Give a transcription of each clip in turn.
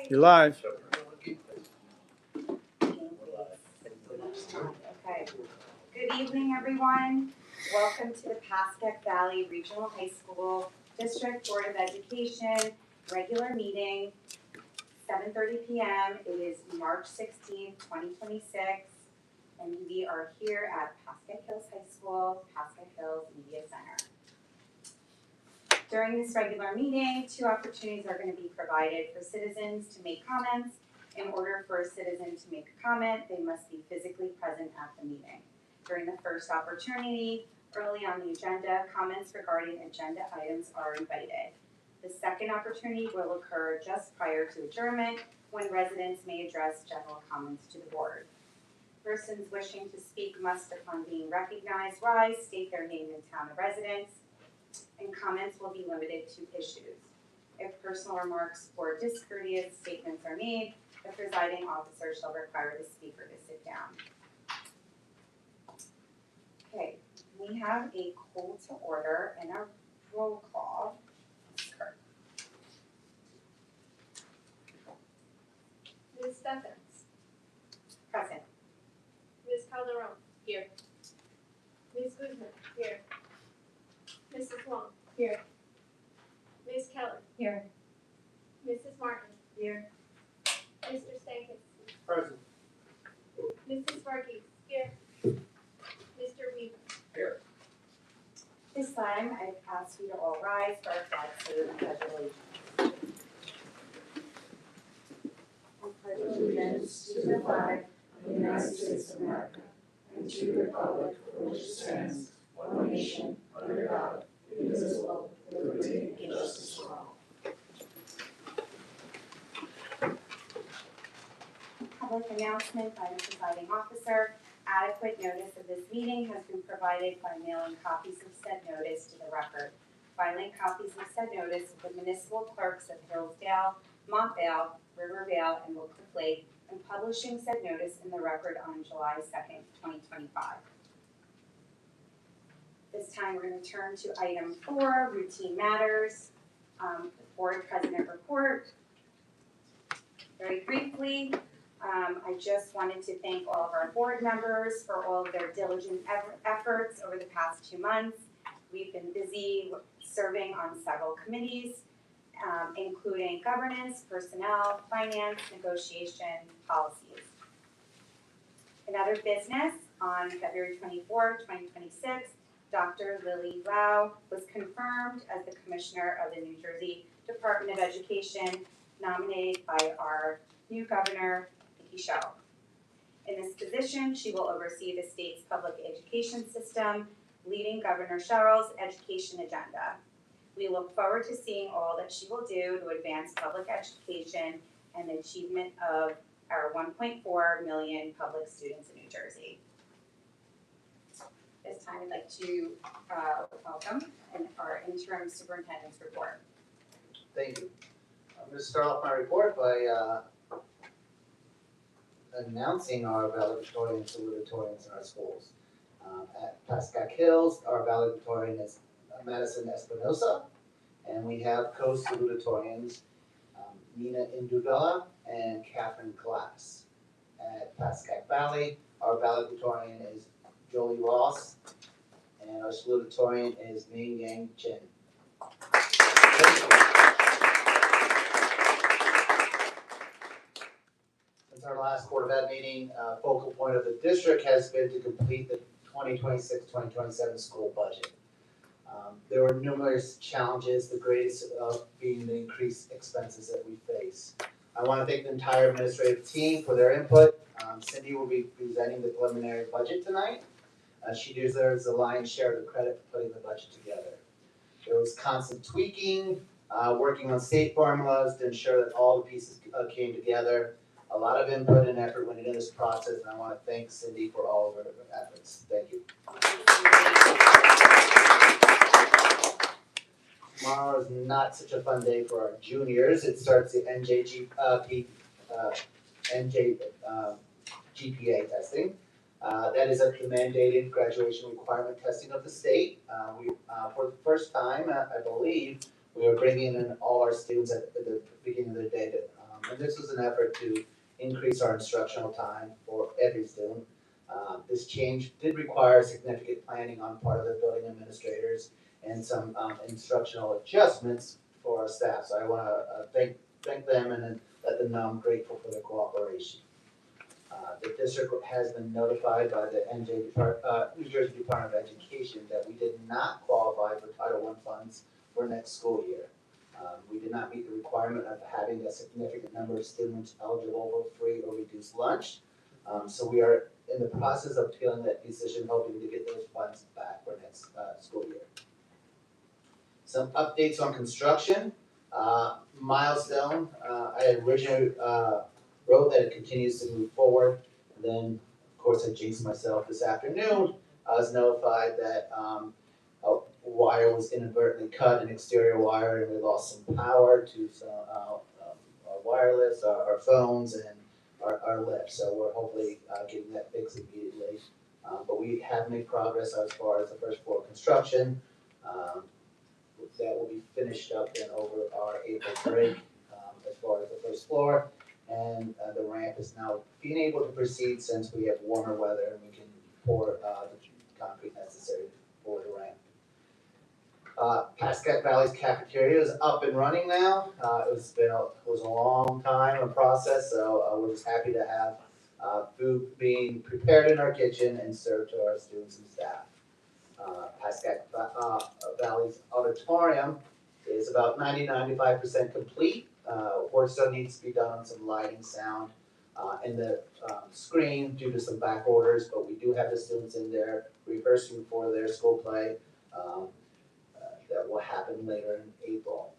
You're live. Okay. Good evening, everyone. Welcome to the Pascack Valley Regional High School District Board of Education regular meeting, 7:30 p.m. It is March 16th, 2026, and we are here at Pascack Hills High School, Pascack Hills Media Center. During this regular meeting, 2 opportunities are going to be provided for citizens to make comments. In order for a citizen to make a comment, they must be physically present at the meeting. During the first opportunity, early on the agenda, comments regarding agenda items are invited. The second opportunity will occur just prior to adjournment, when residents may address general comments to the board. Persons wishing to speak must, upon being recognized, rise, state their name and town of residence, and comments will be limited to issues. If personal remarks or discourteous statements are made, the presiding officer shall require the speaker to sit down. Okay, we have a call to order and a roll call. Ms. Stephens. Present. Ms. Calderon. Here. Ms. Guzman. Here. Mrs. Wong. Here. Ms. Keller. Here. Mrs. Martin. Here. Mr. Stankin. Present. Mrs. Varghese. Here. Mr. Weaver. Here. This time, I ask you to all rise for our flag salute and pledge allegiance. I pledge allegiance to the flag of the United States of America and to the republic for which it stands, one nation, under God, indivisible, with liberty and justice for all. Public announcement by the presiding officer. Adequate notice of this meeting has been provided by mailing copies of said notice to the record. Filing copies of said notice with the municipal clerks of Hillsdale, Montvale, Rivervale, and Wilkes Lake, and publishing said notice in the record on July 2nd, 2025. This time we're going to turn to item 4, routine matters. The board president report. Very briefly, I just wanted to thank all of our board members for all of their diligent efforts over the past 2 months. We've been busy serving on several committees, including governance, personnel, finance, negotiation, policies. In other business, on February 24, 2026, Dr. Lily Lau was confirmed as the Commissioner of the New Jersey Department of Education, nominated by our new governor, In this position, she will oversee the state's public education system, leading Governor Sherrill's education agenda. We look forward to seeing all that she will do to advance public education and the achievement of our 1.4 million public students in New Jersey. This time I'd like to welcome our interim superintendent's report. Thank you. I'm going to start off my report by announcing our valedictorian and salutatorians in our schools. At Pascack Hills, our valedictorian is Madison Espinosa, and we have co-salutatorians Nina Indubella and Catherine Glass. At Pascack Valley, our valedictorian is Jolie Ross, and our salutatorian is Ming Yang Chen. Since our last Board of Ed meeting, focal point of the district has been to complete the 2026-2027 school budget. There were numerous challenges, the greatest being the increased expenses that we face. I want to thank the entire administrative team for their input. Cindy will be presenting the preliminary budget tonight. She deserves the lion's share of the credit for putting the budget together. There was constant tweaking, working on state formulas to ensure that all the pieces came together. A lot of input and effort went into this process, and I want to thank Cindy for all of her efforts. Thank you. Tomorrow is not such a fun day for our juniors. It starts the GPA testing. That is the mandated graduation requirement testing of the state. For the first time, I believe, we are bringing in all our students at the beginning of the day to And this was an effort to increase our instructional time for every student. This change did require significant planning on part of the building administrators and some instructional adjustments for our staff. So I want to thank them and then let them know I'm grateful for their cooperation. The district has been notified by the New Jersey Department of Education that we did not qualify for Title I funds for next school year. We did not meet the requirement of having a significant number of students eligible for free or reduced lunch. So we are in the process of appealing that decision, hoping to get those funds back for next school year. Some updates on construction. Milestone, I originally wrote that it continues to move forward. And then, of course, I jinxed myself this afternoon. I was notified that a wire was inadvertently cut, an exterior wire, and we lost some power to some our wireless, our phones, and our lifts. So we're hopefully getting that fixed immediately. But we have made progress as far as the first floor construction. That will be finished up then over our April break as far as the first floor. And the ramp is now being able to proceed since we have warmer weather and we can pour the concrete necessary for the ramp. Pascack Valley's cafeteria is up and running now. It was a long time, a process, so we're just happy to have food being prepared in our kitchen and served to our students and staff. Pascack Valley's auditorium is about 90-95% complete. Work still needs to be done on some lighting, sound, and the screen due to some back orders, but we do have the students in there rehearsing for their school play that will happen later in April.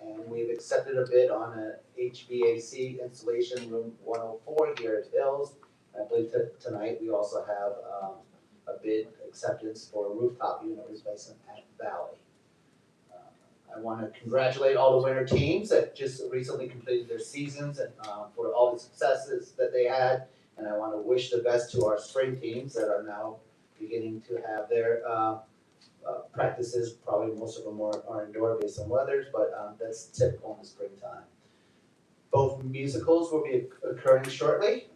And we've accepted a bid on a HVAC installation room 104 here at Hills. I believe tonight we also have a bid acceptance for a rooftop unit replacement at Valley. I want to congratulate all the winter teams that just recently completed their seasons and for all the successes that they had. And I want to wish the best to our spring teams that are now beginning to have their practices. Probably most of them are indoor based on weathers, but that's typical in the springtime. Both musicals will be occurring shortly.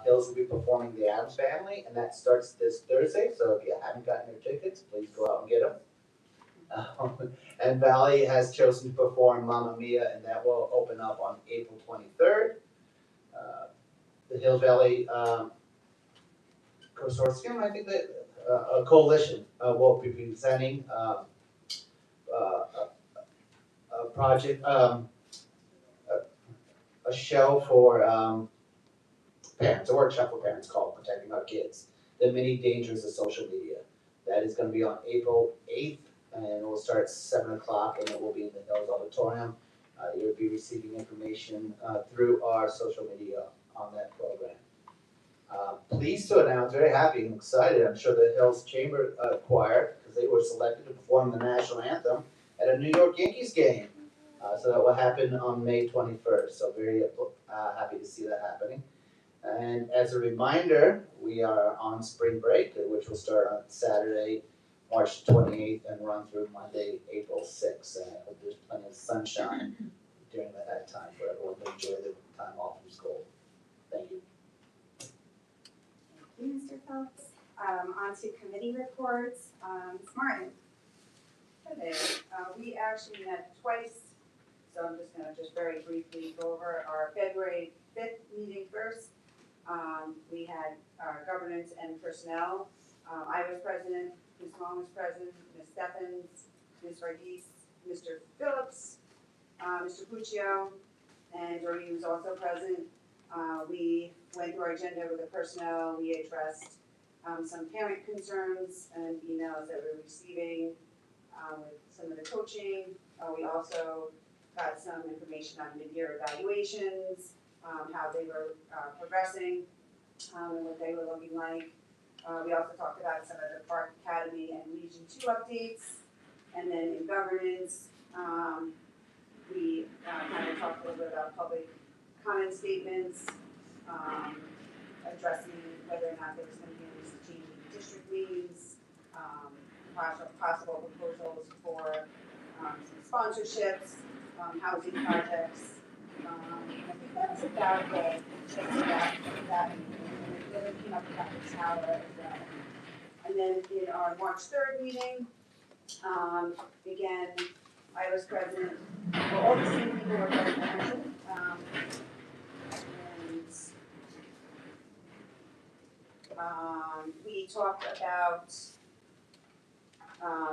Hills will be performing The Addams Family, and that starts this Thursday. So if you haven't gotten your tickets, please go out and get them. And Valley has chosen to perform Mamma Mia, and that will open up on April 23rd. The Hill Valley Consortium, I think that a coalition will be presenting a project, a show for parents, a workshop for parents called Protecting Our Kids, the Many Dangers of Social Media. That is going to be on April 8th, and it will start at 7 o'clock, and it will be in the Hills Auditorium. You'll be receiving information through our social media on that program. Pleased to announce, very happy and excited, I'm sure the Hills Chamber Choir, because they were selected to perform the national anthem at a New York Yankees game. So that will happen on May 21st, so very happy to see that happening. And as a reminder, we are on spring break, which will start on Saturday, March 28th, and run through Monday, April 6th. And I hope there's plenty of sunshine during that time for everyone to enjoy the time off from school. Thank you. Thank you, Mr. Phelps. On to committee reports. Ms. Martin. Today, we actually met twice, so I'm just gonna very briefly go over our February 5th meeting first. We had our governance and personnel. I was president, Ms. Long was president, Ms. Stephens, Ms. Varghese, Mr. Phillips, Mr. Puccio, and Doreen was also present. We went through our agenda with the personnel. We addressed some parent concerns and emails that we were receiving with some of the coaching. We also got some information on mid-year evaluations, how they were progressing, and what they were looking like. We also talked about some of the Park Academy and Region 2 updates. And then in governance, we kind of talked a little bit about public comment statements, addressing whether or not there was going to be any change in district names, possible proposals for some sponsorships, housing projects, I think that was about it, just that meeting, and then we came up with the tower as well. And then in our March 3rd meeting, again, I was present, well, all the same people were present, we talked about,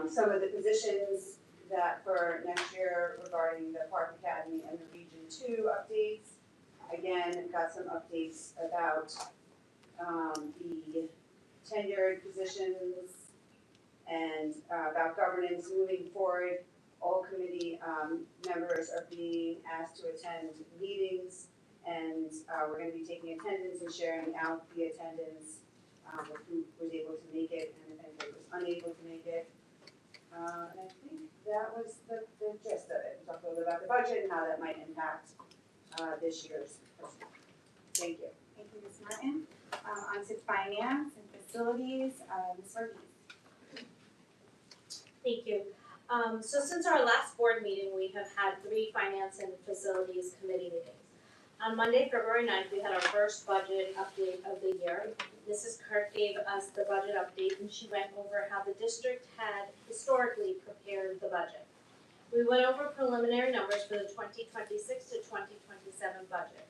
some of the positions that for next year regarding the Park Academy and the Region 2 updates. Again, got some updates about, the tenured positions and about governance moving forward. All committee members are being asked to attend meetings, and we're gonna be taking attendance and sharing out the attendance of who was able to make it and if anybody was unable to make it. And I think that was the gist of it. We talked a little bit about the budget and how that might impact this year's personnel. Thank you. Thank you, Ms. Martin. On to finance and facilities, Ms. Varghese. Thank you. So since our last board meeting, we have had 3 finance and facilities committee meetings. On Monday, February 9th, we had our first budget update of the year. Mrs. Kirk gave us the budget update, and she went over how the district had historically prepared the budget. We went over preliminary numbers for the 2026 to 2027 budget.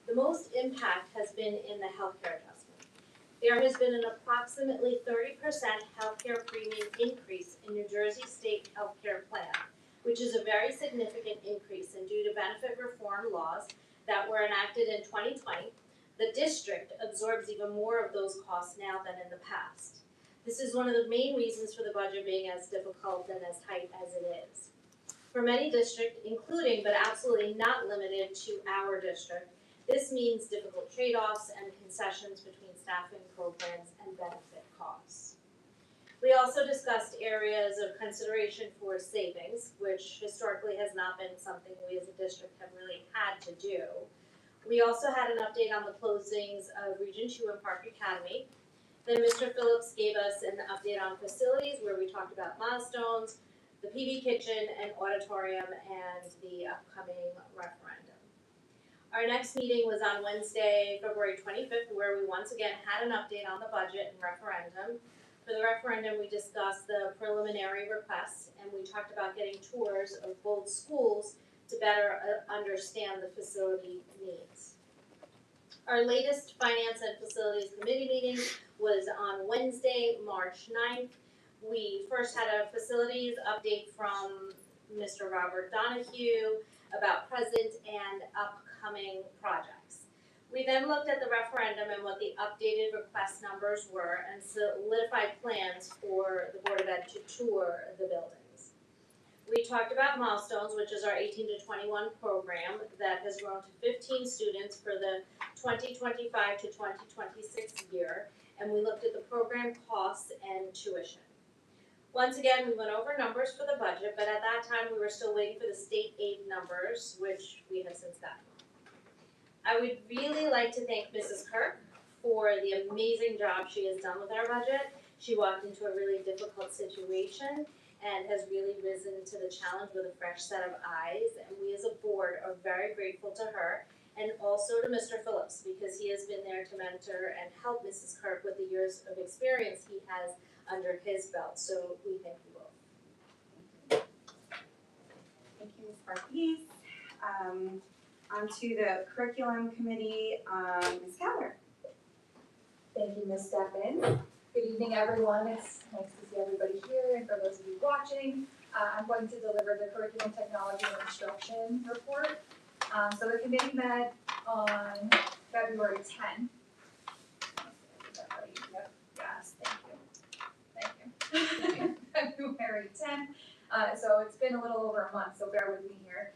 The most impact has been in the healthcare adjustment. There has been an approximately 30% healthcare premium increase in New Jersey State Healthcare Plan, which is a very significant increase, and due to benefit reform laws that were enacted in 2020, the district absorbs even more of those costs now than in the past. This is one of the main reasons for the budget being as difficult and as tight as it is. For many districts, including but absolutely not limited to our district, this means difficult trade-offs and concessions between staffing programs and benefit costs. We also discussed areas of consideration for savings, which historically has not been something we as a district have really had to do. We also had an update on the closings of Region 2 and Park Academy. Then Mr. Phillips gave us an update on facilities where we talked about milestones, the PV kitchen and auditorium, and the upcoming referendum. Our next meeting was on Wednesday, February 25th, where we once again had an update on the budget and referendum. For the referendum, we discussed the preliminary requests, and we talked about getting tours of both schools to better understand the facility needs. Our latest Finance and Facilities Committee meeting was on Wednesday, March 9th. We first had a facilities update from Mr. Robert Donahue about present and upcoming projects. We then looked at the referendum and what the updated request numbers were and solidified plans for the Board of Ed to tour the buildings. We talked about milestones, which is our 18 to 21 program that has grown to 15 students for the 2025 to 2026 year, and we looked at the program costs and tuition. Once again, we went over numbers for the budget, but at that time we were still waiting for the state aid numbers, which we have since gotten. I would really like to thank Mrs. Kirk for the amazing job she has done with our budget. She walked into a really difficult situation and has really risen to the challenge with a fresh set of eyes, and we as a board are very grateful to her and also to Mr. Phillips because he has been there to mentor and help Mrs. Kirk with the years of experience he has under his belt, so we thank you both. Thank you, Ms. Varghese. On to the curriculum committee, Ms. Keller. Thank you, Ms. Steffen. Good evening, everyone. It's nice to see everybody here, and for those of you watching, I'm going to deliver the curriculum technology and instruction report. So the committee met on February 10th. Yep. Yes, thank you. February 10th. So it's been a little over a month, so bear with me here.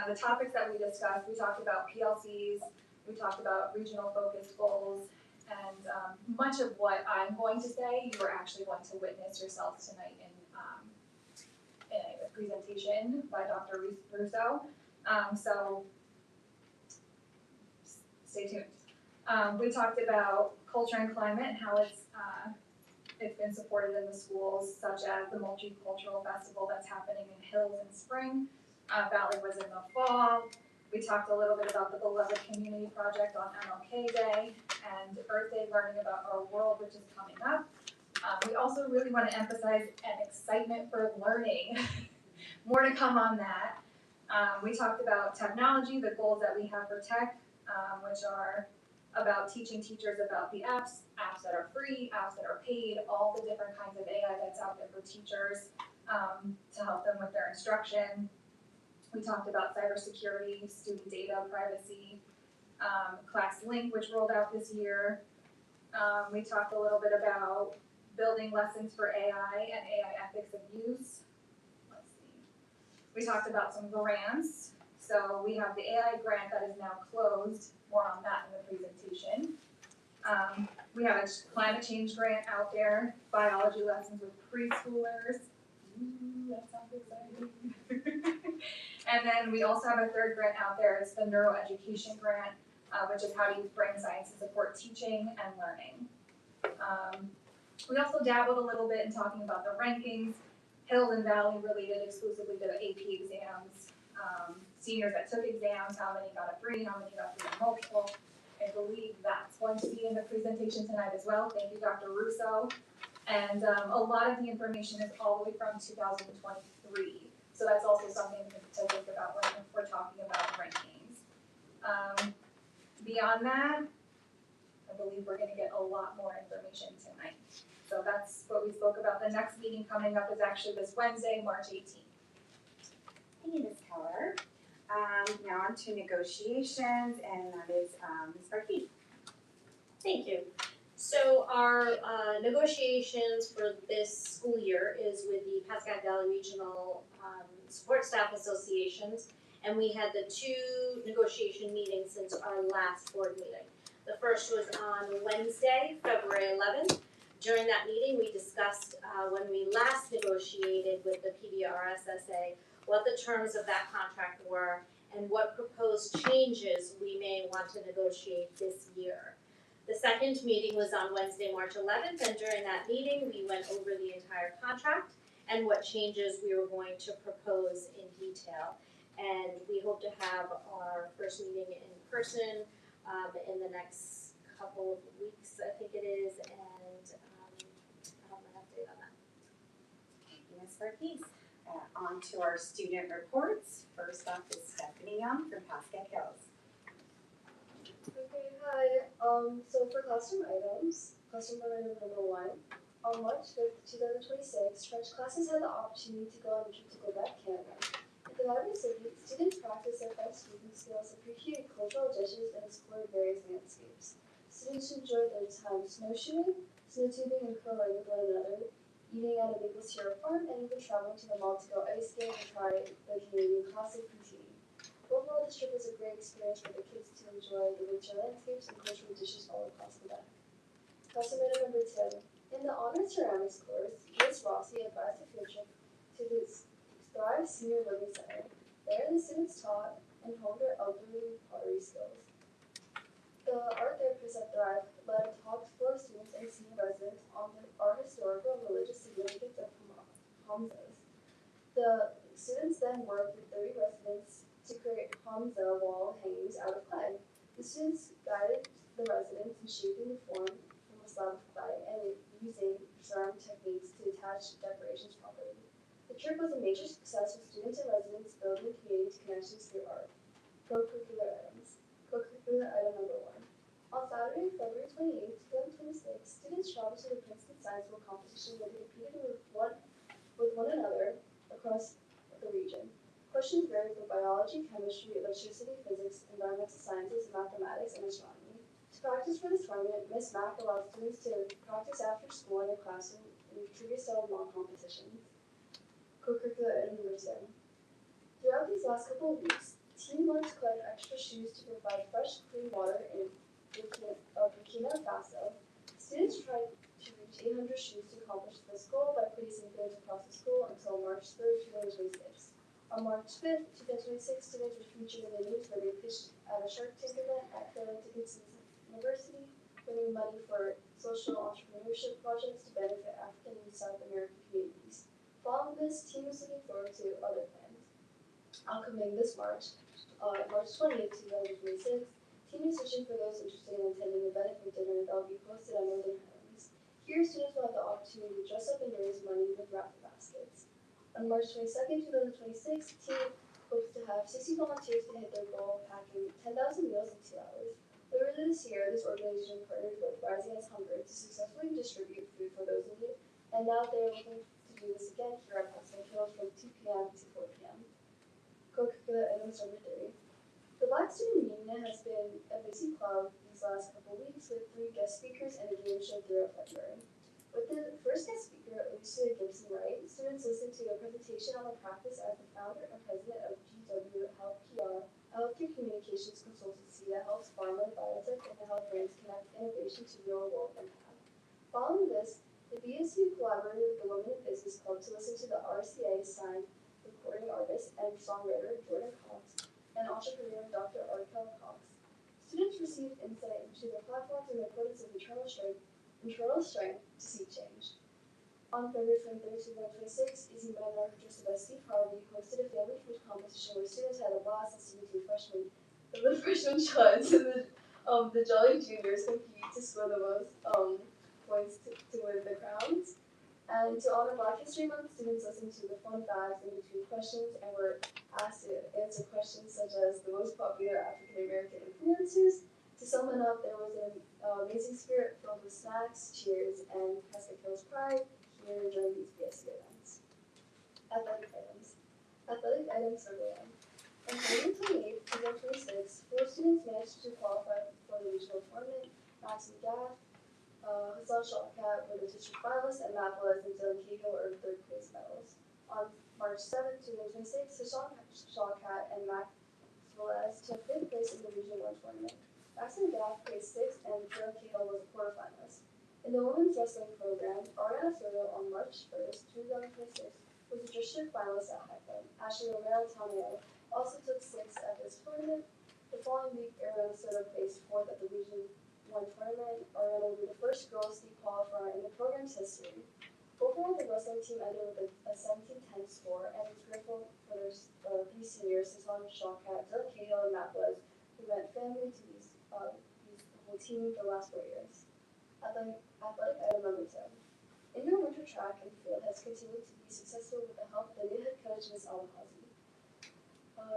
The topics that we discussed, we talked about PLCs, we talked about regional focused goals, and much of what I'm going to say, you are actually going to witness yourselves tonight in a presentation by Dr. Russo. So stay tuned. We talked about culture and climate and how it's been supported in the schools, such as the multicultural festival that's happening in Hills in spring. Valley was in the fall. We talked a little bit about the beloved community project on MLK Day and Earth Day, learning about our world, which is coming up. We also really want to emphasize an excitement for learning. More to come on that. We talked about technology, the goals that we have for tech, which are about teaching teachers about the apps that are free, apps that are paid, all the different kinds of AI that's out there for teachers to help them with their instruction. We talked about cybersecurity, student data privacy, ClassLink, which rolled out this year. We talked a little bit about building lessons for AI and AI ethics of use. Let's see. We talked about some grants. So we have the AI grant that is now closed. More on that in the presentation. We have a climate change grant out there, biology lessons with preschoolers. Ooh, that sounds exciting. And then we also have a third grant out there. It's the neuroeducation grant, which is how to use brain science to support teaching and learning. We also dabbled a little bit in talking about the rankings, Hills and Valley related exclusively to the AP exams, seniors that took exams, how many got a 3, how many got 3 and multiple. I believe that's going to be in the presentation tonight as well. Thank you, Dr. Russo. And a lot of the information is all the way from 2023. So that's also something to think about when we're talking about rankings. Beyond that, I believe we're going to get a lot more information tonight. So that's what we spoke about. The next meeting coming up is actually this Wednesday, March 18th. Thank you, Ms. Keller. Now on to negotiations, and that is Ms. Barkey. Thank you. So our negotiations for this school year is with the Pascack Valley Regional Support Staff Associations, and we had the 2 negotiation meetings since our last board meeting. The first was on Wednesday, February 11th. During that meeting, we discussed when we last negotiated with the PBRSSA, what the terms of that contract were and what proposed changes we may want to negotiate this year. The second meeting was on Wednesday, March 11th, and during that meeting, we went over the entire contract and what changes we were going to propose in detail. And we hope to have our first meeting in person in the next couple of weeks, I think it is, and I'll have an update on that. Thank you, Ms. Barkey. On to our student reports. First up is Stephanie Young from Pascack Hills. Okay, hi. So for classroom items, classroom item number 1, on March 5th, 2026, French classes had the opportunity to go on a trip to Quebec, Canada. At the Vibrant City, students practiced their French speaking skills, appreciated cultural dishes, and explored various landscapes. Students enjoyed their time snowshoeing, snow tubing, and curling with one another, eating at a maple syrup farm, and even traveling to the mall to go ice skating and try the Canadian classic poutine. Overall, this trip was a great experience for the kids to enjoy the winter landscapes and cultural dishes all across Quebec. Classroom item number 10. In the honors ceramics course, Ms. Rossi advised a field trip to the Thrive Senior Living Center. There, the students taught and honed their elderly pottery skills. The art therapist at Thrive led a talk for students and senior residents on the art, historical, and religious significance of Hamzas. The students then worked with 30 residents to create Hamza wall hangings out of clay. The students guided the residents in shaping the form from a slab of clay and using ceramic techniques to attach decorations properly. The trip was a major success with students and residents building community connections through art. Co-curricular items. Co-curricular item number 1. On Saturday, February 28, 2026, students traveled to the Princeton Science Bowl competition where they competed with one another across the region. Questions varied for biology, chemistry, electricity, physics, environmental sciences, mathematics, and astronomy. To practice for this tournament, Ms. Mack allowed students to practice after school in their classroom in trivia-style mock competitions. Co-curricular item number 2. Throughout these last couple of weeks, team learned to collect extra shoes to provide fresh, clean water in Burkina Faso. Students tried to reach 800 shoes to accomplish this goal by placing bins across the school until March 3rd, 2026. On March 5th, 2026, students were featured in the news where they pitched at a Shark Tank event at Fairleigh Dickinson University, winning money for social entrepreneurship projects to benefit African and South American communities. Following this, team is looking forward to other plans. Upcoming this March, March 20th, 2026, team is searching for those interested in attending the benefit dinner that will be posted on Northern Highlands. Here, students will have the opportunity to dress up and raise money with raffle baskets. On March 22nd, 2026, team hopes to have 60 volunteers to hit their goal of packing 10,000 meals in 2 hours. Earlier this year, this organization partnered with Rising Against Hunger to successfully distribute food for those in need, and now they're looking to do this again here at Pascack Hills from 2 p.m. to 4 p.m. Co-curricular items number 3. The Black Student Union has been a busy club these last couple weeks with 3 guest speakers and a game show throughout February. With the first guest speaker, Alicia Gibson Wright, students listened to a presentation on the practice as the founder and president of GW Health PR, a healthcare communications consultancy that helps pharma, biotech, and health brands connect innovation to real-world impact. Following this, the BSU collaborated with the Women in Business Club to listen to the RCA signed recording artist and songwriter Jordan Cox and entrepreneur Dr. Arkell Cox. Students received insight into the platforms and the importance of internal strength to see change. On February 23rd, 2026, Izzy Menar, hostess by Steve Harvey, hosted a family food competition where students had a blast listening to the freshman chuds and the Jolly Juniors compete to score the most points to win the crowns. And to honor Black History Month, students listened to the fun facts in between questions and were asked to answer questions such as the most popular African American influencers. To sum it up, there was an amazing spirit filled with snacks, cheers, and Pascack Hills pride here during these BSC events. Athletic items. Athletic items number 1. On February 28th, 2026, 4 students managed to qualify for the regional tournament. Max McGath, Hassan Shawkat were the district finalists, and Matt Velez and Dylan Cahill earned 3rd place medals. On March 7th, 2026, Hassan Shawkat and Max Velez took 5th place in the Region 1 tournament. Max McGath placed 6th, and Dylan Cahill was a quarterfinalist. In the women's wrestling program, Ariana Soto on March 1st, 2026, was a district finalist at Haifa. Ashley Romero-Tameo also took 6th at this tournament. The following week, Ariana Soto placed 4th at the Region 1 tournament. Ariana will be the first girls to qualify in the program's history. Overall, the wrestling team ended with a 17-10 score, and was grateful for their 3 seniors, Hassan Shawkat, Dylan Cahill, and Matt Velez, who meant family to the whole team for the last 4 years. Athletic item number 2. Indoor winter track and field has continued to be successful with the help of the new head coach, Ms. Almahazi.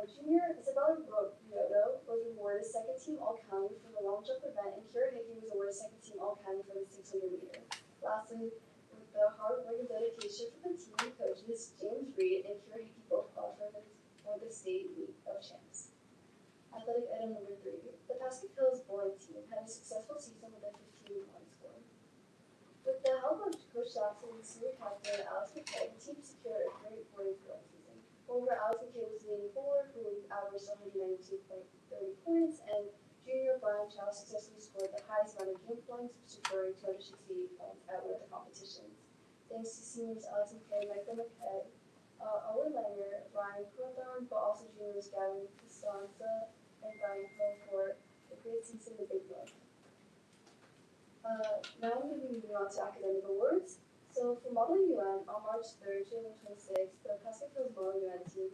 Junior Isabella Rioto was awarded second team All-County for the long jump event, and Kira Hickey was awarded second team All-County for the 600 meter. Lastly, with the hard work and dedication from the team coaches, James Reed and Kira Hickey both qualified for the state meet of champs. Athletic item number 3. The Pascack Hills bowling team had a successful season with a 15-1 score. With the help of Coach Jackson and senior captain Alex McKay, the team secured a great bowling season. Moreover, Alex McKay was the leading bowler who averaged 192.30 points, and junior Brian Chow successfully scored the highest amount of game points, securing 268 points at one of the competitions. Thanks to seniors Alex McKay, Michael McKay, Owen Langer, Ryan Crawthorne, but also juniors Gavin Costanza and Brian Hill for a great season in the Big North. Now I'm going to be moving on to academic awards. So for Model UN, on March 3rd, 2026, the Pascack Hills Model UN team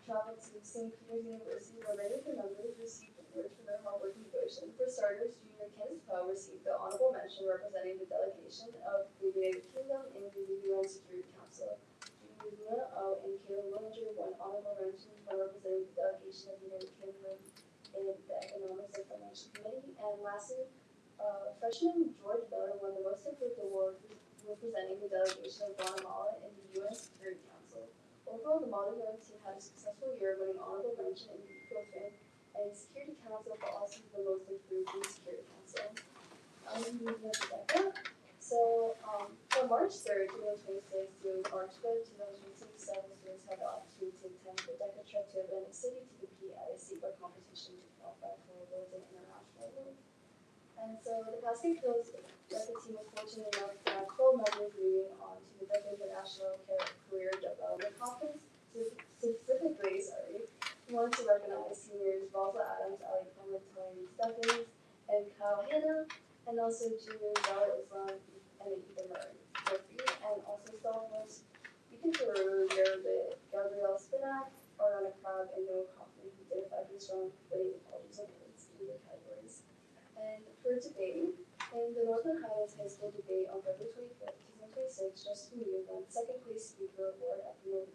traveled to St. Peter's University, where many of the members received awards for their hard work and devotion. For starters, junior Candace Poe received the honorable mention representing the delegation of the United Kingdom in the UN Security Council. Junior Luna O and Kayla Willinger won honorable mention for representing the delegation of the United Kingdom in the Economics and Financial Committee. And lastly, freshman George Miller won the Most Improved Award representing the delegation of Guatemala in the UN Security Council. Overall, the Model UN team had a successful year, winning honorable mention in the Ecofin and Security Council, but also the Most Improved in the Security Council. Moving on to DECA. So, on March 3rd, 2026 through March 5th, 2026, 7 students had the opportunity to attend the DECA trip to Atlantic City to compete at a statewide competition to qualify for awards and international awards. And so the Pascack Hills DECA team was fortunate enough to have 12 members moving on to the DECA International Career Development Conference. Specifically, we wanted to recognize seniors Valsa Adams, Ali Palmer, Stephens, and Kyle Hanna, and also juniors Bella Islam and Ethan Murphy, and also sophomores Ethan Peru, Gabrielle Spinack, Ariana Crab and Noah Kaufman, who did a fabulous job winning the colleges and awards in their categories. And for debate, in the Northland Highlands High School debate on February 25th, 2026, Justin Yu won second place speaker award at the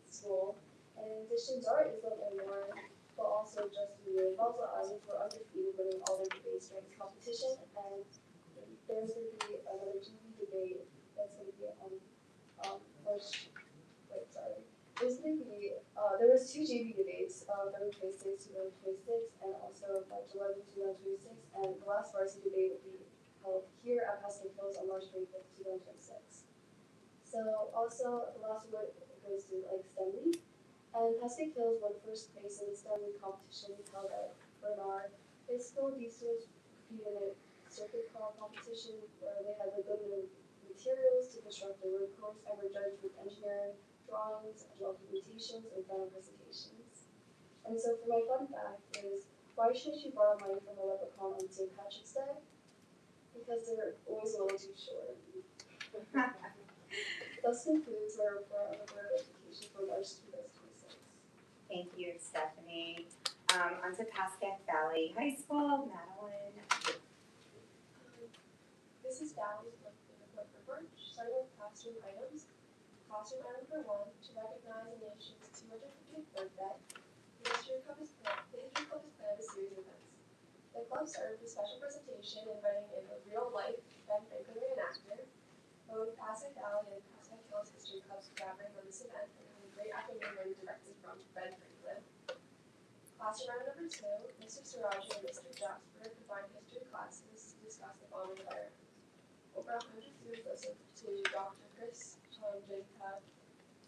school. And in addition, Zara Islam and Lauren, but also Justin Yu and Balza Isaac were undefeated, winning all their debates during this competition. And there's going to be another TV debate that's going to be on March. Wait, sorry. There's going to be there was two JV debates, February 26, 2026, and also March 11, 2026, and the last varsity debate will be held here at Pascack Hills on March 25th, 2026. So also the last award goes to STEM League, and Pascack Hills won first place in the STEM League competition held at Bernard High School. These students competed in a circuit car competition where they had the limited materials to construct their road course and were judged with engineering, drawings, documentations, and final presentations. And so for my fun fact is, why shouldn't you borrow money from a leprechaun on St. Patrick's Day? Because they're always a little too short. Thus concludes our report on the Board of Education for March 2026. Thank you, Stephanie. On to Pascack Valley High School, Madeline. This is Valley's monthly report, starting with classroom items. Classroom item number 1, to recognize the nation's 250th birthday, the History Club has planned a series of events. The club started with a special presentation inviting in a real-life Ben Franklin reenactor. Both Pascack Valley and Pascack Hills History Clubs collaborated on this event and had a great afternoon learning directly from Ben Franklin. Classroom item number 2, Mr. Siraji and Mr. Jasper combined history classes to discuss the following environment. Over 100 students listened to Dr. Chris Jacob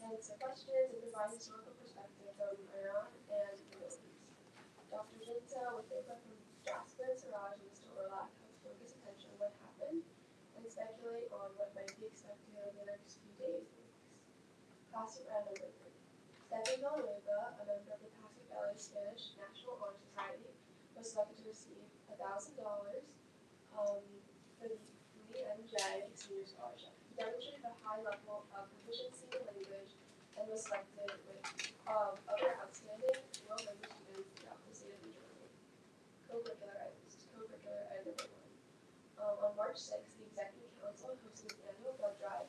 answer questions and provide historical perspective from Iran and the Middle East. Dr. Jinta, with input from Jasper and Siraj and Mr. Orlak, helped focus attention on what happened and speculate on what might be expected over the next few days and weeks. Classroom item number 3. Stephanie Villanueva, a member of the Pascack Valley Spanish National Honor Society, was selected to receive $1,000 for the Lee NJ Senior Scholarship. He demonstrated a high level of proficiency in language and was selected with other outstanding well-member students throughout the state of New Jersey. Co-curricular items. Co-curricular item number 1. On March 6th, the Executive Council hosted the annual blood drive.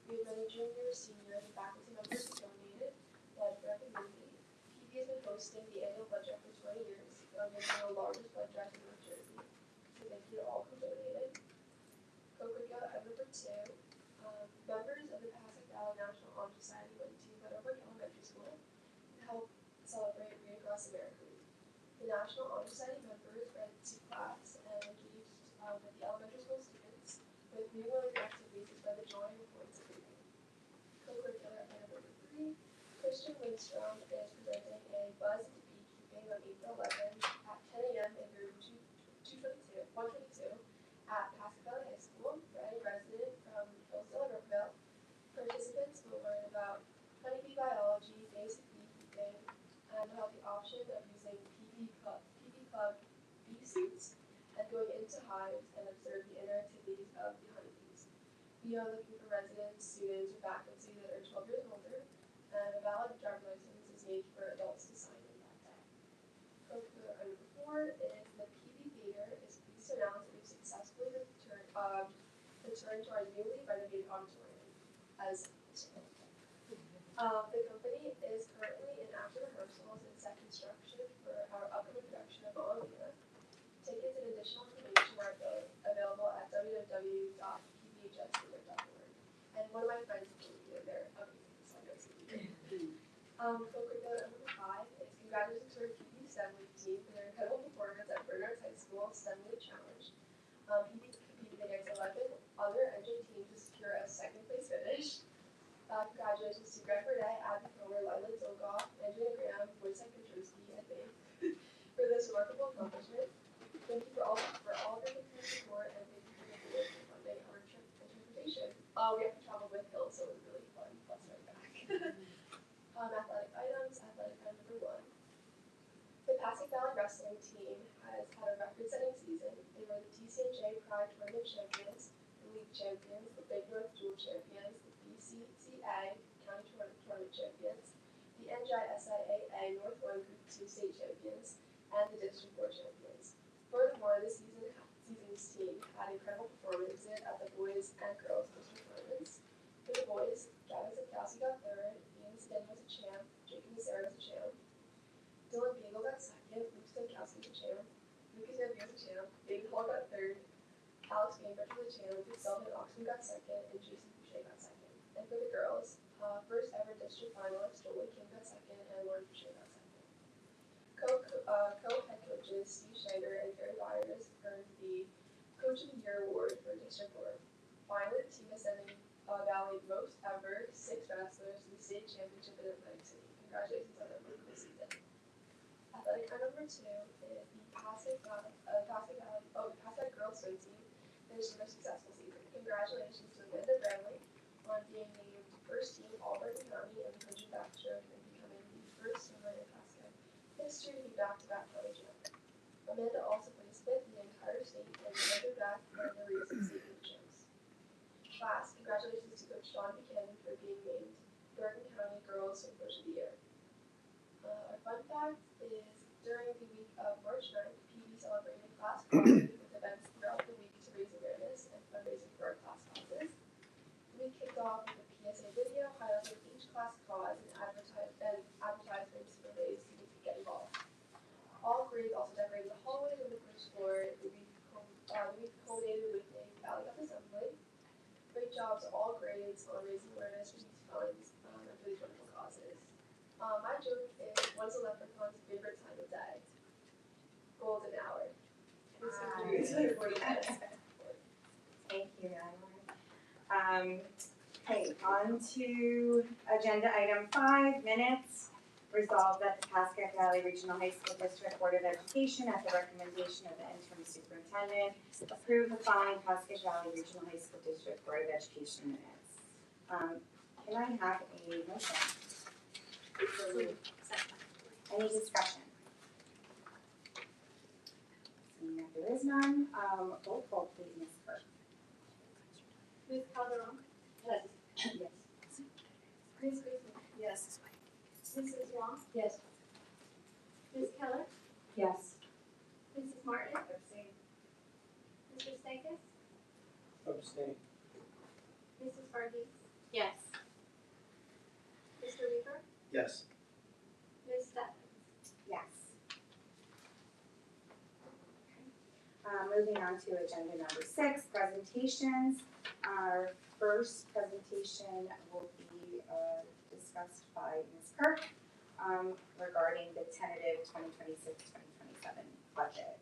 We had many juniors, seniors, and faculty members who donated blood for our community. PV has been hosting the annual blood drive for 20 years, making the largest blood drive in New Jersey. So thank you to all who donated. Co-curricular item number 2. Members of the Pascack Valley National Honor Society went to Meadowbrook Elementary School to help celebrate Read Across America Week. The National Honor Society members went to class and engaged with the elementary school students with new learning activities to spread the joy and importance of reading. Co-curricular item number 3. Christian Lindstrom is presenting a Buzz into Beekeeping on April 11 at 10 a.m. in room 122 at Pascack Valley High School. For any resident from Hillsdale or Brookville, participants will learn about honeybee biology, basic beekeeping, and the healthy option of using PV Club bee suits and going into hives and observe the inner activities of the honeybees. We are looking for residents, students, or faculty that are 12 years or older, and a valid driver's license is needed for adults to sign in that day. Co-curricular item number 4 is the PV Theater is pleased to announce that we've successfully returned to our newly renovated auditorium as the company is currently in active rehearsals and set construction for our upcoming production of Mamma Mia. Tickets and additional information are available at www.pvhstheater.org. And one of my friends will be there. Amazing, so I know it's going to be co-curricular number 5 is congratulations to our PV STEM League team for their incredible performance at Bernard's High School STEM League Challenge. PV competed against 11 other NJ teams to secure a second place finish. Congratulations to Greg Burdett, Abby Comer, Lila Zogoff, Andrea Graham, Wojciech Petruski, I think, for this remarkable accomplishment. Thank you for all of your continued support, and thank you for your support for funding our trip and transportation. We have to travel with Hill, so it was really fun. Plus right back. Athletic items. Athletic item number 1. The Pascack Valley wrestling team has had a record-setting season. They were the TCNJ Pride Tournament champions, the league champions, the Big North Dual champions, the BCCA County Tournament champions, the NJSL Chan with himself and Oxman got second, and Jason Boucher got second. And for the girls, first ever district finalist Jolie Kim got second, and Lauren Boucher got second. Co-head coaches Steve Schneider and Gary Byers earned the Coach of the Year award for District 4. Finally, the team is sending Valley most ever 6 wrestlers to the state championship in Atlantic City. Congratulations on their wonderful season. Athletic round number 2 is the Pascack girls swim team finished their successful season. Congratulations to Amanda Bradley on being named first team All-Bergen County in the 100 backstroke and becoming the first swimmer in Pascack history to be back-to-back county champion. Amanda also placed 5th in the entire state and the 100 back in the recent state champs. Class, congratulations to Coach John Buchanan for being named Bergen County Girls Swim Coach of the Year. Our fun fact is during the week of March 9th, PB celebrated class classes with events throughout the week to raise awareness and fundraising for our class causes. We kicked off with a PSA video highlighting each class cause and advertisements for ways you can get involved. All grades also decorated the hallways and the first floor. The week culminated with a Valley Cup assembly. Great jobs to all grades on raising awareness for these funds and for these wonderful causes. My joke is, what's a leprechaun's favorite time of day? Golden hour. Thank you, Madeline. Okay, on to agenda item 5, minutes. Resolved that the Pascack Valley Regional High School District Board of Education, at the recommendation of the interim superintendent, approve the following Pascack Valley Regional High School District Board of Education minutes. Can I have a motion? Any discussion? Seeing that there is none, roll call please, Ms. Burke. Ms. Calderon? Yes. Ms. Guzman? Yes. Mrs. Wong? Yes. Ms. Keller? Yes. Mrs. Martin? Abstain. Mr. Stankus? Abstain. Mrs. Varghese? Yes. Mr. Weaver? Yes. Ms. Stephens? Yes. Moving on to agenda number 6, presentations. Our first presentation will be discussed by Ms. Kirk regarding the tentative 2026-2027 budget.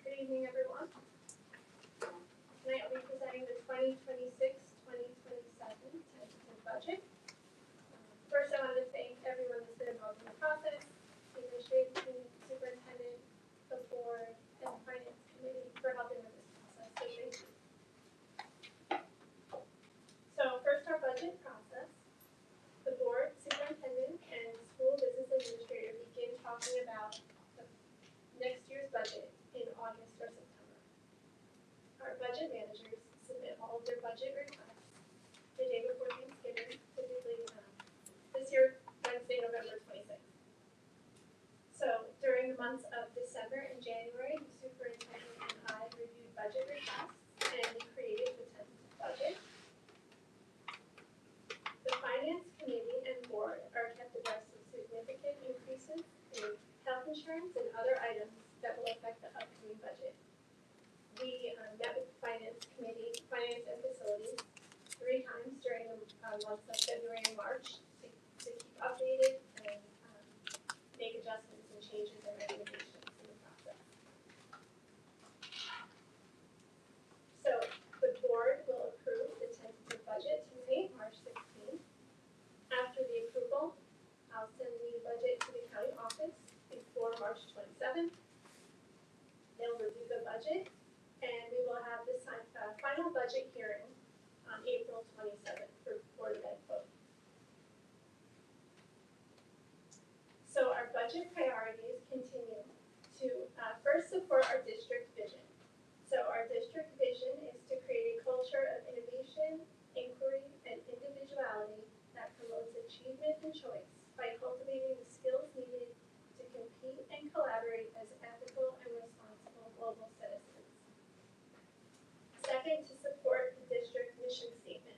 Good evening, everyone. Tonight I'll be presenting the 2026-2027 tentative budget. First, I wanted to thank everyone that's been involved in the process, the administrative team, superintendent, the board, and the finance committee for helping with this process. So thank you. So first, our budget process. The board, superintendent, and school business administrator begin talking about the next year's budget in August or September. Our budget managers submit all of their budget requests the day before Thanksgiving, typically this year, Wednesday, November 26th. So during the months of December and January, the superintendent and I reviewed budget requests and created the tentative budget. The finance committee and board are kept abreast of significant increases in health insurance and other items that will affect the upcoming budget. We met with the finance and facilities 3 times during the months of February and March to keep updated and make adjustments and changes and recommendations in the process. So budget, and we will have the final budget hearing on April 27th for Board of Ed vote. So our budget priorities continue to first support our district vision. So our district vision is to create a culture of innovation, inquiry, and individuality that promotes achievement and choice by cultivating the skills needed to compete and collaborate as ethical and responsible global citizens. Second, to support the district mission statement.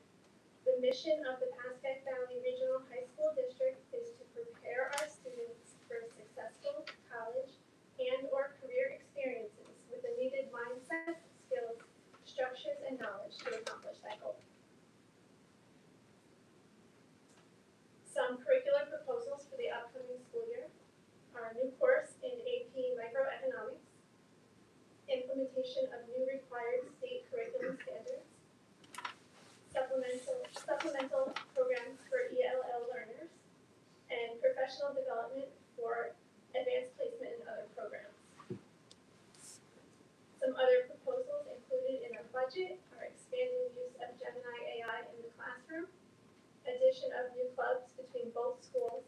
The mission of the Pascack Valley Regional High School District is to prepare our students for successful college and/or career experiences with the needed mindset, skills, structures, and knowledge to accomplish that goal. Some curricular proposals for the upcoming school year are a new course in AP Microeconomics, implementation of new required state curriculum standards, supplemental programs for ELL learners, and professional development for advanced placement in other programs. Some other proposals included in our budget are expanding use of Gemini AI in the classroom, addition of new clubs between both schools,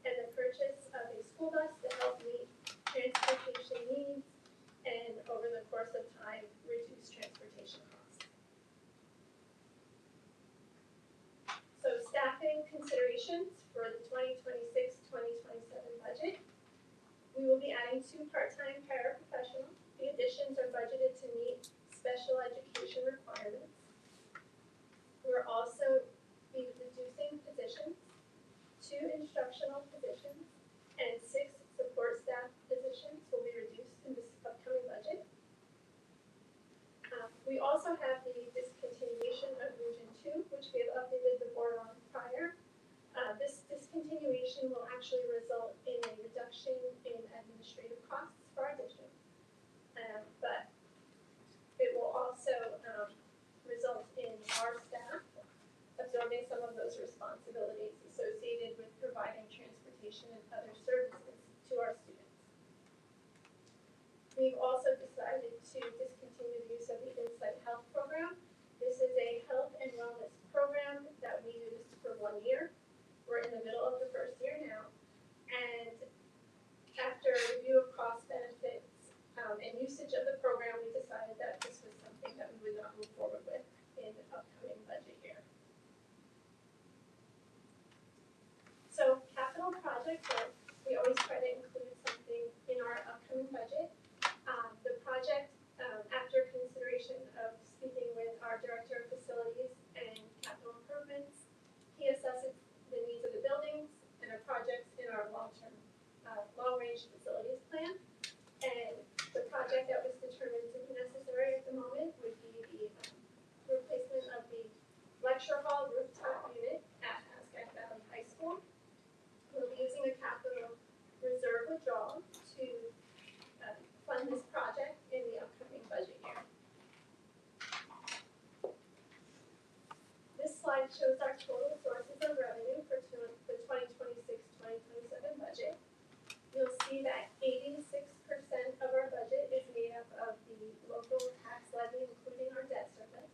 and the purchase of a school bus to help meet transportation needs and over the course of time, reduce transportation costs. So staffing considerations for the 2026-2027 budget. We will be adding 2 part-time paraprofessionals. The additions are budgeted to meet special education requirements. We're also be reducing positions, 2 instructional positions, and 6 support staff positions will be reduced in this upcoming budget. We also have the discontinuation of Region 2, which we have updated the board on prior. This discontinuation will actually result in a reduction in administrative costs for our district. But it will also result in our staff absorbing some of those responsibilities associated with providing transportation and other services to our students. We've also decided to discontinue the use of the Insight Health program. This is a health and wellness program that we used for 1 year. We're in the middle of the first year now, and after a review of cost benefits and usage of the program, we decided that this was something that we would not move forward with in the upcoming budget year. So capital project work, we always try to include something in our upcoming budget. The project, after consideration of speaking with our director of facilities and capital improvements, he assesses the needs of the buildings and our projects in our long-range facilities plan. And the project that was determined to be necessary at the moment would be the replacement of the lecture hall rooftop unit at Pascack Valley High School. We'll be using a capital reserve withdrawal to fund this project in the upcoming budget year. This slide shows our total sources of revenue for the 2026-2027 budget. You'll see that 86% of our budget is made up of the local tax levy, including our debt service.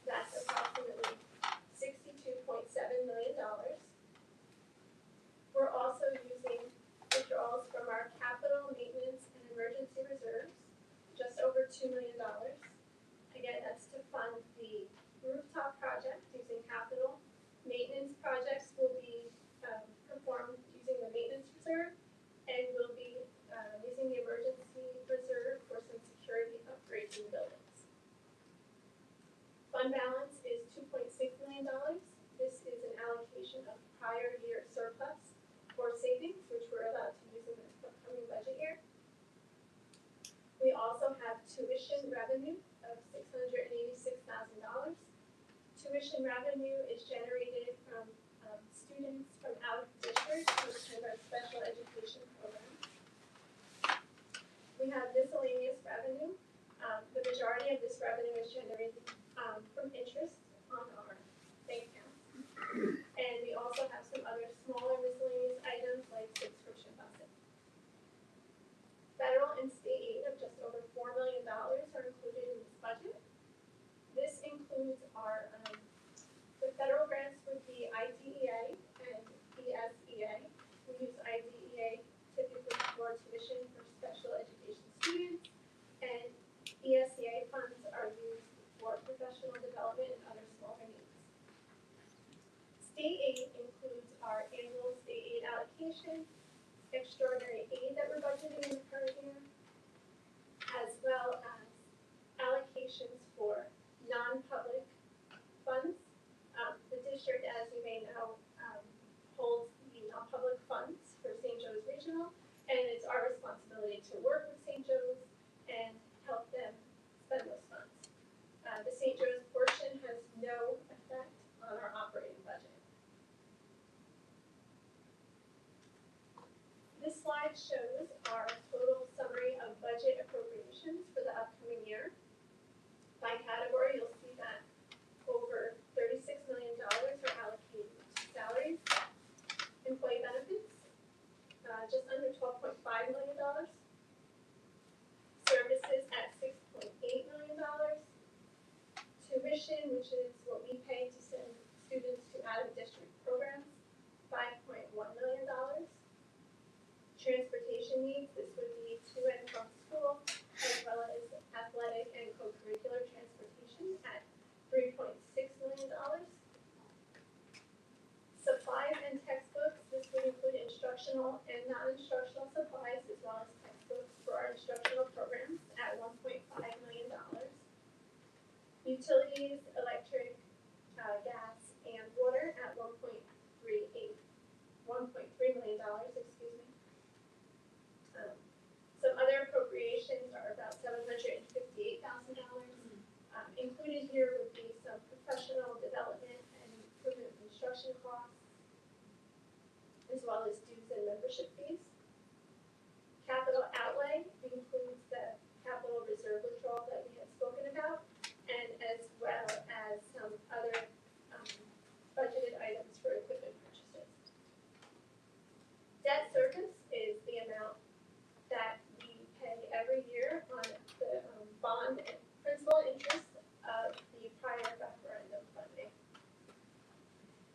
That's approximately $62.7 million. We're also using withdrawals from our capital, maintenance, and emergency reserves, just over $2 million. Again, that's to fund the rooftop project using capital. Maintenance projects will be performed using the maintenance reserve, and we'll be using the emergency reserve for some security upgrades in the buildings. Fund balance is $2.6 million. This is an allocation of prior year surplus or savings, which we're allowed to use in the upcoming budget year. We also have tuition revenue of $686,000. Tuition revenue is generated from students from out of district who attend our special education program. We have miscellaneous revenue. The majority of this revenue is generated from interest on our bank accounts. And we also have some other smaller miscellaneous items like subscription busing. Federal and state aid of just over $4 IDEA and ESEA. We use IDEA typically for tuition for special education students, and ESEA funds are used for professional development and other smaller needs. State aid includes our annual state aid allocation, extraordinary aid that we're budgeting in the current year, as well as allocations for non-public funds. The district, as you may know, holds the non-public funds for St. Joe's Regional, and it's our responsibility to work with St. Joe's and help them spend those funds. The St. Joe's portion has no effect on our operating budget. This slide shows our total summary of budget appropriations for the upcoming year. By category, you'll see that over $36 million are allocated to salaries, employee benefits, just under $12.5 million, services at $6.8 million, tuition, which is what we pay to send students to out-of-district programs, $5.1 million, transportation needs, this would be to and from school, as well as athletic and co-curricular transportation at $3.6 million. Supplies and textbooks, this would include instructional and non-instructional supplies, as well as textbooks for our instructional programs at $1.5 million. Utilities, electric, gas, and water at $1.3 million, excuse me. Some other appropriations are about $758,000. Included here would be some professional development and improvement of construction costs, as well as dues and membership fees. Capital outlay includes the capital reserve withdrawal that we have spoken about, and as well as some other budgeted items for equipment purchases. Debt service is the amount that we pay every year on the bond and principal interest of the prior referendum funding.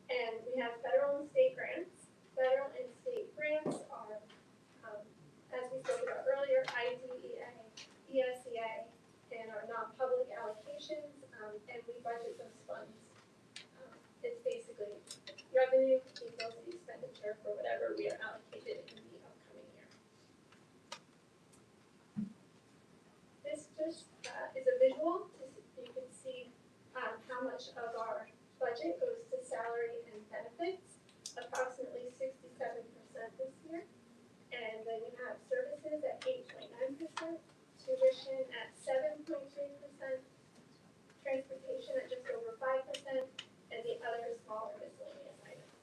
And we have federal and state grants. Federal and state grants are, as we spoke about earlier, IDEA, ESEA, and our non-public allocations, and we budget those funds. It's basically revenue equals the expenditure for whatever we are allocated in the upcoming year. This just is a visual. You can see how much of our budget goes to salary and benefits, approximately 67% this year. And then you have services at 8.9%, tuition at 7.3%, transportation at just over 5%, and the other smaller miscellaneous items.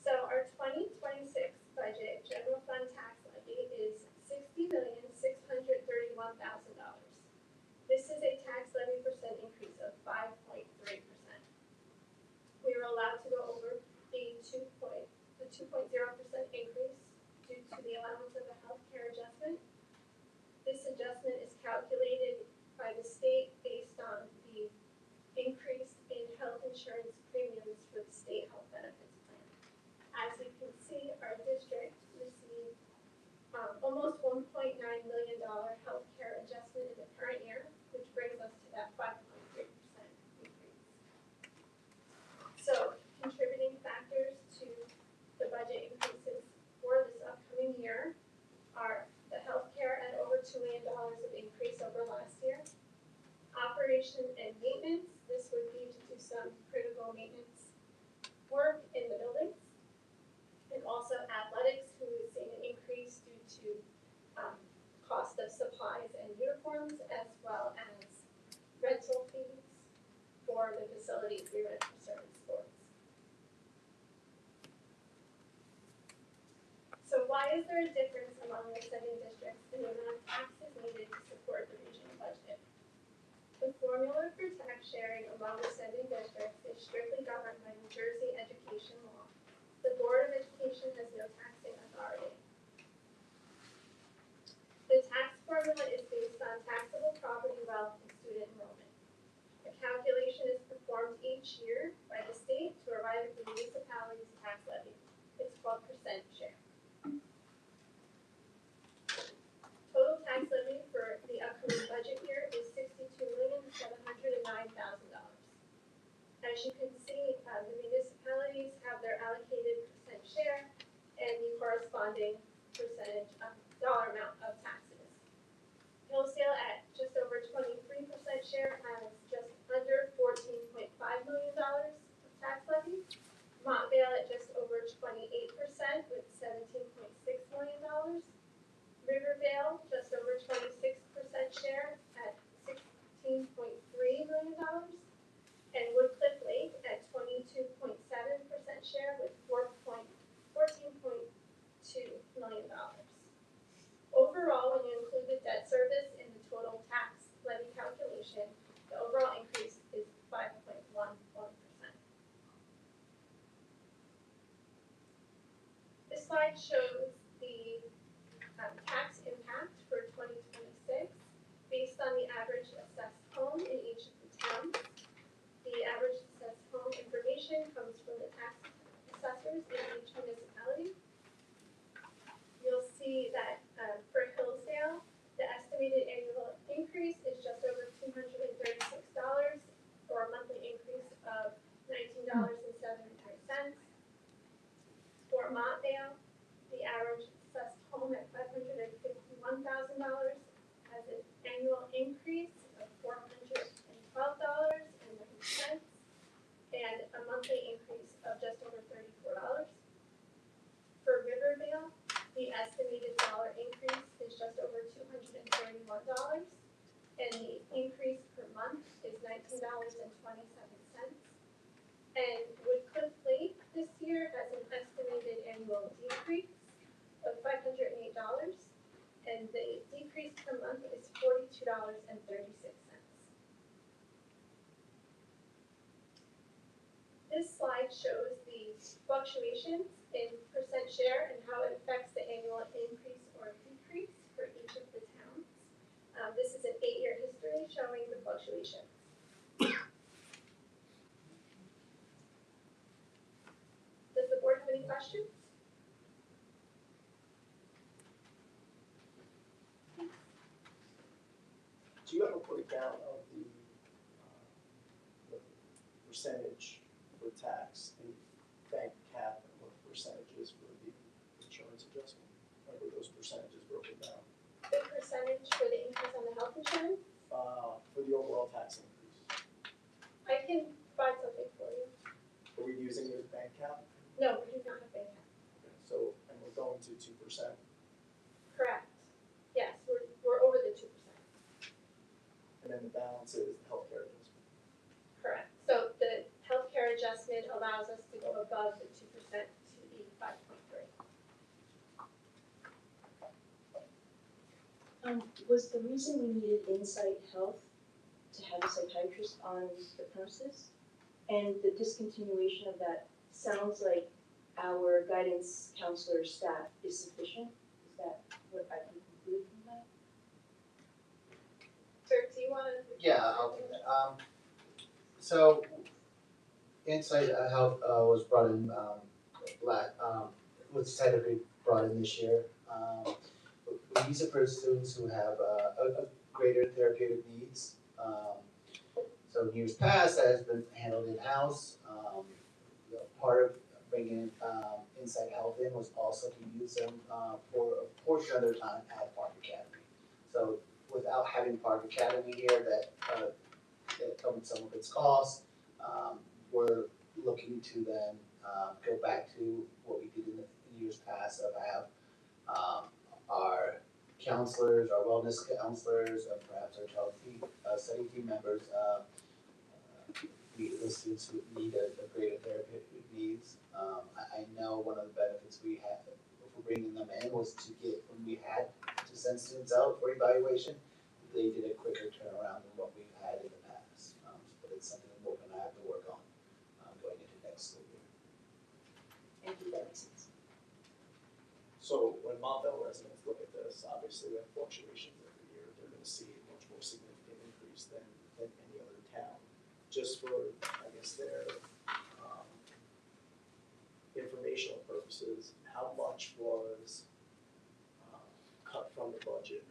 So our 2026 budget general fund tax levy is $60,631,000. This is a tax levy percent increase of 5.3%. We were allowed to go over the 2.0% increase due to the allowance of a healthcare adjustment. This adjustment is calculated by the state based on the increase in health insurance premiums for the state health benefits plan. As you can see, our district received almost $1.9 million healthcare adjustment in the current year, which brings us to that 5.3% increase. So contributing factors to the budget increases for this upcoming year are the healthcare at over $2 million of increase over last year. Operation and maintenance, this would be to do some critical maintenance work in the buildings. And also athletics, who is seeing an increase due to cost of supplies each year by the state to arrive at the municipality's tax levy. It's 12% share. Total tax levy for the upcoming budget year is $62,709,000. As you can see, the municipalities have their allocated percent share and the corresponding percentage dollar amount of taxes. Hillsdale at just over 23% share has just under $14.5 million of tax levy. Montvale at just over 28% with $17.6 million. Riverdale just over 26% share at $16.3 million. And Woodcliff Lake at 22.7% share with $14.2 million. Overall, when you include the debt service in the total tax levy calculation, the overall increase is 5.11%. This slide shows the tax impact for 2026 based on the average assessed home in each of the towns. The average assessed home information comes from the tax assessors in each municipality. You'll see that for Hillsdale, the estimated annual increase is just over $236, or a monthly increase of $19.73. For Montvale, the average assessed home at $551,000 has an annual increase of $412.90 and a monthly increase of just over $34. For Rivervale, the estimated dollar increase is just over $231, and the increase per month is $19.27. And Woodcliff Lake this year has an estimated annual decrease of $508, and the decrease per month is $42.36. This slide shows the fluctuations in percent share and how it affects the annual increase or decrease for each of the towns. This is an 8-year history showing the fluctuations. Does the board have any questions? Do you have a breakdown of the percentage for tax and bank cap and what the percentage is for the insurance adjustment? Or were those percentages broken down? The percentage for the increase on the health insurance? For the overall tax increase? I can provide something for you. Are we using it as bank cap? No, we do not have bank cap. Okay, so, and we're going to 2%. Correct. Yes, we're over the 2%. And then the balance is the healthcare adjustment. Correct. So the healthcare adjustment allows us to go above the 2% to the 5.3. Was the reason we needed Insight Health to have a psychiatrist on the premises? And the discontinuation of that sounds like our guidance counselor staff is sufficient? Is that what I can conclude from that? Sir, do you want to? Yeah, I'll do that. So Insight Health was brought in, was technically brought in this year. We use it for students who have a greater therapeutic needs. So in years past, that has been handled in-house. Part of bringing Insight Health in was also to use them for a portion of their time at Park Academy. So without having Park Academy here, that comes some of its costs. We're looking to then go back to what we did in the years past of have our counselors, our wellness counselors, perhaps our child study team members meet with students who need a greater therapeutic needs. I know one of the benefits we had for bringing them in was to get, when we had to send students out for evaluation, they did a quicker turnaround than what we've had in the past. But it's something that we're gonna have to work on going into next school year. Thank you, that makes sense. So when Montvale residents look at this, obviously we have fluctuations every year. They're gonna see a much more significant increase than any other town. just for, I guess, their informational purposes, how much was cut from the budget?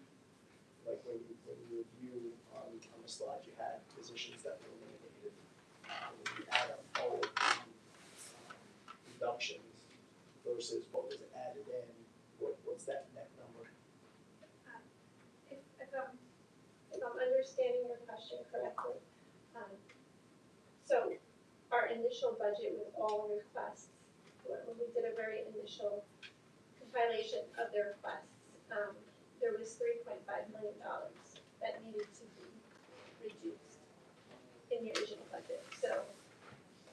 Like when you review on the slide, you had positions that were eliminated. When you add up all of the reductions versus what was added in, what's that net number? If I'm understanding your question correctly, so our initial budget was all requests. When we did a very initial compilation of the requests, there was $3.5 million that needed to be reduced in the original budget. So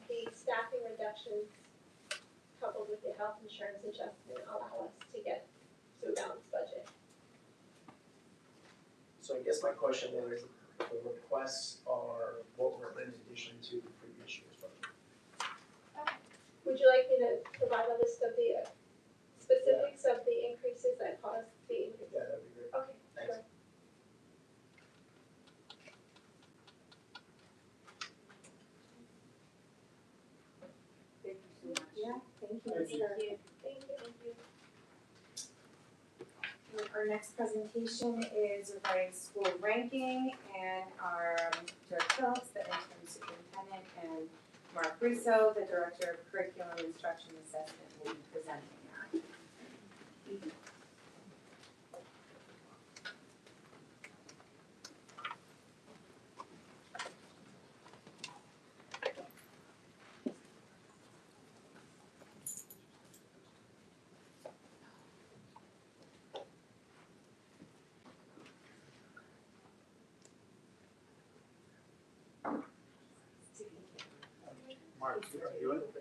the staffing reductions coupled with the health insurance adjustment allow us to get to a balanced budget. So I guess my question is, the requests are what were in addition to the previous year's budget? Would you like me to provide a list of the specifics of the increases that caused the increase? Yeah, that'd be great. Okay, Thanks. sure. Thank you so much. Yeah, thank you. Thank you. Thank you. Our next presentation is regarding school ranking, and our Director Phillips, the interim superintendent, and Mark Russo, the Director of Curriculum Instruction Assessment, will be presenting that. Mark, are you in? Okay.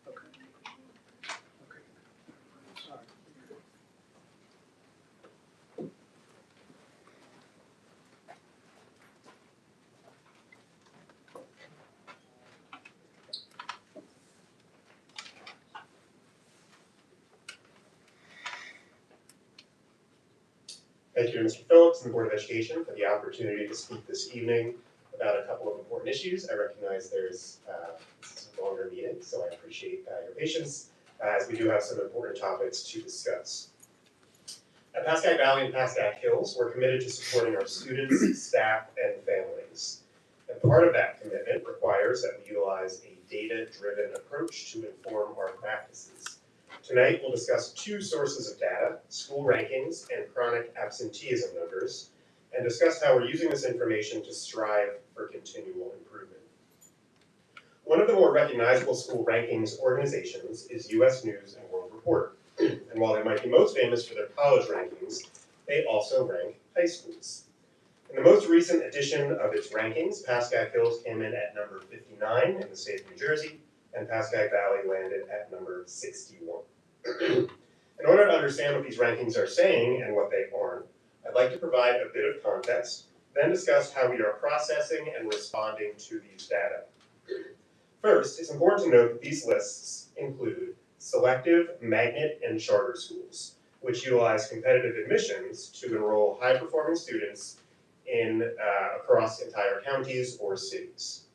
Okay. Sorry. Thank you to Mr. Phillips and the Board of Education for the opportunity to speak this evening about a couple of important issues. I recognize this is a longer meeting, so I appreciate your patience as we do have some important topics to discuss. At Pascack Valley and Pascack Hills, we're committed to supporting our students, staff, and families. And part of that commitment requires that we utilize a data-driven approach to inform our practices. Tonight, we'll discuss two sources of data, school rankings and chronic absenteeism numbers, and discuss how we're using this information to strive for continual improvement. One of the more recognizable school rankings organizations is U.S. News and World Report. And while they might be most famous for their college rankings, they also rank high schools. In the most recent edition of its rankings, Pascack Hills came in at number 59 in the state of New Jersey, and Pascack Valley landed at number 61. In order to understand what these rankings are saying and what they aren't, I'd like to provide a bit of context, then discuss how we are processing and responding to these data. First, it's important to note that these lists include selective, magnet, and charter schools, which utilize competitive admissions to enroll high-performing students in across entire counties or cities.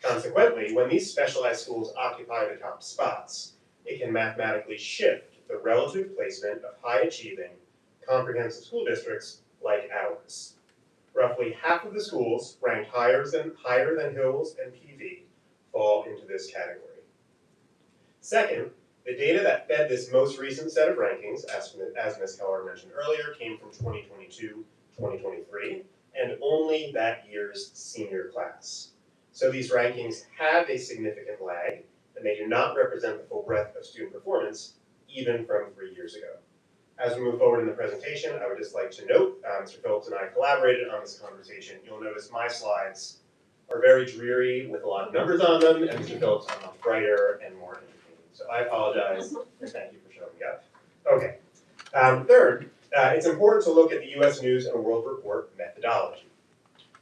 Consequently, when these specialized schools occupy the top spots, it can mathematically shift the relative placement of high-achieving, comprehensive school districts like ours. Roughly half of the schools ranked higher than Hills and PV fall into this category. Second, the data that fed this most recent set of rankings, as Ms. Keller mentioned earlier, came from 2022-2023, and only that year's senior class. So these rankings have a significant lag, and they do not represent the full breadth of student performance, even from 3 years ago. As we move forward in the presentation, I would just like to note, Mr. Phillips and I collaborated on this conversation. You'll notice my slides are very dreary with a lot of numbers on them, and Mr. Phillips are much brighter and more entertaining. So I apologize, and thank you for showing me up. Okay. Third, it's important to look at the U.S. News and World Report methodology.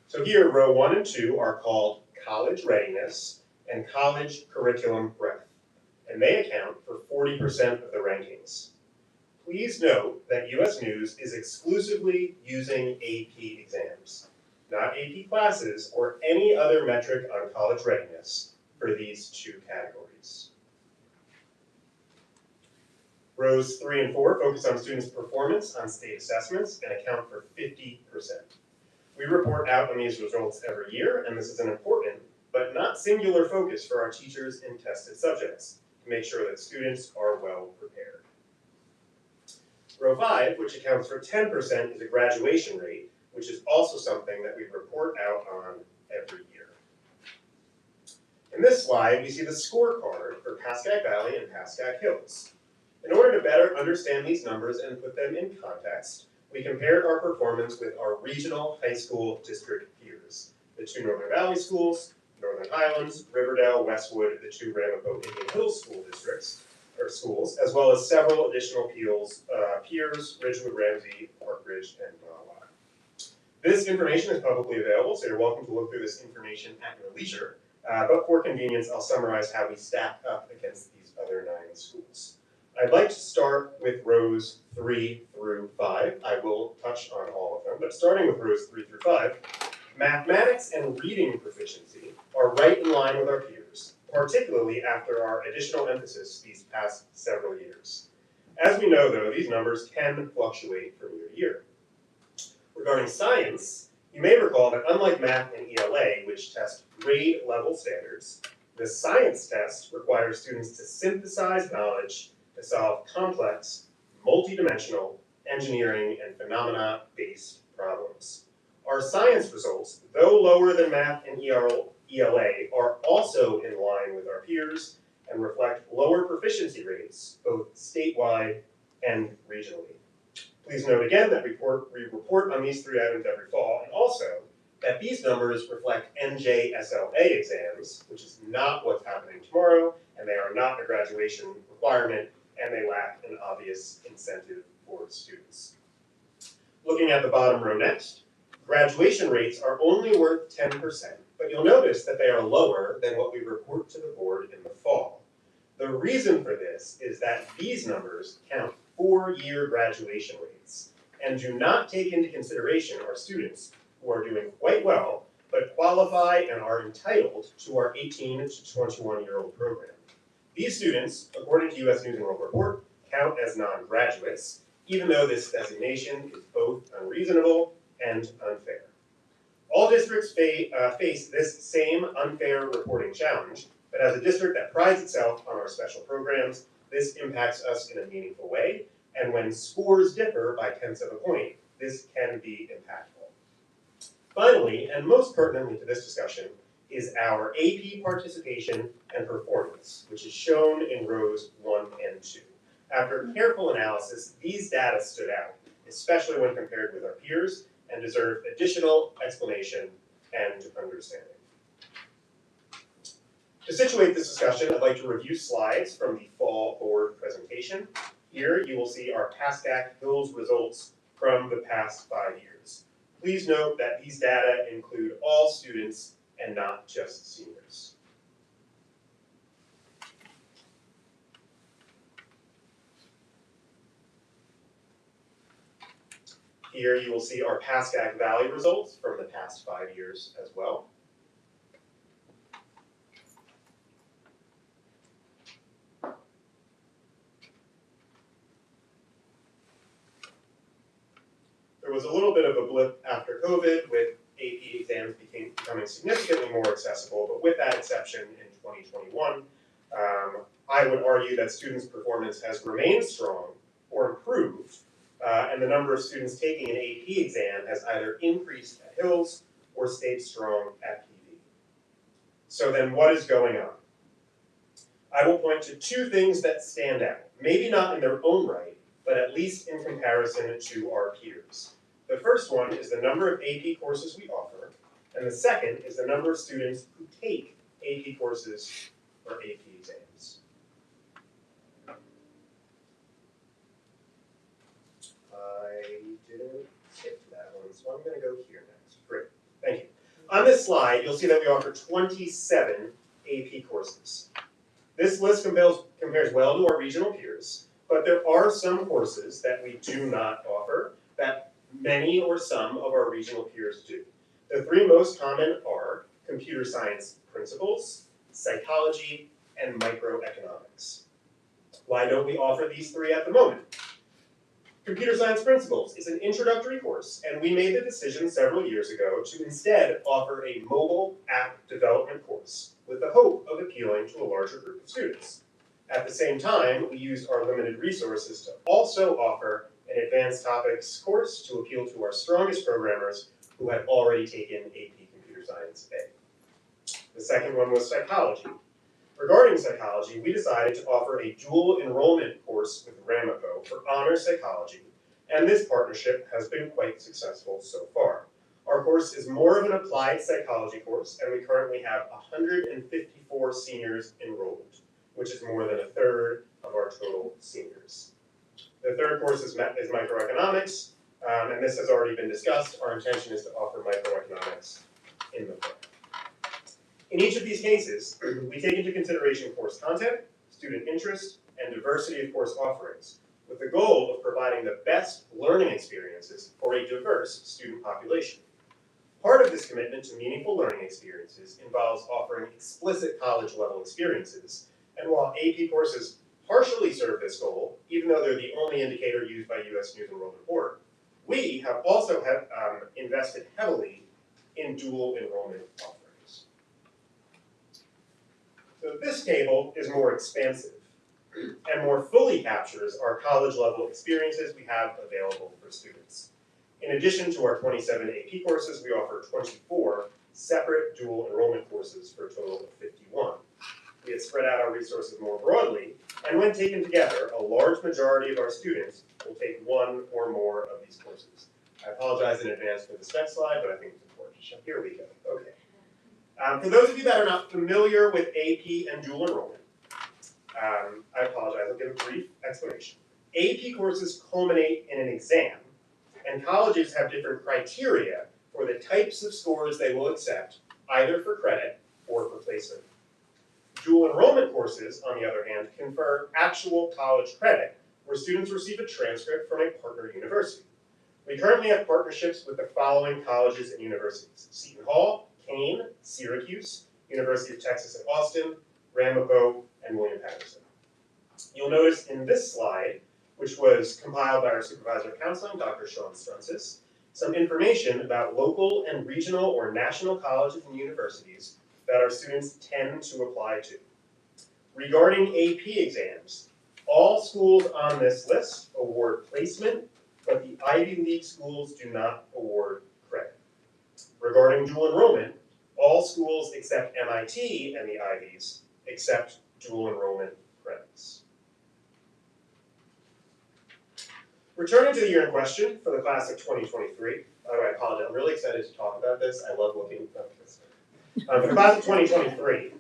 So here, row 1 and 2 are called college readiness and college curriculum breadth, and they account for 40% of the rankings. Please note that U.S. News is exclusively using AP exams. not AP classes or any other metric on college readiness for these two categories. Rows 3 and 4 focus on students' performance on state assessments and account for 50%. We report out on these results every year, and this is an important but not singular focus for our teachers in tested subjects to make sure that students are well prepared. Row 5, which accounts for 10%, is a graduation rate, which is also something that we report out on every year. In this slide, we see the scorecard for Pascack Valley and Pascack Hills. In order to better understand these numbers and put them in context, we compared our performance with our regional high school district peers, the two Northern Valley schools, Northern Highlands, Riverdale, Westwood, the two Ramapo Indian Hills school districts, or schools, as well as several additional peers, Ridgewood, Ramsey, Park Ridge, and Norwalk. This information is publicly available, so you're welcome to look through this information at your leisure, but for convenience, I'll summarize how we stack up against these other 9 schools. I'd like to start with rows 3 through 5. I will touch on all of them, but starting with rows 3 through 5, mathematics and reading proficiency are right in line with our peers, particularly after our additional emphasis these past several years. As we know, though, these numbers can fluctuate from year to year. Regarding science, you may recall that unlike math and ELA, which test grade level standards, the science test requires students to synthesize knowledge to solve complex, multidimensional, engineering, and phenomena-based problems. Our science results, though lower than math and ELA, are also in line with our peers and reflect lower proficiency rates, both statewide and regionally. Please note again that we report on these 3 items every fall, and also that these numbers reflect NJSLA exams, which is not what's happening tomorrow, and they are not a graduation requirement, and they lack an obvious incentive for students. Looking at the bottom row next, graduation rates are only worth 10%, but you'll notice that they are lower than what we report to the board in the fall. The reason for this is that these numbers count 4-year graduation rates and do not take into consideration our students who are doing quite well, but qualify and are entitled to our 18 to 21-year-old program. These students, according to U.S. News and World Report, count as non-graduates, even though this designation is both unreasonable and unfair. All districts face this same unfair reporting challenge, but as a district that prides itself on our special programs, this impacts us in a meaningful way, and when scores differ by 1/10 of a point, this can be impactful. Finally, and most pertinently to this discussion, is our AP participation and performance, which is shown in rows 1 and 2. After careful analysis, these data stood out, especially when compared with our peers, and deserve additional explanation and understanding. To situate this discussion, I'd like to review slides from the fall board presentation. Here you will see our Pascack Hills results from the past 5 years. Please note that these data include all students and not just seniors. Here you will see our Pascack Valley results from the past 5 years as well. There was a little bit of a blip after COVID with AP exams becoming significantly more accessible, but with that exception in 2021, I would argue that students' performance has remained strong or improved, and the number of students taking an AP exam has either increased at Hills or stayed strong at PV. So then what is going on? I will point to 2 things that stand out, maybe not in their own right, but at least in comparison to our peers. The first one is the number of AP courses we offer, and the second is the number of students who take AP courses or AP exams. I didn't skip to that one, so I'm going to go here next. Great, thank you. On this slide, you'll see that we offer 27 AP courses. This list compares well to our regional peers, but there are some courses that we do not offer that many or some of our regional peers do. The three most common are computer science principles, psychology, and microeconomics. Why don't we offer these three at the moment? Computer Science Principles is an introductory course, and we made the decision several years ago to instead offer a mobile app development course with the hope of appealing to a larger group of students. At the same time, we used our limited resources to also offer an advanced topics course to appeal to our strongest programmers who had already taken AP Computer Science A. The second one was psychology. Regarding psychology, we decided to offer a dual enrollment course with Ramapo for honors psychology, and this partnership has been quite successful so far. Our course is more of an applied psychology course, and we currently have 154 seniors enrolled, which is more than a third of our total seniors. The third course is microeconomics, and this has already been discussed. Our intention is to offer microeconomics in the fall. In each of these cases, we take into consideration course content, student interest, and diversity of course offerings, with the goal of providing the best learning experiences for a diverse student population. Part of this commitment to meaningful learning experiences involves offering explicit college-level experiences, and while AP courses partially serve this goal, even though they're the only indicator used by US News and World Report, we have also invested heavily in dual enrollment offerings. So this table is more expansive and more fully captures our college-level experiences we have available for students. In addition to our 27 AP courses, we offer 24 separate dual enrollment courses for a total of 51. We have spread out our resources more broadly, and when taken together, a large majority of our students will take one or more of these courses. I apologize in advance for this next slide, but I think it's important to show. Here we go. Okay. For those of you that are not familiar with AP and dual enrollment, I apologize, I'll give a brief explanation. AP courses culminate in an exam, and colleges have different criteria for the types of scores they will accept, either for credit or for placement. Dual enrollment courses, on the other hand, confer actual college credit, where students receive a transcript from a partner university. We currently have partnerships with the following colleges and universities: Seton Hall, Kane, Syracuse, University of Texas at Austin, Ramapo, and William Patterson. You'll notice in this slide, which was compiled by our supervisor of counseling, Dr. Sean Strunsis, some information about local and regional or national colleges and universities that our students tend to apply to. Regarding AP exams, all schools on this list award placement, but the Ivy League schools do not award credit. Regarding dual enrollment, all schools except MIT and the Ivies accept dual enrollment credits. Returning to the year in question for the class of 2023, by the way, I apologize, I'm really excited to talk about this. I love looking at this. For the class of 2023,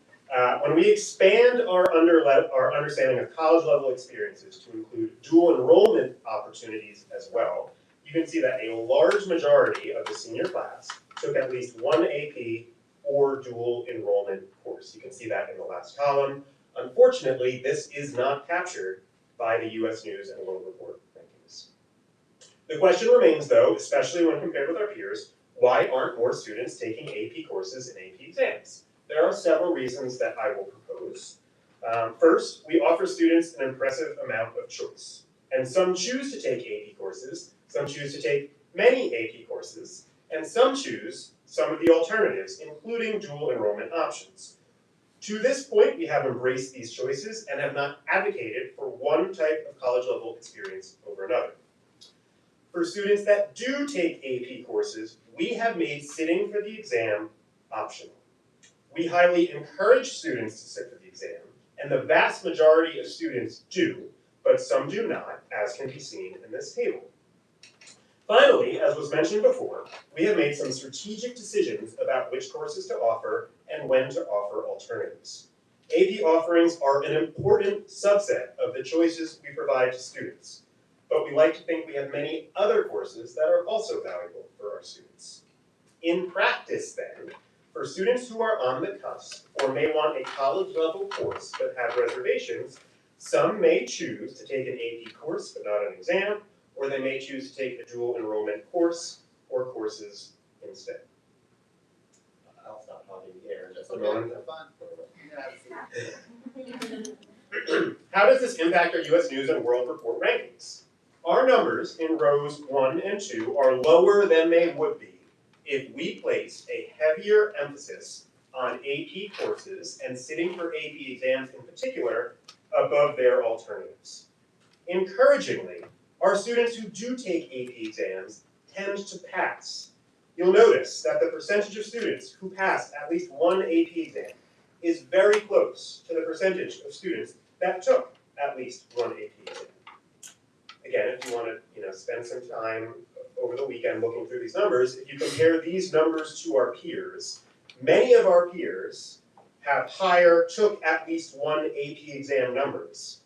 when we expand our understanding of college-level experiences to include dual enrollment opportunities as well, you can see that a large majority of the senior class took at least one AP or dual enrollment course. You can see that in the last column. Unfortunately, this is not captured by the US News and World Report rankings. The question remains, though, especially when compared with our peers, why aren't more students taking AP courses and AP exams? There are several reasons that I will propose. First, we offer students an impressive amount of choice. And some choose to take AP courses, some choose to take many AP courses, and some choose some of the alternatives, including dual enrollment options. To this point, we have embraced these choices and have not advocated for one type of college-level experience over another. For students that do take AP courses, we have made sitting for the exam optional. We highly encourage students to sit for the exam, and the vast majority of students do, but some do not, as can be seen in this table. Finally, as was mentioned before, we have made some strategic decisions about which courses to offer and when to offer alternatives. AP offerings are an important subset of the choices we provide to students, but we like to think we have many other courses that are also valuable for our students. In practice, then, for students who are on the cusp or may want a college-level course but have reservations, some may choose to take an AP course but not an exam, or they may choose to take a dual enrollment course or courses instead. Just a moment. Fun. How does this impact our US News and World Report rankings? Our numbers in rows 1 and 2 are lower than they would be if we placed a heavier emphasis on AP courses and sitting for AP exams in particular above their alternatives. Encouragingly, our students who do take AP exams tend to pass. You'll notice that the percentage of students who pass at least one AP exam is very close to the percentage of students that took at least one AP exam. Again, if you want to spend some time over the weekend looking through these numbers, if you compare these numbers to our peers, many of our peers have higher took at least one AP exam numbers,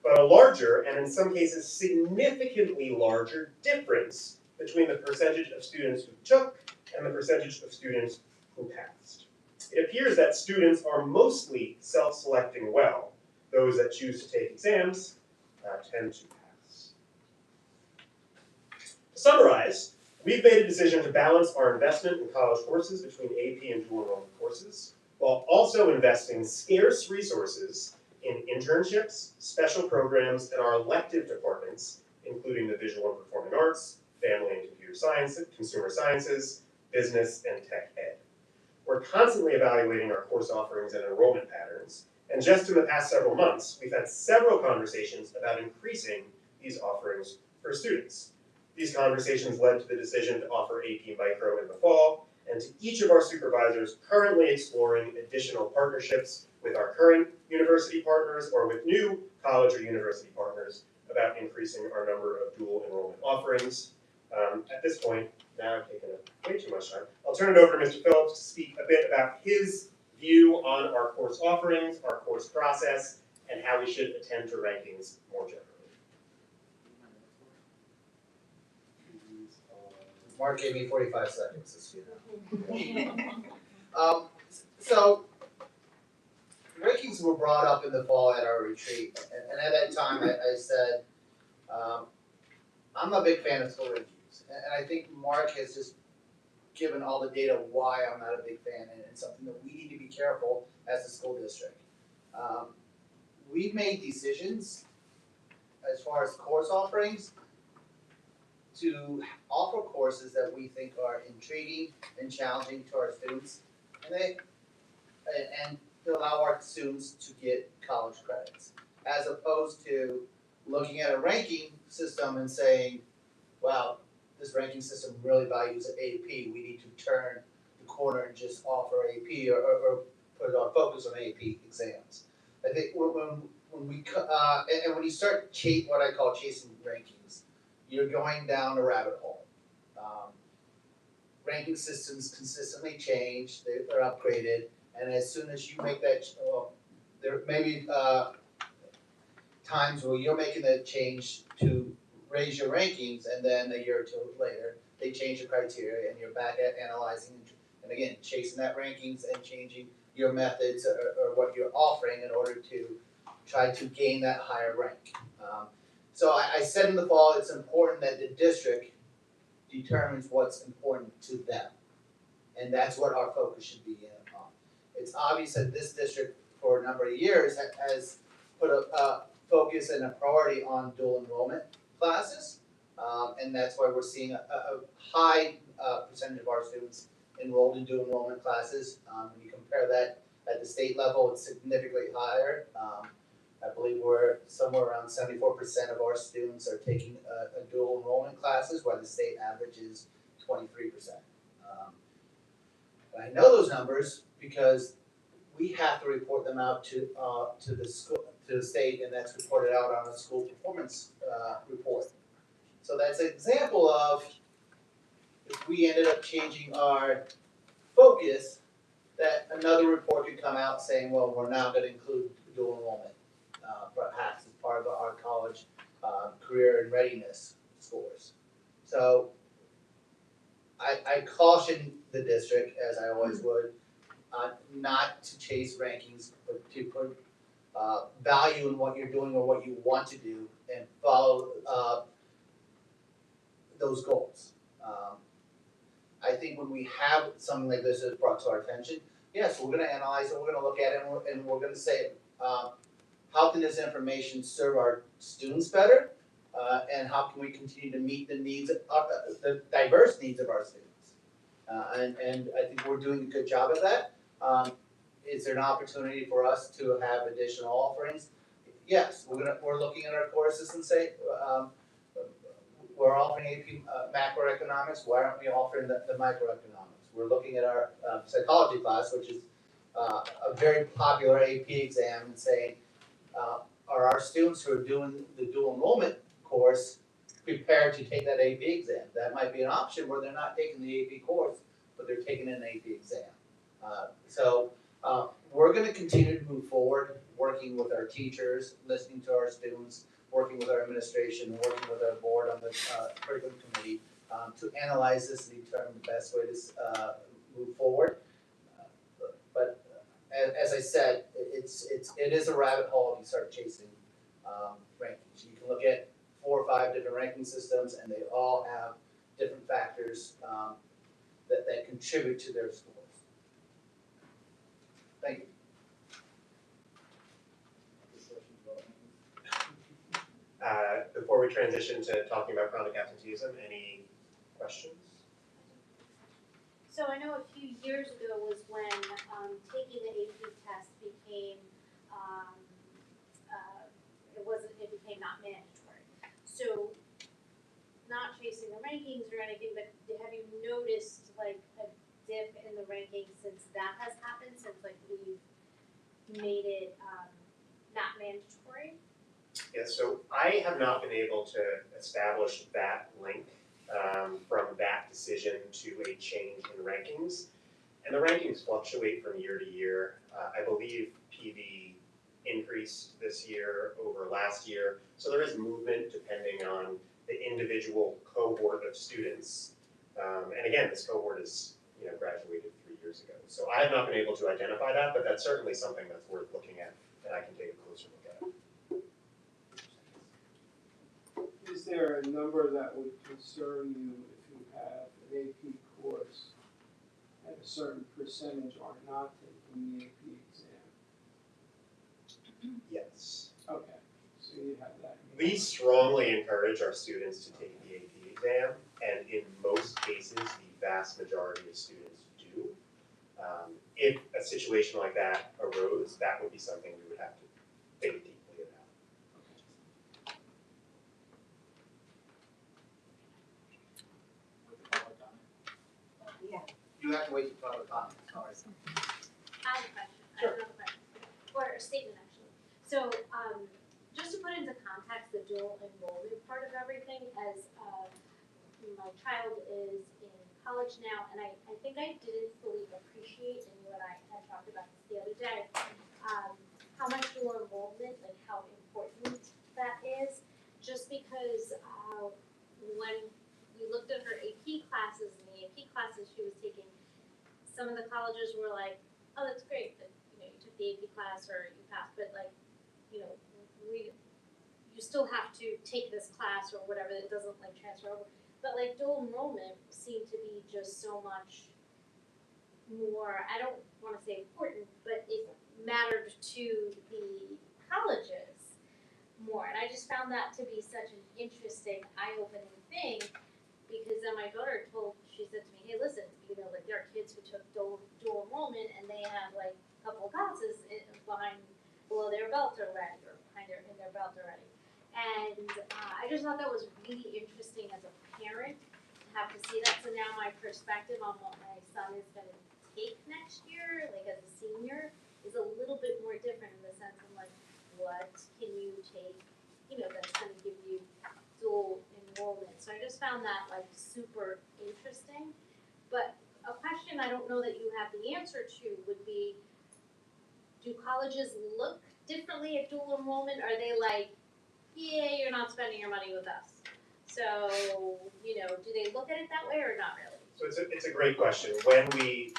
but a larger, and in some cases significantly larger, difference between the percentage of students who took and the percentage of students who passed. It appears that students are mostly self-selecting well. Those that choose to take exams tend to pass. To summarize, we've made a decision to balance our investment in college courses between AP and dual enrollment courses, while also investing scarce resources in internships, special programs, and our elective departments, including the visual and performing arts, family and computer science, consumer sciences, business, and tech ed. We're constantly evaluating our course offerings and enrollment patterns, and just in the past several months, we've had several conversations about increasing these offerings for students. These conversations led to the decision to offer AP Micro in the fall, and to each of our supervisors currently exploring additional partnerships with our current university partners or with new college or university partners about increasing our number of dual enrollment offerings. At this point, now I've taken up way too much time, I'll turn it over to Mr. Phillips to speak a bit about his view on our course offerings, our course process, and how we should attend to rankings more generally. Mark gave me 45 seconds, as you know. So, rankings were brought up in the fall at our retreat, and at that time I said, I'm a big fan of school rankings, and I think Mark has just given all the data why I'm not a big fan, and it's something that we need to be careful as a school district. We've made decisions as far as course offerings to offer courses that we think are intriguing and challenging to our students, and to allow our students to get college credits, as opposed to looking at a ranking system and saying, wow, this ranking system really values AP, we need to turn the corner and just offer AP or put our focus on AP exams. I think when you start what I call chasing rankings, you're going down a rabbit hole. Ranking systems consistently change, they're upgraded, and as soon as you make that, there may be times where you're making that change to raise your rankings, and then a year or two later, they change the criteria, and you're back at analyzing, and again, chasing that rankings and changing your methods or what you're offering in order to try to gain that higher rank. So I said in the fall, it's important that the district determines what's important to them. And that's what our focus should be on. It's obvious that this district, for a number of years, has put a focus and a priority on dual enrollment classes. And that's why we're seeing a high percentage of our students enrolled in dual enrollment classes. When you compare that at the state level, it's significantly higher. I believe we're somewhere around 74% of our students are taking a dual enrollment classes, while the state average is 23%. And I know those numbers because we have to report them out to the school, to the state, and that's reported out on a school performance report. So that's an example of if we ended up changing our focus, that another report could come out saying, well, we're now going to include dual enrollment, perhaps as part of our college career and readiness scores. So I caution the district, as I always would, not to chase rankings, but to put value in what you're doing or what you want to do and follow those goals. I think when we have something like this that's brought to our attention, yes, we're gonna analyze it, we're gonna look at it, and we're gonna say, how can this information serve our students better? And how can we continue to meet the needs of, the diverse needs of our students? And I think we're doing a good job of that. Is there an opportunity for us to have additional offerings? Yes, we're looking at our courses and say, we're offering AP macroeconomics, why aren't we offering the microeconomics? We're looking at our psychology class, which is a very popular AP exam, and saying, are our students who are doing the dual enrollment course prepared to take that AP exam? That might be an option where they're not taking the AP course, but they're taking an AP exam. We're gonna continue to move forward, working with our teachers, listening to our students, working with our administration, working with our board on the curriculum committee, to analyze this and determine the best way to move forward. But as I said, it is a rabbit hole if you start chasing rankings. You can look at 4 or 5 different ranking systems, and they all have different factors that contribute to their scores. Thank you. Before we transition to talking about chronic absenteeism, any questions? So I know a few years ago was when taking the AP test became it became not mandatory. So not chasing the rankings or anything, but have you noticed like a dip in the rankings since that has happened, since like we've made it not mandatory? Yeah, so I have not been able to establish that link from that decision to a change in rankings. And the rankings fluctuate from year to year. I believe PV increased this year over last year. So there is movement depending on the individual cohort of students. And again, this cohort is graduated 3 years ago. So I have not been able to identify that, but that's certainly something that's worth looking at, and I can take a closer look at it. Is there a number that would concern you if you have an AP course and a certain percentage are not taking the AP exam? Yes. Okay, so you have that. We strongly encourage our students to take the AP exam, and in most cases, the vast majority of students do. If a situation like that arose, that would be something we would have to think deeply about. You have to wait for public comment, sorry. I have a question, I have another question, or a statement actually. So, just to put into context the dual enrollment part of everything, as my child is in college now, and I think I didn't fully appreciate, and you and I had talked about this the other day, how much dual enrollment, like how important that is, just because when we looked at her AP classes, and the AP classes she was taking, some of the colleges were like, oh, that's great that, you took the AP class or you passed, but like, you still have to take this class or whatever, that doesn't like transfer over. But like dual enrollment seemed to be just so much more, I don't wanna say important, but it mattered to the colleges more. And I just found that to be such an interesting, eye-opening thing, because then my daughter she said to me, hey, listen, like there are kids who took dual enrollment and they have like a couple of classes below their belt already, or in their belt already. And I just thought that was really interesting as a parent to have to see that. So now my perspective on what my son is gonna take next year, like as a senior, is a little bit more different in the sense of like, what can you take, that's gonna give you dual enrollment. So I just found that like super interesting. But a question I don't know that you have the answer to would be, do colleges look differently at dual enrollment? Are they like, yeah, you're not spending your money with us? So, do they look at it that way or not really? So it's a great question. When we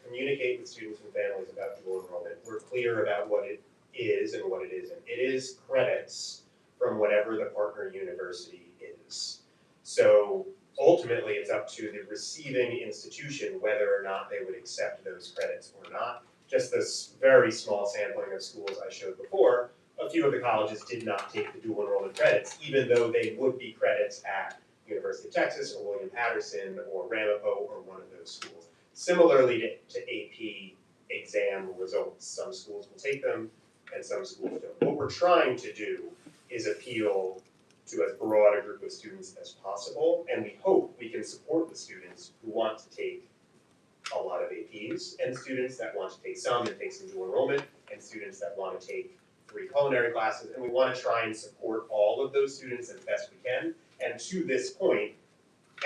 communicate with students and families about dual enrollment, we're clear about what it is and what it isn't. It is credits from whatever the partner university is. So ultimately, it's up to the receiving institution whether or not they would accept those credits or not. Just this very small sampling of schools I showed before, a few of the colleges did not take the dual enrollment credits, even though they would be credits at University of Texas or William Patterson or Ramapo or one of those schools. Similarly to AP exam results, some schools will take them and some schools don't. What we're trying to do is appeal to as broad a group of students as possible, and we hope we can support the students who want to take a lot of APs, and students that want to take some and take some dual enrollment, and students that want to take 3 culinary classes, and we want to try and support all of those students as best we can. And to this point,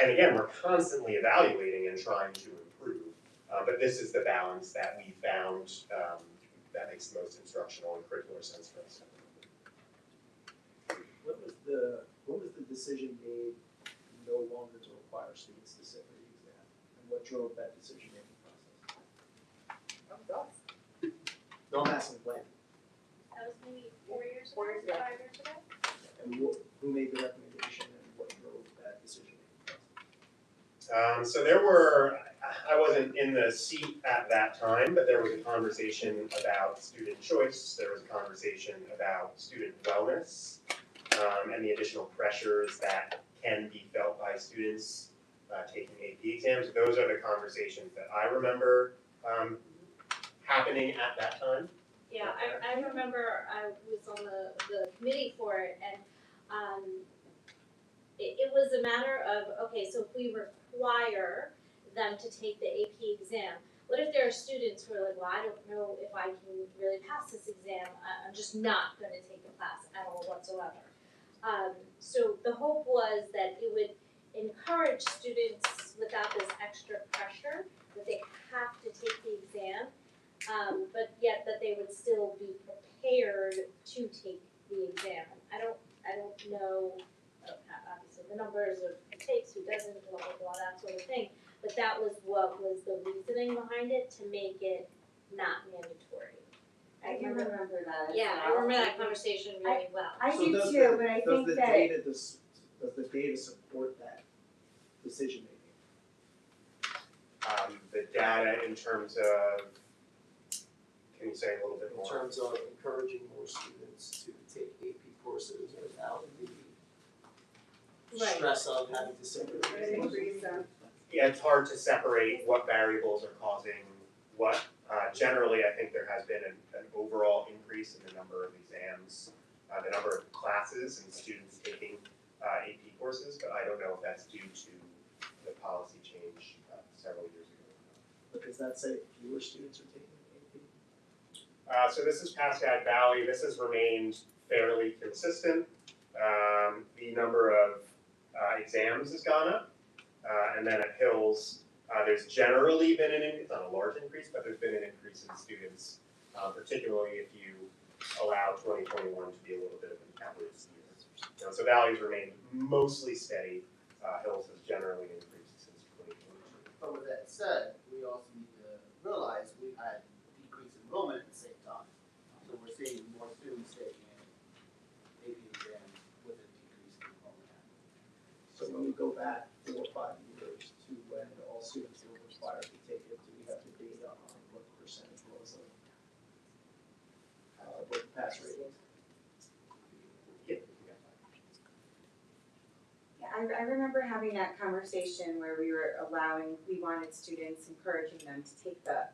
and again, we're constantly evaluating and trying to improve, but this is the balance that we found that makes the most instructional and curricular sense for us. When was the decision made no longer to require students to sit for the exam? And what drove that decision making process? No, I'm asking when. That was maybe 4 years ago, 4 years ago. 5 years ago. And who made the recommendation and what drove that decision making process? So there were, I wasn't in the seat at that time, but there was a conversation about student choice, there was a conversation about student wellness, and the additional pressures that can be felt by students taking AP exams. Those are the conversations that I remember happening at that time. Yeah, I remember I was on the committee for it, and it was a matter of, okay, so if we require them to take the AP exam, what if there are students who are like, well, I don't know if I can really pass this exam, I'm just not gonna take the class at all whatsoever. So the hope was that it would encourage students without this extra pressure, that they have to take the exam, but yet that they would still be prepared to take the exam. I don't know, obviously the numbers of who takes, who doesn't, blah, blah, blah, that sort of thing. But that was what was the reasoning behind it, to make it not mandatory. I do remember that as Yeah, I well. remember that conversation really well. I So do does too, but I think that. Does the data support that decision making? The data in terms of, can you say a little bit In more? terms of encouraging more students to take AP courses without the Right. stress of having to sit for the exam? Increase, Yeah, it's hard to separate what variables are causing what. Generally, I think there has been an overall increase in the number of exams, the number of classes and students taking AP courses, but I don't know if that's due to the policy change several years ago. But does that say fewer students are taking AP? So this is Pascack Valley. This has remained fairly consistent. The number of exams has gone up, and then at Hills, there's generally been not a large increase, but there's been an increase in students, particularly if you allow 2021 to be a little bit of an average year. So Valley's remained mostly steady. Hills has generally increased since 2022. But with that said, we also need to realize we've had decreased enrollment at the same time. So we're seeing more students taking AP exams with a decrease in enrollment. So when we go back 4 or 5 years to when all students were required to take it, do we have the data on what the percentage was of what the pass rate was? Yeah, I remember having that conversation where we wanted students, encouraging them to take the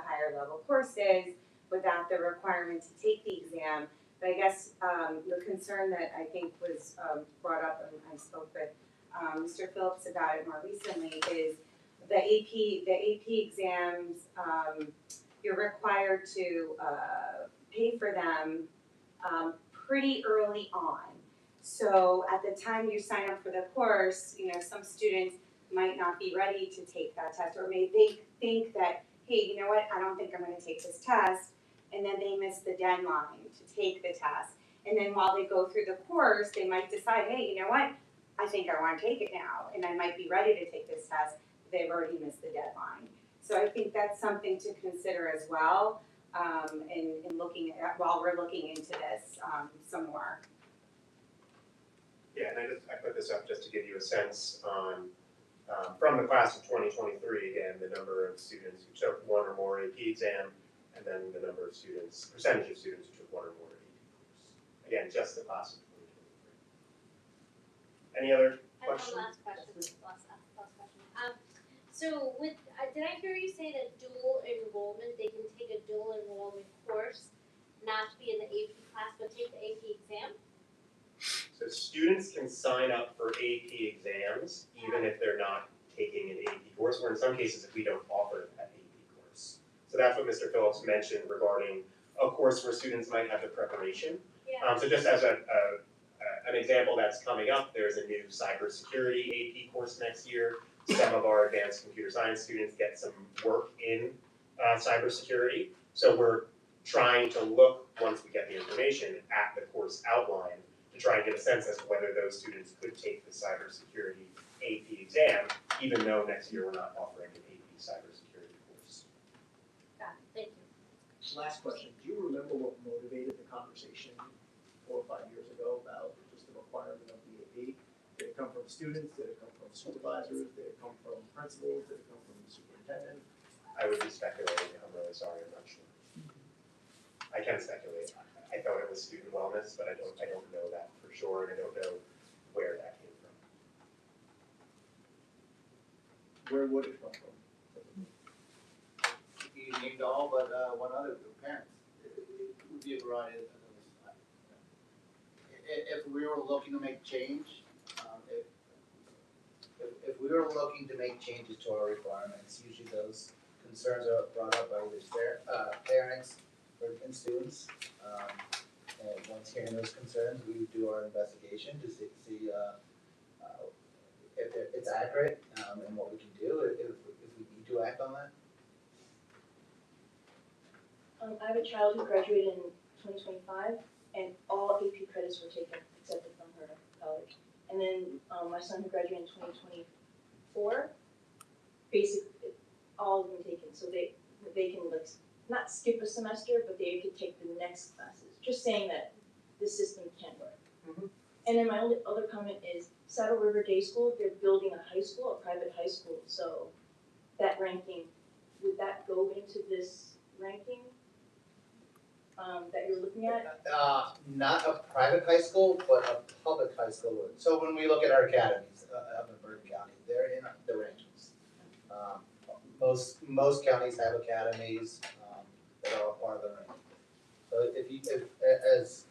higher level courses without the requirement to take the exam. But I guess the concern that I think was brought up, and I spoke with Mr. Phillips about it more recently, is the AP exams, you're required to pay for them pretty early on. So at the time you sign up for the course, some students might not be ready to take that test, or may they think that, hey, you know what, I don't think I'm gonna take this test, and then they miss the deadline to take the test. And then while they go through the course, they might decide, hey, you know what, I think I wanna take it now, and I might be ready to take this test, they've already missed the deadline. So I think that's something to consider as well, in looking at, while we're looking into this some more. Yeah, and I put this up just to give you a sense on From the class of 2023, again, the number of students who took one or more AP exam, and then the number of students, percentage of students who took one or more AP course. Again, just the class of 2023. Any other I have questions? one last question, last question. So with, did I hear you say that dual enrollment, they can take a dual enrollment course, not be in the AP class, but take the AP exam? So students can sign up for AP exams even if they're not taking an AP course, or in some cases if we don't offer that AP course. So that's what Mr. Phillips mentioned regarding a course where students might have the preparation. Yeah. So just as an example that's coming up, there's a new cybersecurity AP course next year. Some of our advanced computer science students get some work in cybersecurity. So we're trying to look, once we get the information, at the course outline to try and get a sense as to whether those students could take the cybersecurity AP exam, even though next year we're not offering an AP cybersecurity course. Got it, thank you. Last question, do you remember what motivated the conversation 4 or 5 years ago about just the requirement of the AP? Did it come from students, did it come from supervisors, did it come from principals, did it come from the superintendent? I would be speculating, I'm really sorry, I'm not sure. I can speculate. I thought it was student wellness, but I don't know that for sure, and I don't know where that came from. Where would it come from? You named all but one other group, parents. It would be a variety of those. If we were looking to make change, if we were looking to make changes to our requirements, usually those concerns are brought up by either parents and students. And once hearing those concerns, we would do our investigation to see if it's accurate and what we can do, if we need to act on that. I have a child who graduated in 2025, and all AP credits were taken, accepted from her college. And then my son who graduated in 2024, basically all of them taken, so they can like not skip a semester, but they could take the next classes. Just saying that the system can work. Mhm. And then my only other comment is Saddle River Day School, they're building a high school, a private high school, so that ranking, would that go into this ranking that you're looking at? Not a private high school, but a public high school would. So when we look at our academies up in Bergen County, they're in the rankings. Most counties have academies that are a part of the ranking. So as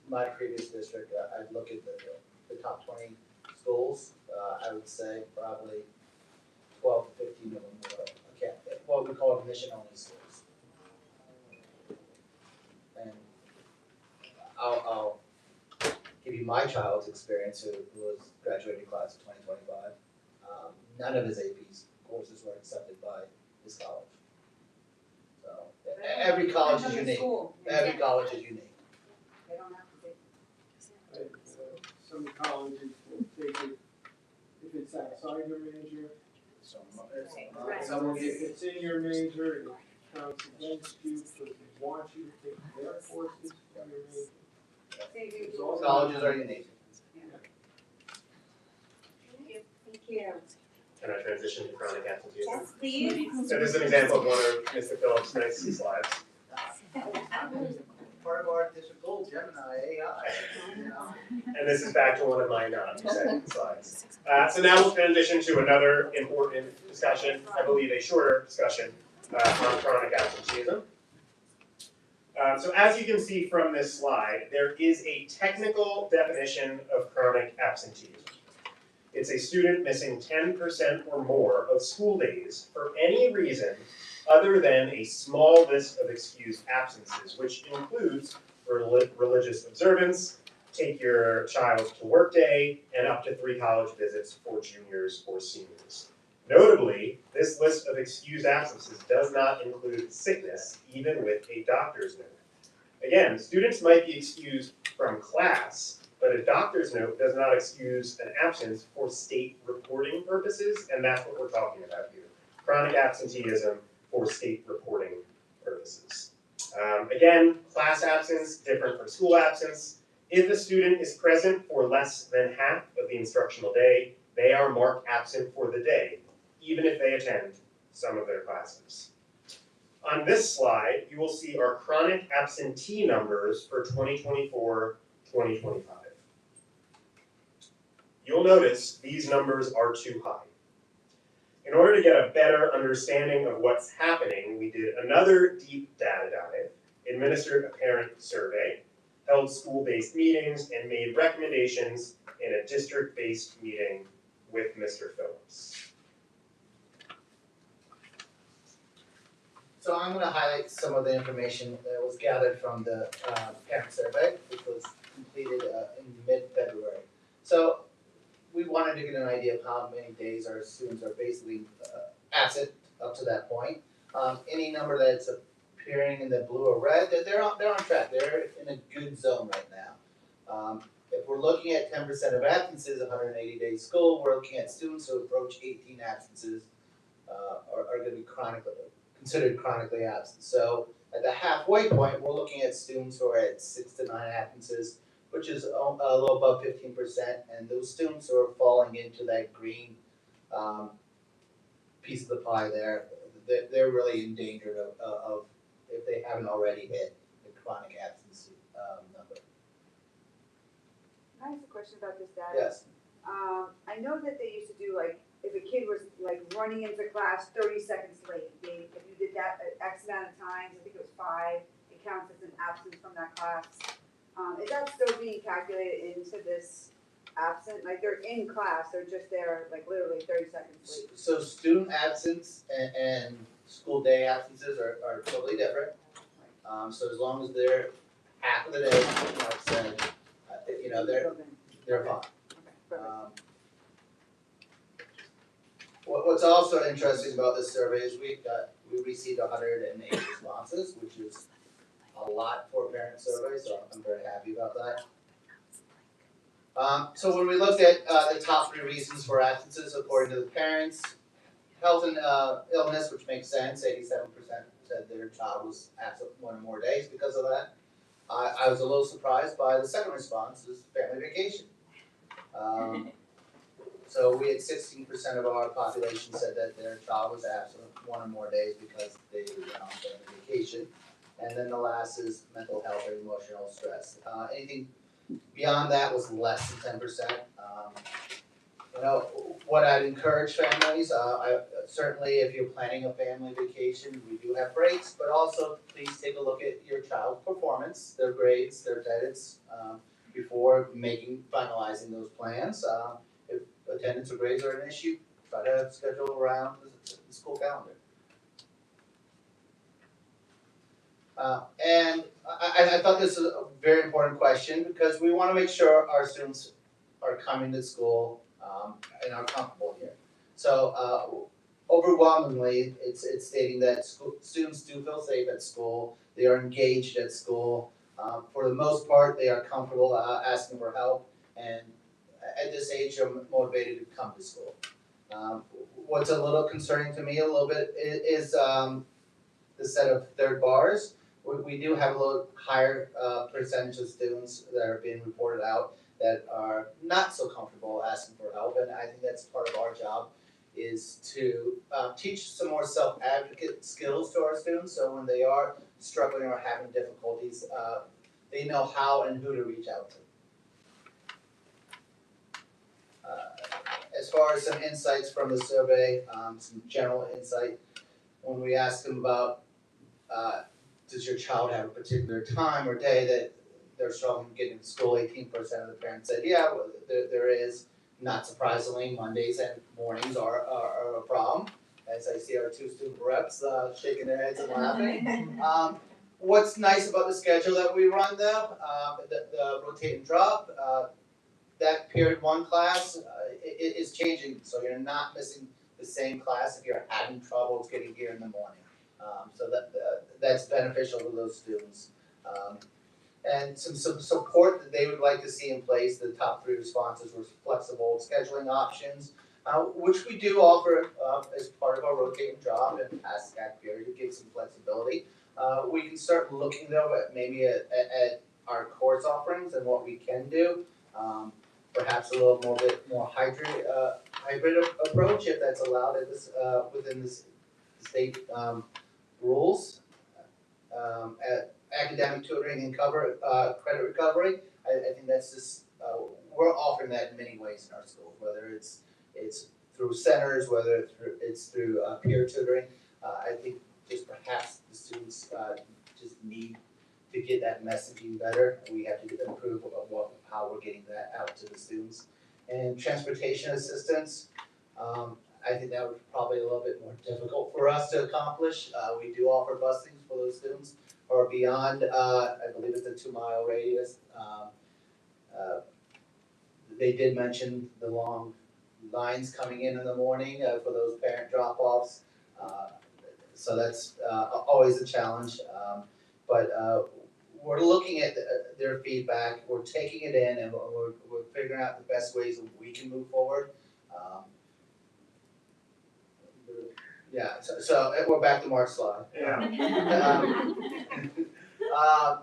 my previous district, I'd look at the top 20 schools. I would say probably 12 to 15 of them were what we call admission-only schools. And I'll give you my child's experience, who was graduating class of 2025. None of his AP courses were accepted by his college. So every college is unique. Every college is unique. They don't have to be. Some colleges will take it if it's outside your major. Some will If get, it's in your major, it counts against you because they want you to take their courses from your major. It's all colleges are unique. Thank you. Can I transition to chronic absenteeism? Yes, please. So this is an example of one of Mr. Phillips' nice slides. Part of our district goal, Gemini, AI, you know. And this is back to one of my non-exciting slides. So now we'll transition to another important discussion, I believe a shorter discussion, on chronic absenteeism. So as you can see from this slide, there is a technical definition of chronic absenteeism. It's a student missing 10% or more of school days for any reason other than a small list of excused absences, which includes religious observance, take your child to work day, and up to 3 college visits for juniors or seniors. Notably, this list of excused absences does not include sickness, even with a doctor's note. Again, students might be excused from class, but a doctor's note does not excuse an absence for state reporting purposes, and that's what we're talking about here. Chronic absenteeism for state reporting purposes. Again, class absence, different from school absence. If a student is present for less than half of the instructional day, they are marked absent for the day, even if they attend some of their classes. On this slide, you will see our chronic absentee numbers for 2024-2025. You'll notice these numbers are too high. In order to get a better understanding of what's happening, we did another deep data dive, administered a parent survey, held school-based meetings, and made recommendations in a district-based meeting with Mr. Phillips. So I'm gonna highlight some of the information that was gathered from the parent survey, which was completed in mid-February. So we wanted to get an idea of how many days our students are basically absent up to that point. Any number that's appearing in the blue or red, they're on track, they're in a good zone right now. If we're looking at 10% of absences, 180 days school, we're looking at students who approach 18 absences are gonna be considered chronically absent. So at the halfway point, we're looking at students who are at 6 to 9 absences, which is a little above 15%, and those students who are falling into that green piece of the pie there, they're really in danger of if they haven't already hit the chronic absence number. Can I ask a question about this data? Yes. I know that they used to do like, if a kid was like running into class 30 seconds late, if you did that X amount of times, I think it was 5, it counts as an absence from that class. Is that still being calculated into this absent? Like they're in class, they're just there like literally 30 seconds late. So student absence and school day absences are totally different. So as long as they're half of the day, like I said, they're fine. What's also interesting about this survey is we received 108 responses, which is a lot for a parent survey, so I'm very happy about that. So when we looked at the top 3 reasons for absences according to the parents, health and illness, which makes sense, 87% said their child was absent 1 or more days because of that. I was a little surprised by the second response, is family vacation. So we had 16% of our population said that their child was absent 1 or more days because they went on family vacation. And then the last is mental health or emotional stress. Anything beyond that was less than 10%. What I'd encourage families, certainly if you're planning a family vacation, we do have breaks, but also please take a look at your child's performance, their grades, their credits, before finalizing those plans. If attendance or grades are an issue, try to schedule around the school calendar. And I thought this was a very important question because we want to make sure our students are coming to school and are comfortable here. So overwhelmingly, it's stating that students do feel safe at school. They are engaged at school. For the most part, they are comfortable asking for help, and at this age, they're motivated to come to school. What's a little concerning to me a little bit is the set of third bars. We do have a little higher percentage of students that are being reported out that are not so comfortable asking for help, and I think that's part of our job is to teach some more self-advocate skills to our students, so when they are struggling or having difficulties, they know how and who to reach out to. As far as some insights from the survey, some general insight, when we asked them about does your child have a particular time or day that they're struggling getting to school, 18% of the parents said, yeah, well, there is. Not surprisingly, Mondays and mornings are a problem, as I see our 2 student reps shaking their heads and laughing. What's nice about the schedule that we run though, the rotate and drop, that period 1 class is changing, so you're not missing the same class if you're having trouble getting here in the morning. So that's beneficial to those students. And some support that they would like to see in place. The top 3 responses were flexible scheduling options, which we do offer as part of our rotating job and Pascack period to give some flexibility. We can start looking though at maybe at our course offerings and what we can do. perhaps a little bit more hybrid approach, if that's allowed in this, within this state, rules. Academic tutoring and credit recovery, I think that's just, we're offering that in many ways in our schools, whether it's through centers, whether it's through peer tutoring. I think just perhaps the students just need to get that messaging better. We have to improve how we're getting that out to the students. And transportation assistance, I think that was probably a little bit more difficult for us to accomplish. We do offer busing for those students who are beyond, I believe it's a 2-mile radius. They did mention the long lines coming in the morning for those parent drop-offs. So that's always a challenge. But we're looking at their feedback, we're taking it in, and we're figuring out the best ways that we can move forward. Yeah, so we're back to Mark's slide. Yeah.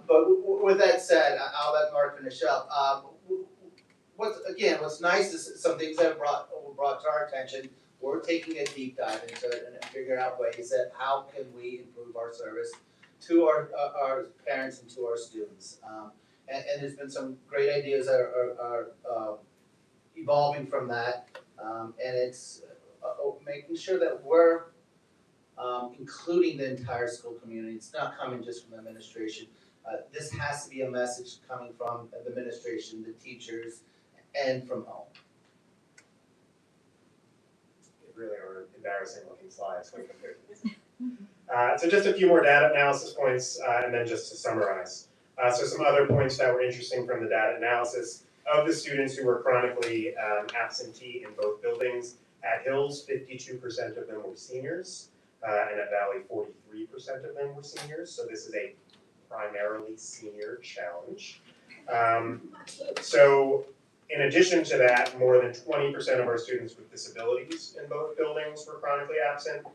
But with that said, I'll let Mark finish up. What's nice is some things that were brought to our attention. We're taking a deep dive into it and figuring out ways that how can we improve our service to our parents and to our students. And there's been some great ideas that are evolving from that. And it's making sure that we're including the entire school community. It's not coming just from administration. This has to be a message coming from the administration, the teachers, and from home. They really are embarrassing looking slides when compared to this. So just a few more data analysis points, and then just to summarize. So some other points that were interesting from the data analysis. Of the students who were chronically absentee in both buildings, at Hills, 52% of them were seniors, and at Valley, 43% of them were seniors. So this is a primarily senior challenge. So in addition to that, more than 20% of our students with disabilities in both buildings were chronically absent.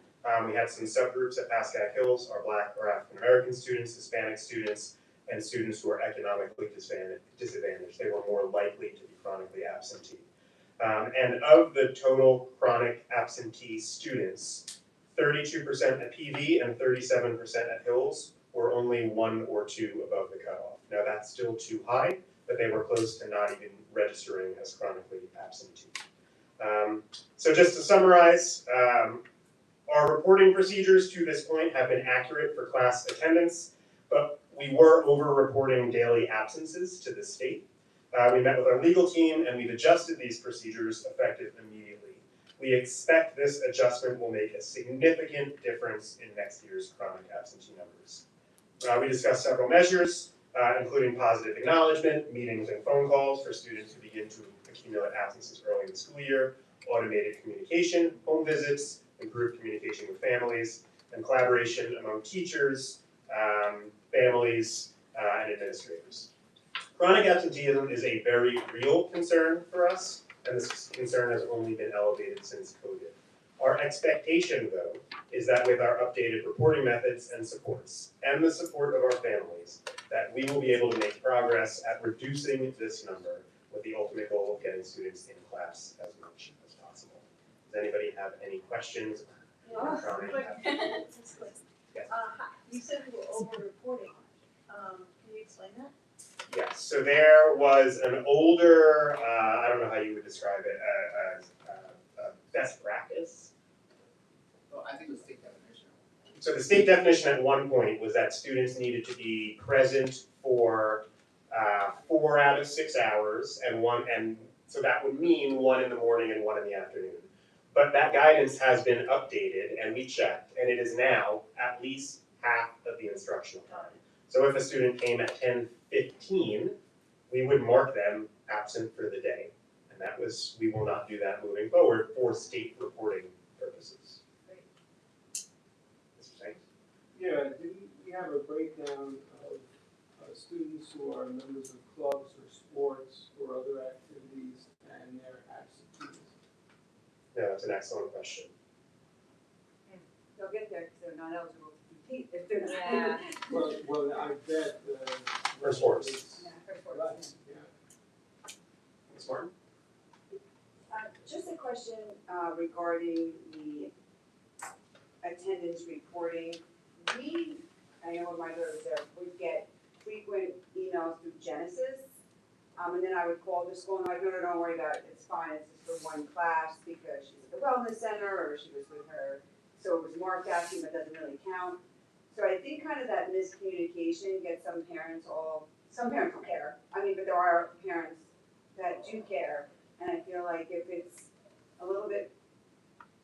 We had some subgroups at Pascack Hills, our Black or African American students, Hispanic students, and students who are economically disadvantaged. They were more likely to be chronically absentee. And of the total chronic absentee students, 32% at PV and 37% at Hills were only 1 or 2 above the cutoff. Now that's still too high, but they were close to not even registering as chronically absentee. So just to summarize, our reporting procedures to this point have been accurate for class attendance, but we were over-reporting daily absences to the state. We met with our legal team and we've adjusted these procedures effective immediately. We expect this adjustment will make a significant difference in next year's chronic absentee numbers. We discussed several measures, including positive acknowledgement, meetings and phone calls for students who begin to accumulate absences early in the school year, automated communication, home visits, improved communication with families, and collaboration among teachers, families, and administrators. Chronic absenteeism is a very real concern for us, and this concern has only been elevated since COVID. Our expectation, though, is that with our updated reporting methods and supports, and the support of our families, that we will be able to make progress at reducing this number with the ultimate goal of getting students in class as much as possible. Does anybody have any questions? Yes. You said we were over-reporting. Can you explain that? Yes, so there was an older, I don't know how you would describe it, best practice. Well, I think the state definition. So the state definition at one point was that students needed to be present for 4 out of 6 hours, and so that would mean 1 in the morning and 1 in the afternoon. But that guidance has been updated, and we checked, and it is now at least half of the instructional time. So if a student came at 10:15, we would mark them absent for the day. And that was, we will not do that moving forward for state reporting purposes. Mr. Shanks? Yeah, didn't we have a breakdown of students who are members of clubs or sports or other activities and their absentees? Yeah, that's an excellent question. They'll get there because they're not eligible to compete if they're not. Yeah. Well, I bet. For sports. Yeah, for sports. Right, yeah. Ms. Martin? reporting, I know when my daughter was there, would get frequent emails through Genesis. And then I would call the school and I'm like, no, don't worry about it, it's fine, it's just for one class because she's at the wellness center or she was with her. So it was marked asking, but doesn't really count. So I think kind of that miscommunication gets some parents don't care. I mean, but there are parents that do care. And I feel like if it's a little bit,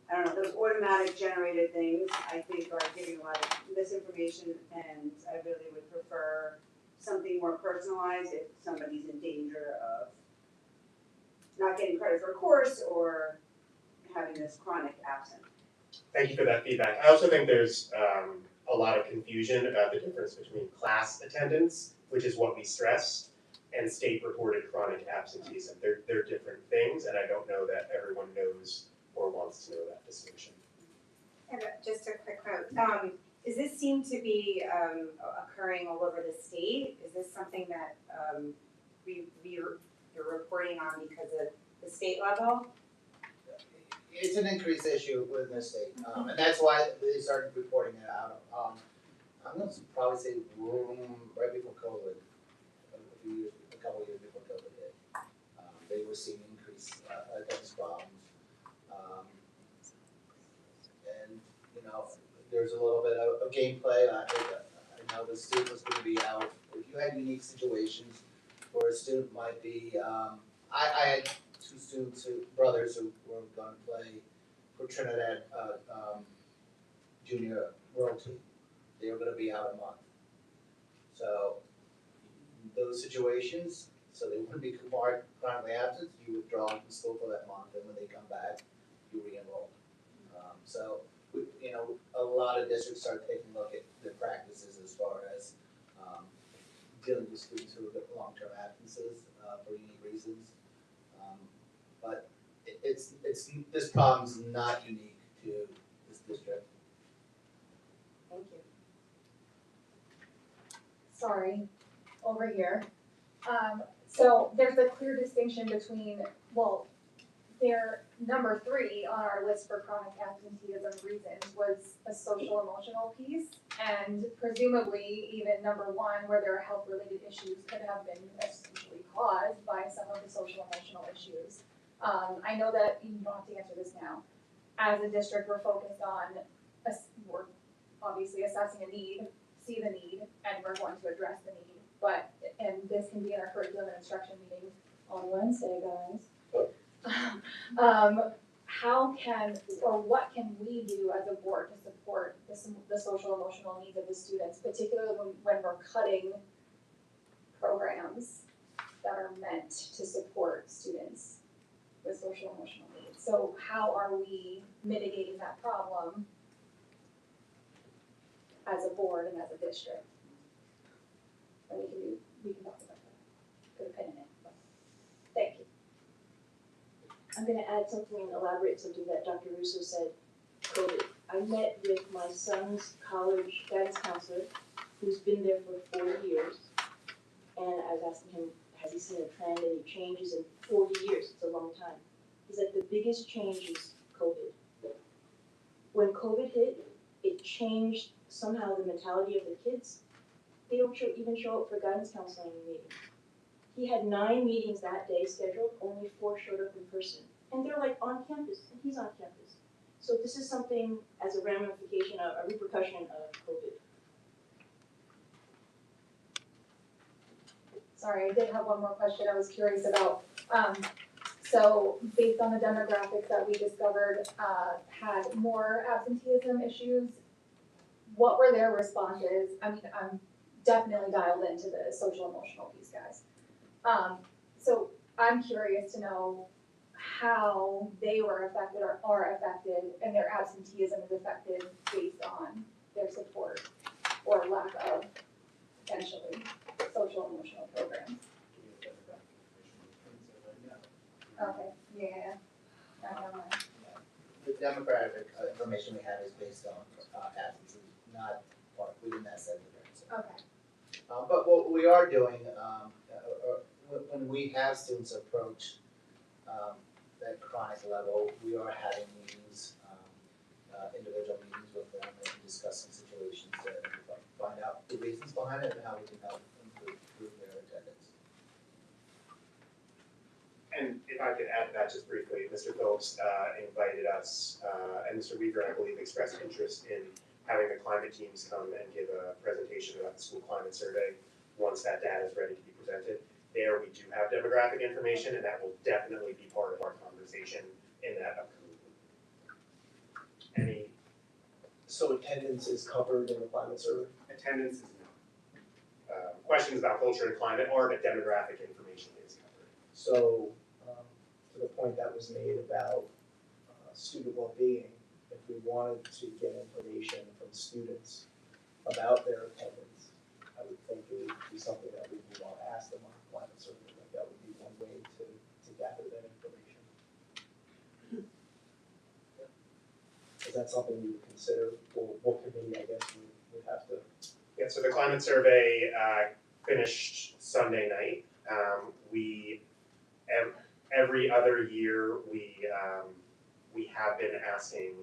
I don't know, those automatic generated things, I think are giving a lot of misinformation, and I really would prefer something more personalized if somebody's in danger of not getting credit for a course or having this chronic absence. Thank you for that feedback. I also think there's a lot of confusion about the difference between class attendance, which is what we stress, and state-reported chronic absenteeism. They're different things, and I don't know that everyone knows or wants to know that distinction. And just a quick note, does this seem to be occurring all over the state? Is this something that you're reporting on because of the state level? It's an increased issue within the state, and that's why they started reporting it out. I'm gonna probably say right before COVID, a couple of years before COVID hit, they were seeing increased attendance problems. And, you know, there's a little bit of gameplay. I know the student was gonna be out. If you had unique situations where a student might be, I had two students, brothers who were gonna play for Trinidad junior world team. They were gonna be out a month. So, those situations, so they wouldn't be chronically absent, you withdraw from school for that month, and when they come back, you re-enroll. So, a lot of districts start taking a look at their practices as far as dealing with students who have got long-term absences for unique reasons. But this problem's not unique to this district. Thank you. Sorry, over here. So there's a clear distinction between, well, their number 3 on our list for chronic absenteeism reasons was a social emotional piece, and presumably even number 1, where there are health related issues, could have been essentially caused by some of the social emotional issues. I know that you don't have to answer this now. As a district, we're focused on, we're obviously assessing a need, see the need, and we're going to address the need. But, and this can be in our curriculum and instruction meeting on Wednesday, guys. How can, or what can we do as a board to support the social emotional needs of the students, particularly when we're cutting programs that are meant to support students with social emotional needs? So how are we mitigating that problem as a board and as a district? And we can talk about that, put a pin in it, but thank you. I'm gonna add something and elaborate something that Dr. Russo said. COVID. I met with my son's college guidance counselor, who's been there for 4 years. And I was asking him, has he seen a trend, any changes in 40 years? It's a long time. He said the biggest change is COVID. When COVID hit, it changed somehow the mentality of the kids. They don't even show up for guidance counseling meetings. He had 9 meetings that day scheduled, only 4 showed up in person. And they're like on campus, and he's on campus. So this is something as a ramification, a repercussion of COVID. Sorry, I did have one more question I was curious about. So based on the demographics that we discovered, had more absenteeism issues, what were their responses? I mean, I'm definitely dialed into the social emotional piece, guys. So I'm curious to know how they were affected or are affected, and their absenteeism is affected based on their support or lack of, potentially, social emotional programs. Okay, yeah, I don't know. The demographic information we have is based on absences, not within that set of events. Okay. But what we are doing, when we have students approach that chronic level, we are having meetings, individual meetings with them and discuss some situations to find out the reasons behind it and how we can help improve their attendance. And if I could add to that just briefly, Mr. Phillips invited us, and Mr. Weaver, I believe, expressed interest in having the climate teams come and give a presentation about the school climate survey once that data is ready to be presented. There we do have demographic information, and that will definitely be part of our conversation in that upcoming week. Any So attendance is covered in the climate survey? attendance is not. Questions about culture and climate are, but demographic information is covered. So, to the point that was made about student well-being, if we wanted to get information from students about their attendance, I would think it would be something that we would want to ask them on the climate survey. Like that would be one way to gather that information. Is that something you would consider, or what committee, I guess, would have to? Yeah, so the climate survey finished Sunday night. Every other year, we have been asking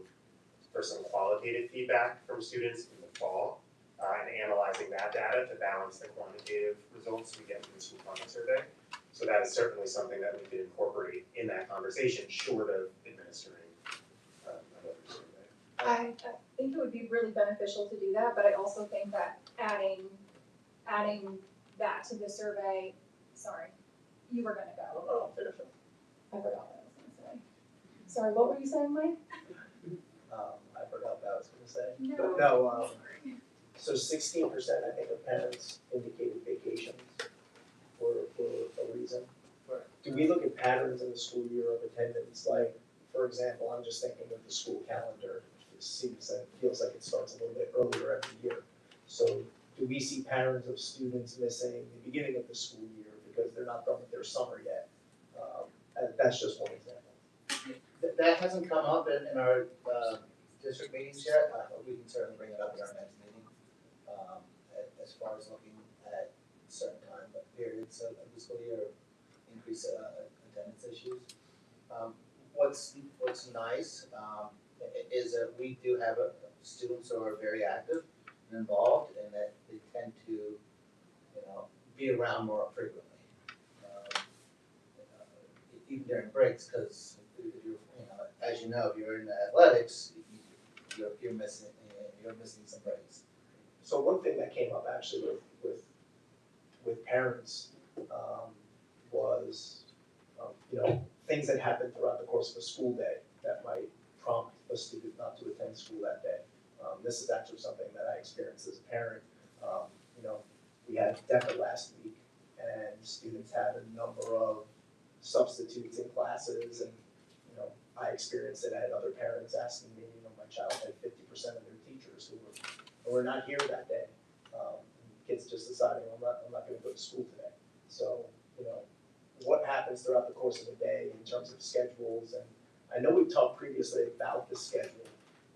for some qualitative feedback from students in the fall and analyzing that data to balance the quantitative results we get from the school climate survey. So that is certainly something that we could incorporate in that conversation, short of administering another survey. I think it would be really beneficial to do that, but I also think that adding that to the survey, sorry, you were gonna go. Oh, finish up. I forgot what I was gonna say. Sorry, what were you saying, Mike? I forgot what I was gonna say. No. But no, so 16%, I think, of parents indicated vacations for a reason. Right. Do we look at patterns in the school year of attendance? Like, for example, I'm just thinking with the school calendar, it seems and feels like it starts a little bit earlier every year. So do we see patterns of students missing the beginning of the school year because they're not done with their summer yet? That's just one example. That hasn't come up in our district meetings yet, we can certainly bring it up at our next meeting. As far as looking at certain time periods of the school year, increase attendance issues. What's nice is that we do have students who are very active and involved, and that they tend to, be around more frequently. Even during breaks, because if you're, as you know, if you're in athletics, you're missing some breaks. So one thing that came up actually with parents was, things that happen throughout the course of a school day that might prompt a student not to attend school that day. This is actually something that I experienced as a parent. We had DECA last week, and students had a number of substitutes in classes, and I experienced it. I had other parents asking me, my child had 50% of their teachers who were not here that day. Kids just deciding, I'm not going to go to school today. So, what happens throughout the course of the day in terms of schedules, and I know we've talked previously about the schedule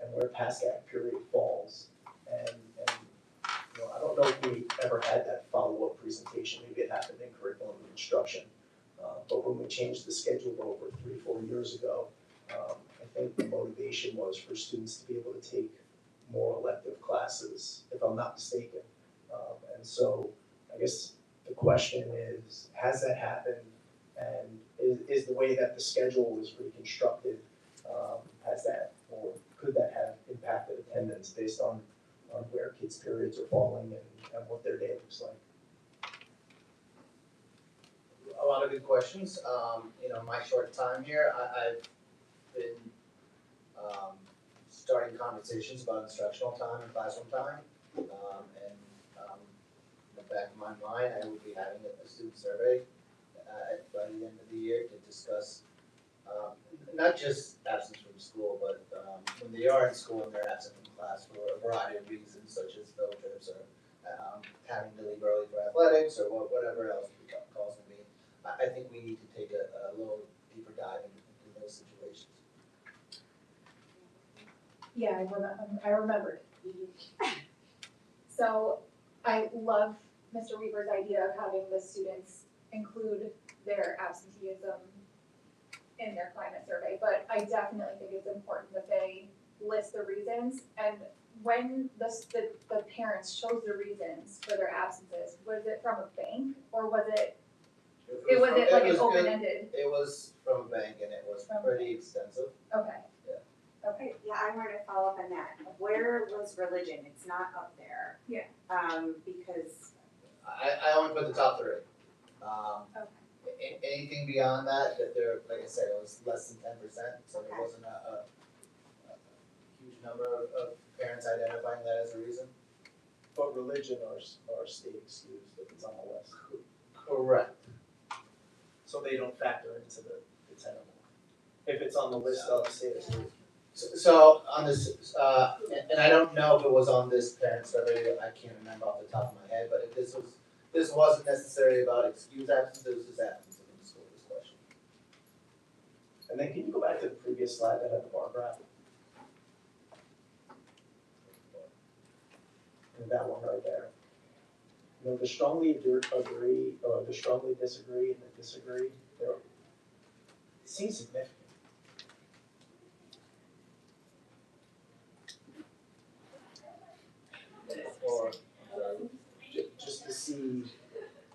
and where Pascack period falls, and I don't know if we ever had that follow-up presentation. Maybe it happened in curriculum and instruction. But when we changed the schedule over 3-4 years ago, I think the motivation was for students to be able to take more elective classes, if I'm not mistaken. And so I guess the question is, has that happened? And is the way that the schedule was reconstructed, has that, or could that have impacted attendance based on where kids' periods are falling and what their day looks like? A lot of good questions. My short time here, I've been starting conversations about instructional time and classroom time. In the back of my mind, I will be having a student survey by the end of the year to discuss not just absence from school, but when they are in school and they're absent from class for a variety of reasons, such as field trips or having to leave early for athletics or whatever else the cause may be. I think we need to take a little deeper dive into those situations. Yeah, I remembered. So I love Mr. Weaver's idea of having the students include their absenteeism in their climate survey, but I definitely think it's important that they list the reasons, and when the parents chose the reasons for their absences, was it from a bank, or was it like an open-ended? It was from a bank and it was pretty extensive. Okay. Yeah. Okay, Yeah, I wanted to follow up on that. Where was religion? It's not up there. Yeah. Because, I only put the top three. Okay. Anything beyond that, there, like I said, it was less than 10%, so there Okay. wasn't a huge number of parents identifying that as a reason. But religion are state excused if it's on the list. Correct. So they don't factor into the 10 or more. If it's on the list of state excused. So on this, and I don't know if it was on this parent survey, I can't remember off the top of my head, but if this wasn't necessarily about excused absence, it was just absence in the school, this question. And then can you go back to the previous slide that had the bar graph? And that one right there. You know, the strongly agree, or the strongly disagree, and the disagree, it seems significant. Or, just to see,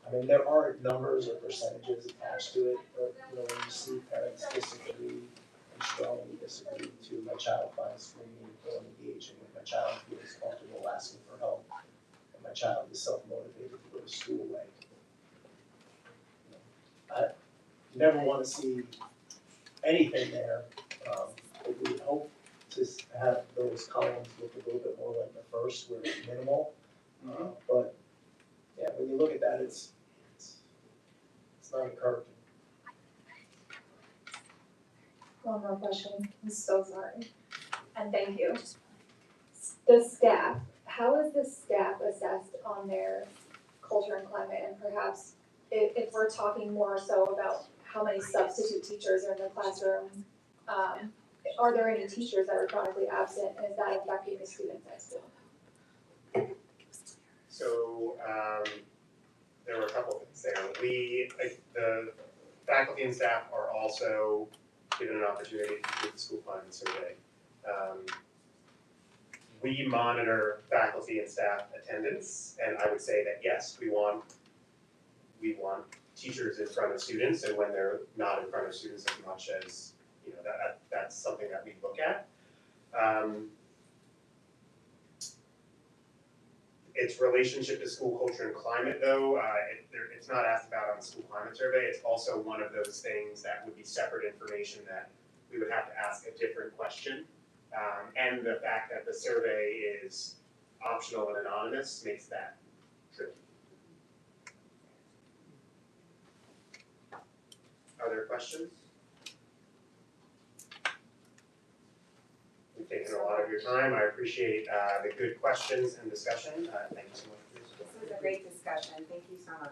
I mean, there aren't numbers or percentages attached to it, but, you know, when you see parents disagree and strongly disagree to my child finds school meaningful and engaging, and my child feels comfortable asking for help, and my child is self-motivated to go to school, like, you never wanna see anything there, but we hope to have those columns look a little bit more like the first, where it's minimal. But, yeah, when you look at that, it's not encouraging. One more question, I'm so sorry, and thank you. The staff, how is the staff assessed on their culture and climate, and perhaps if we're talking more so about how many substitute teachers are in the classroom, are there any teachers that are chronically absent, and is that affecting the students at school? So, there were a couple things there. The faculty and staff are also given an opportunity to complete the school climate survey. We monitor faculty and staff attendance, and I would say that yes, we want teachers in front of students, and when they're not in front of students as much as, you know, that's something that we look at. Its relationship to school culture and climate, though, it's not asked about on the school climate survey. It's also one of those things that would be separate information that we would have to ask a different question. And the fact that the survey is optional and anonymous makes that tricky. Are there questions? We've taken a lot of your time. I appreciate the good questions and discussion. Thank you so much for this. this was a great discussion. Thank you so much.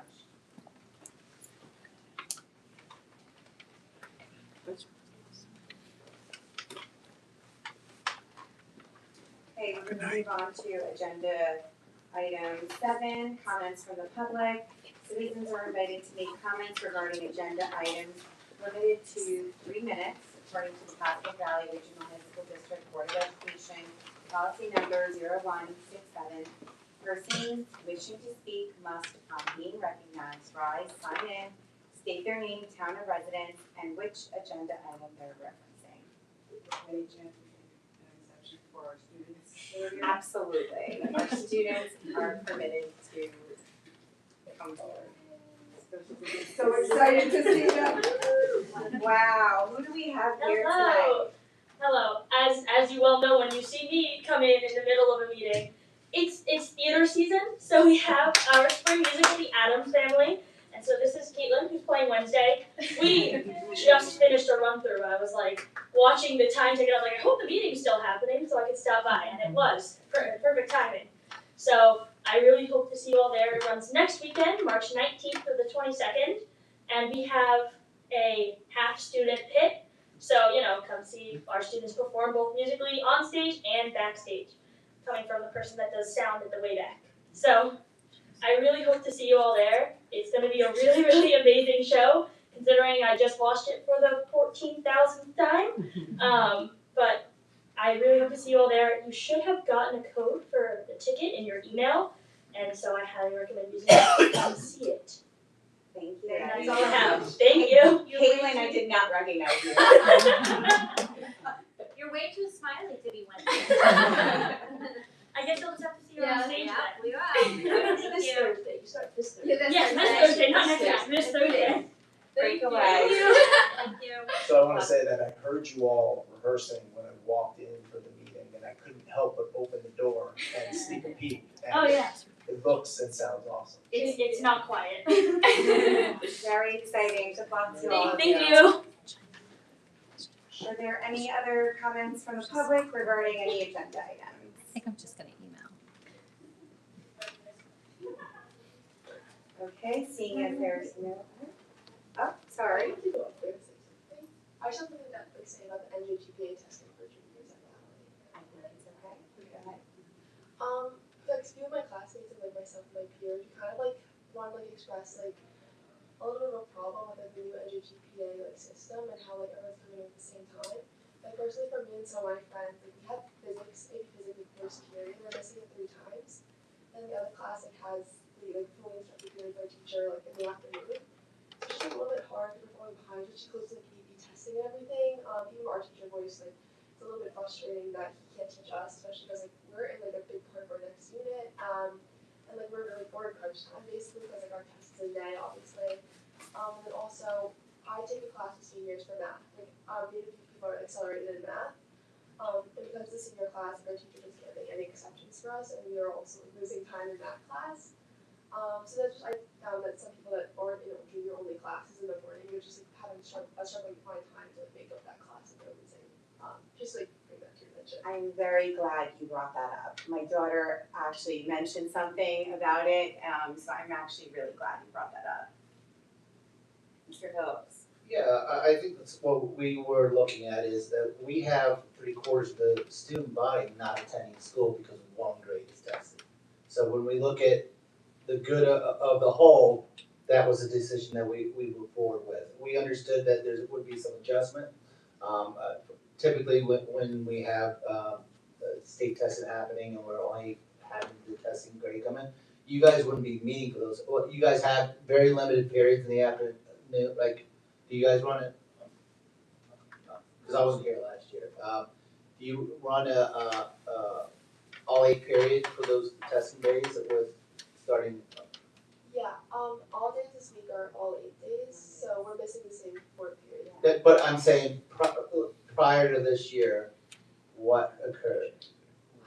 Okay, we're gonna move on to agenda item 7, comments from the public. Citizens are invited to make comments regarding agenda items limited to 3 minutes according to the Pascack Valley Regional High School District Board of Education, policy number 0167. Persons wishing to speak must, upon being recognized, rise, sign in, state their name, town of residence, and which agenda item they're referencing. Maybe Jen, an exception for our students. Absolutely. Our students are permitted to come forward. So excited to see them. Wow, who do we have here tonight? Hello. As you well know, when you see me come in the middle of a meeting, it's theater season. So we have our spring musical, The Addams Family, and so this is Caitlin, who's playing Wednesday. We just finished a run through. I was like watching the time ticket. I was like, I hope the meeting's still happening, so I could stop by, and it was perfect timing. So I really hope to see you all there. It runs next weekend, March 19th through the 22nd, and we have a half student pit. So, you know, come see our students perform both musically on stage and backstage, coming from the person that does sound at the way back. So I really hope to see you all there. It's going to be a really, really amazing show, considering I just watched it for the 14,000th time. But I really hope to see you all there. You should have gotten a code for the ticket in your email, and so I highly recommend using it to see it. Thank you. And that's all I have. Thank you. Caitlin, I did not recognize you. You're way too smiley to be Wednesday. I guess you'll just have to see her on stage then. we will. This Thursday, you start this Thursday. Yes, this Thursday, not next week, this Thursday. Break away. Thank you. So I wanna say that I heard you all rehearsing when I walked in for the meeting, and I couldn't help but open the door and sneak a peek. Oh, And yeah. it looks and sounds awesome. It's not quiet. Very exciting. Good luck to all of you. Thank you. Are there any other comments from the public regarding any agenda items? I think I'm just gonna email. Okay, seeing as there's no, oh, sorry. I just have something that like say about the NJGPA testing for juniors at Valley. I think it's okay. Go ahead. Like a few of my classmates and like myself and my peers, we kind of like want to like express like a little bit of a problem with like the new NJGPA like system and how like everyone's coming in at the same time. Like personally for me and some of my friends, like we had physics, AP physics like first period, we're missing it 3 times. And the other class like has the like fully instructed period by teacher like in the afternoon. So it's just like, a little bit hard because we're falling behind, especially close to like AP testing and everything. Even our teacher voice like it's a little bit frustrating that he can't teach us, especially because like we're in like a big part of our next unit. And like we're really bored crunch time basically because like our test is in May obviously. And then also I take a class with seniors for math. Like native people are accelerated in math. And because it's a senior class, our teacher doesn't get like, any exceptions for us, and we are also like, losing time in math class. So that's just I found that some people that aren't in junior only classes in the morning, they're just like having struggling to find time to like make up that class and they're losing. Just like bring that to your attention. I'm very glad you brought that up. My daughter actually mentioned something about it, so I'm actually really glad you brought that up. Mr. Phillips. Yeah, I think that's what we were looking at is that we have 3/4 of the student body not attending school because one grade is tested. So when we look at the good of the whole, that was a decision that we moved forward with. We understood that there would be some adjustment. Typically when we have state testing happening and we're only having the testing grade come in, you guys wouldn't be meeting for those. Well, you guys have very limited periods in the afternoon, like, do you guys run it? Cause I wasn't here last year. Do you run a all 8 period for those testing days with starting? Yeah, all days this week are all 8 days, so we're missing the same 4th period. But I'm saying prior to this year, what occurred?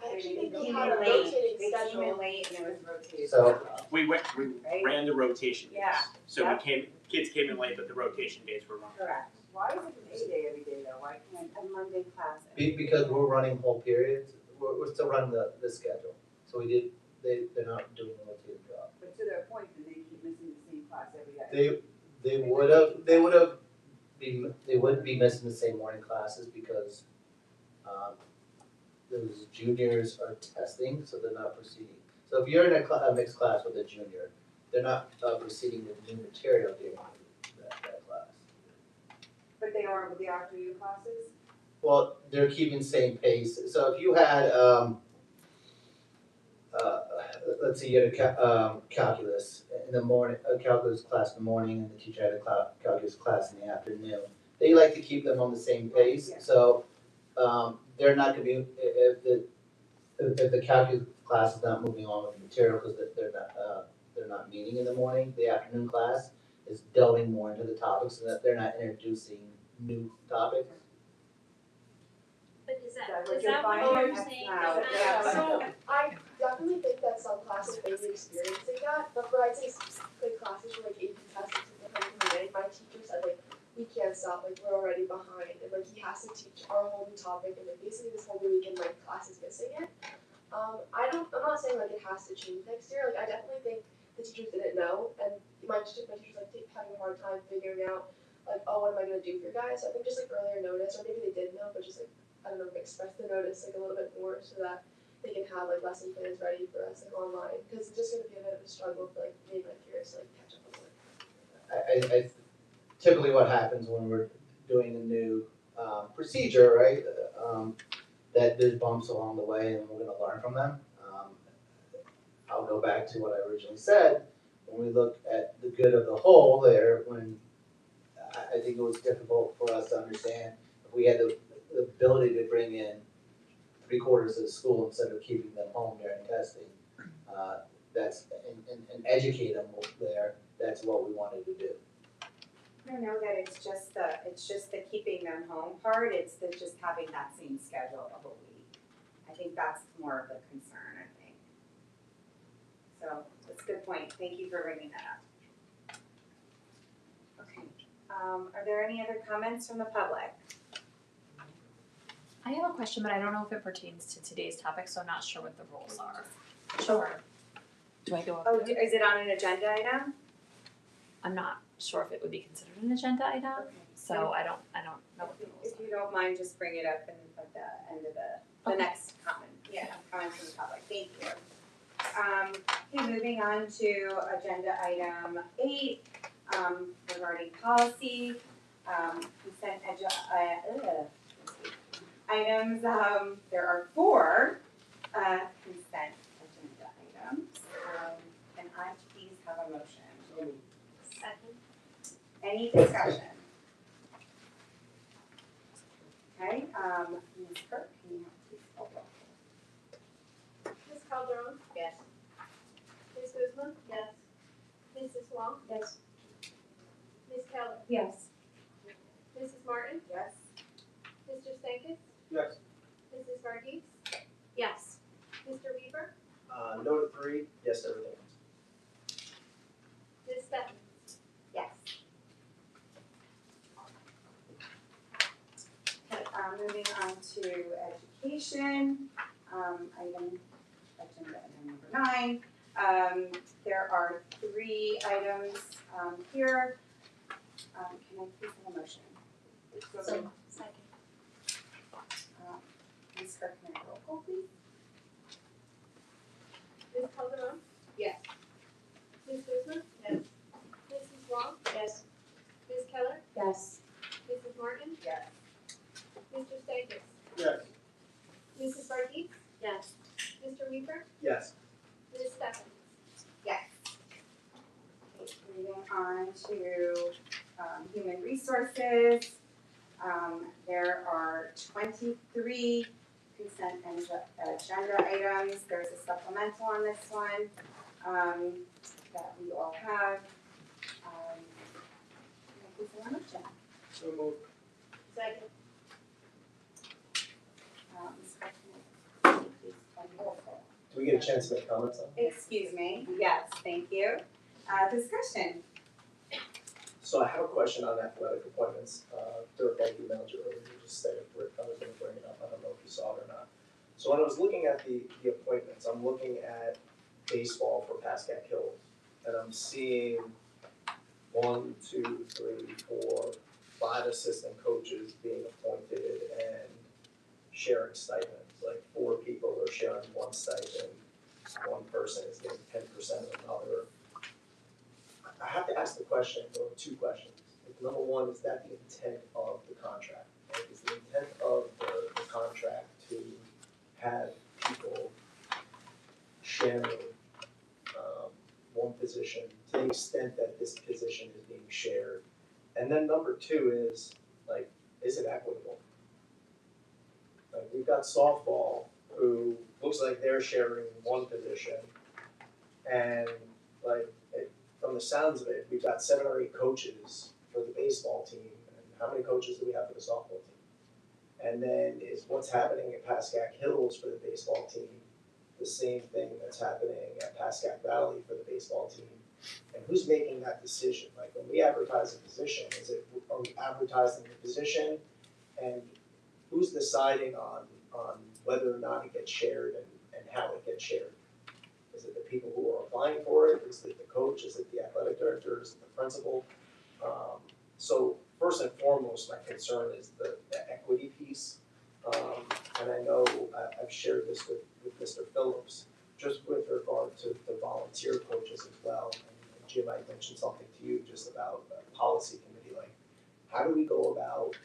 I actually think They we came had a in late. rotating They came schedule. in late and it was rotated. So- We Right? ran the rotation days. Yeah. So Yep. kids came in late, but the rotation days were wrong. Correct. Why is it an 8-day every day though? Why can't a Monday class? Because we're running whole periods, we're still running the schedule. So they're not doing a rotated job. But to their point, then they keep missing the same class every day. They would be missing the same morning classes because those juniors are testing, so they're not proceeding. So if you're in a mixed class with a junior, they're not proceeding with new material during that class. But they are with the after you classes? Well, they're keeping same pace. So if you had let's say you had a calculus in the morning, a calculus class in the morning, and the teacher had a calculus class in the afternoon. They like to keep them on the same pace, so they're not gonna be, if the calculus class is not moving on with the material, because they're not meeting in the morning, the afternoon class is delving more into the topics, so that they're not introducing new topics. But is Is that that, what is you're that what finding? you're That's saying? not- Is that- that's So I definitely think that some classes may be experiencing that, but for I'd say like classes for like AP tests and stuff like that, my teacher said like we can't stop, like we're already behind, and like he has to teach our whole new topic, and like basically this whole weekend my class is missing it. I'm not saying like it has to change next year. Like I definitely think the teachers didn't know, and my teachers like having a hard time figuring out like, oh, what am I gonna do for you guys? So I think just like earlier notice, or maybe they did know, but just like I don't know, express the notice like a little bit more so that they can have like lesson plans ready for us like online, because it's just gonna be a bit of a struggle for like me and my peers to like catch up on it. I typically what happens when we're doing a new procedure, right? that there's bumps along the way and we're gonna learn from them. I'll go back to what I originally said, when we look at the good of the whole there, when I think it was difficult for us to understand if we had the ability to bring in 3/4 of the school instead of keeping them home during testing. That's, and educate them there, that's what we wanted to do. I don't know that it's just the keeping them home part, it's the just having that same schedule of a week. I think that's more of the concern, I think. So, that's a good point, thank you for bringing that up. Okay, are there any other comments from the public? I have a question, but I don't know if it pertains to today's topic, so I'm not sure what the rules are. Sure. Do I go up Oh, there? is it on an agenda item? I'm not sure if it would be considered an agenda item, Okay. so I don't know what the rules If you don't mind, just bring it up at the end of the Okay. next comment, comments from the public, thank you. Okay, moving on to agenda item 8, regarding policy, consent items, there are 4, consent agenda items. Can I please have a motion? Second. Any discussion? Okay, Ms. Kirk, can you please call roll? Ms. Calderon, Yes. Ms. Guzman, Yes. Mrs. Wong, Yes. Ms. Keller, Yes. Mrs. Martin, Yes. Mr. Stankus, Yes. Mrs. Varghese, Yes. Mr. Weaver, No to 3, yes to everything else. Ms. Stephens. Yes. Okay, moving on to education, agenda item number 9. There are 3 items, here. Can I please have a motion? Second. Ms. Kirk, can I have roll call, please? Ms. Calderon, Yes. Ms. Guzman, Yes. Mrs. Wong, Yes. Ms. Keller, Yes. Mrs. Martin, Yes. Mr. Stankus, Yes. Mrs. Varghese, Yes. Mr. Weaver, Yes. Ms. Stephens. Yes. Okay, moving on to human resources. There are 23 consent agenda items. There's a supplemental on this one that we all have. Can I please have a motion? So moved. Second. Ms. Christine, please call the roll call. Do we get a chance to make comments on it? Excuse me, yes, thank you. Discussion. So I have a question on athletic appointments. Dirk, I emailed you earlier, you just stated I was gonna bring it up, I don't know if you saw it or not. So when I was looking at the appointments, I'm looking at baseball for Pascack Hills, and I'm seeing 1, 2, 3, 4, 5 assistant coaches being appointed and sharing stipends. Like 4 people are sharing one stipend, one person is getting 10% of another. I have to ask the question, or 2 questions. Number 1, is that the intent of the contract? Right? Is the intent of the contract to have people sharing one position to the extent that this position is being shared? And then number 2 is, like, is it equitable? Like, we've got softball, who looks like they're sharing one position, and like, from the sounds of it, we've got 7 or 8 coaches for the baseball team, and how many coaches do we have for the softball team? And then is what's happening at Pascack Hills for the baseball team the same thing that's happening at Pascack Valley for the baseball team? And who's making that decision? Like, when we advertise a position, are we advertising the position, and who's deciding on whether or not it gets shared and how it gets shared? Is it the people who are applying for it? Is it the coach? Is it the athletic director? Is it the principal? So first and foremost, my concern is the equity piece. And I know I've shared this with Mr. Phillips, just with regard to the volunteer coaches as well. And Jim, I mentioned something to you just about the policy committee, like, how do we go about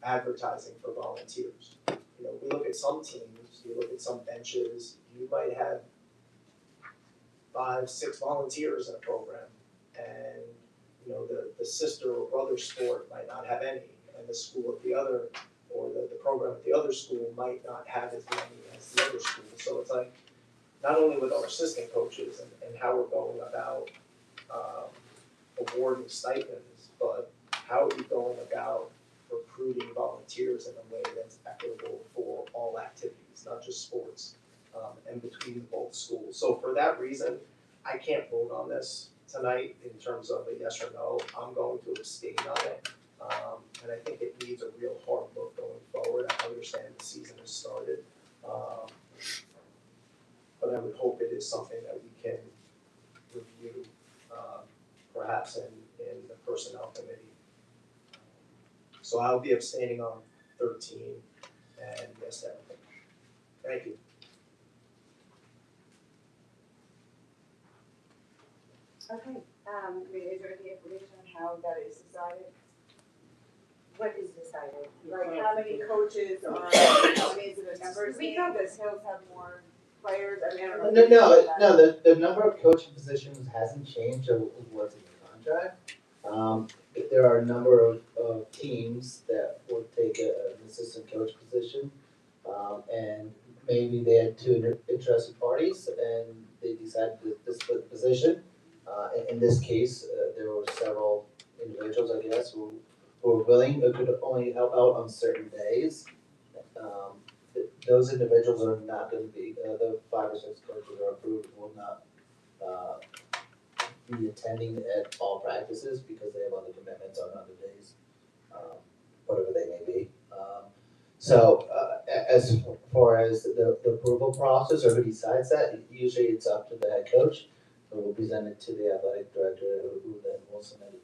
advertising for volunteers? we look at some teams, you look at some benches, you might have 5, 6 volunteers in a program, and the sister or brother sport might not have any, and the school at the other, or the program at the other school might not have as many as the other school. So it's like, not only with our assistant coaches and how we're going about awarding stipends, but how are we going about recruiting volunteers in a way that's equitable for all activities, not just sports, and between both schools. So for that reason, I can't vote on this tonight in terms of a yes or no. I'm going to abstain on it. And I think it needs a real hard look going forward. I understand the season has started. But I would hope it is something that we can review, perhaps in the personnel committee. So I'll be abstaining on 13 and yes to everything. Thank you. Okay, is there any information on how that is decided? What is decided? Like how many coaches are, is it a numbers game, does Hills have more players, I mean, I don't know. The number of coaching positions hasn't changed of what's in the contract. There are a number of teams that will take an assistant coach position. And maybe they had two interested parties and they decided to split the position. In this case, there were several individuals, I guess, who were willing, but could only help out on certain days. Those individuals are not gonna be, the 5 or 6 coaches that are approved will not, be attending at all practices because they have other commitments on other days, whatever they may be. So, as far as the approval process or who decides that, usually it's up to the head coach. So we'll present it to the athletic director, who then will submit it,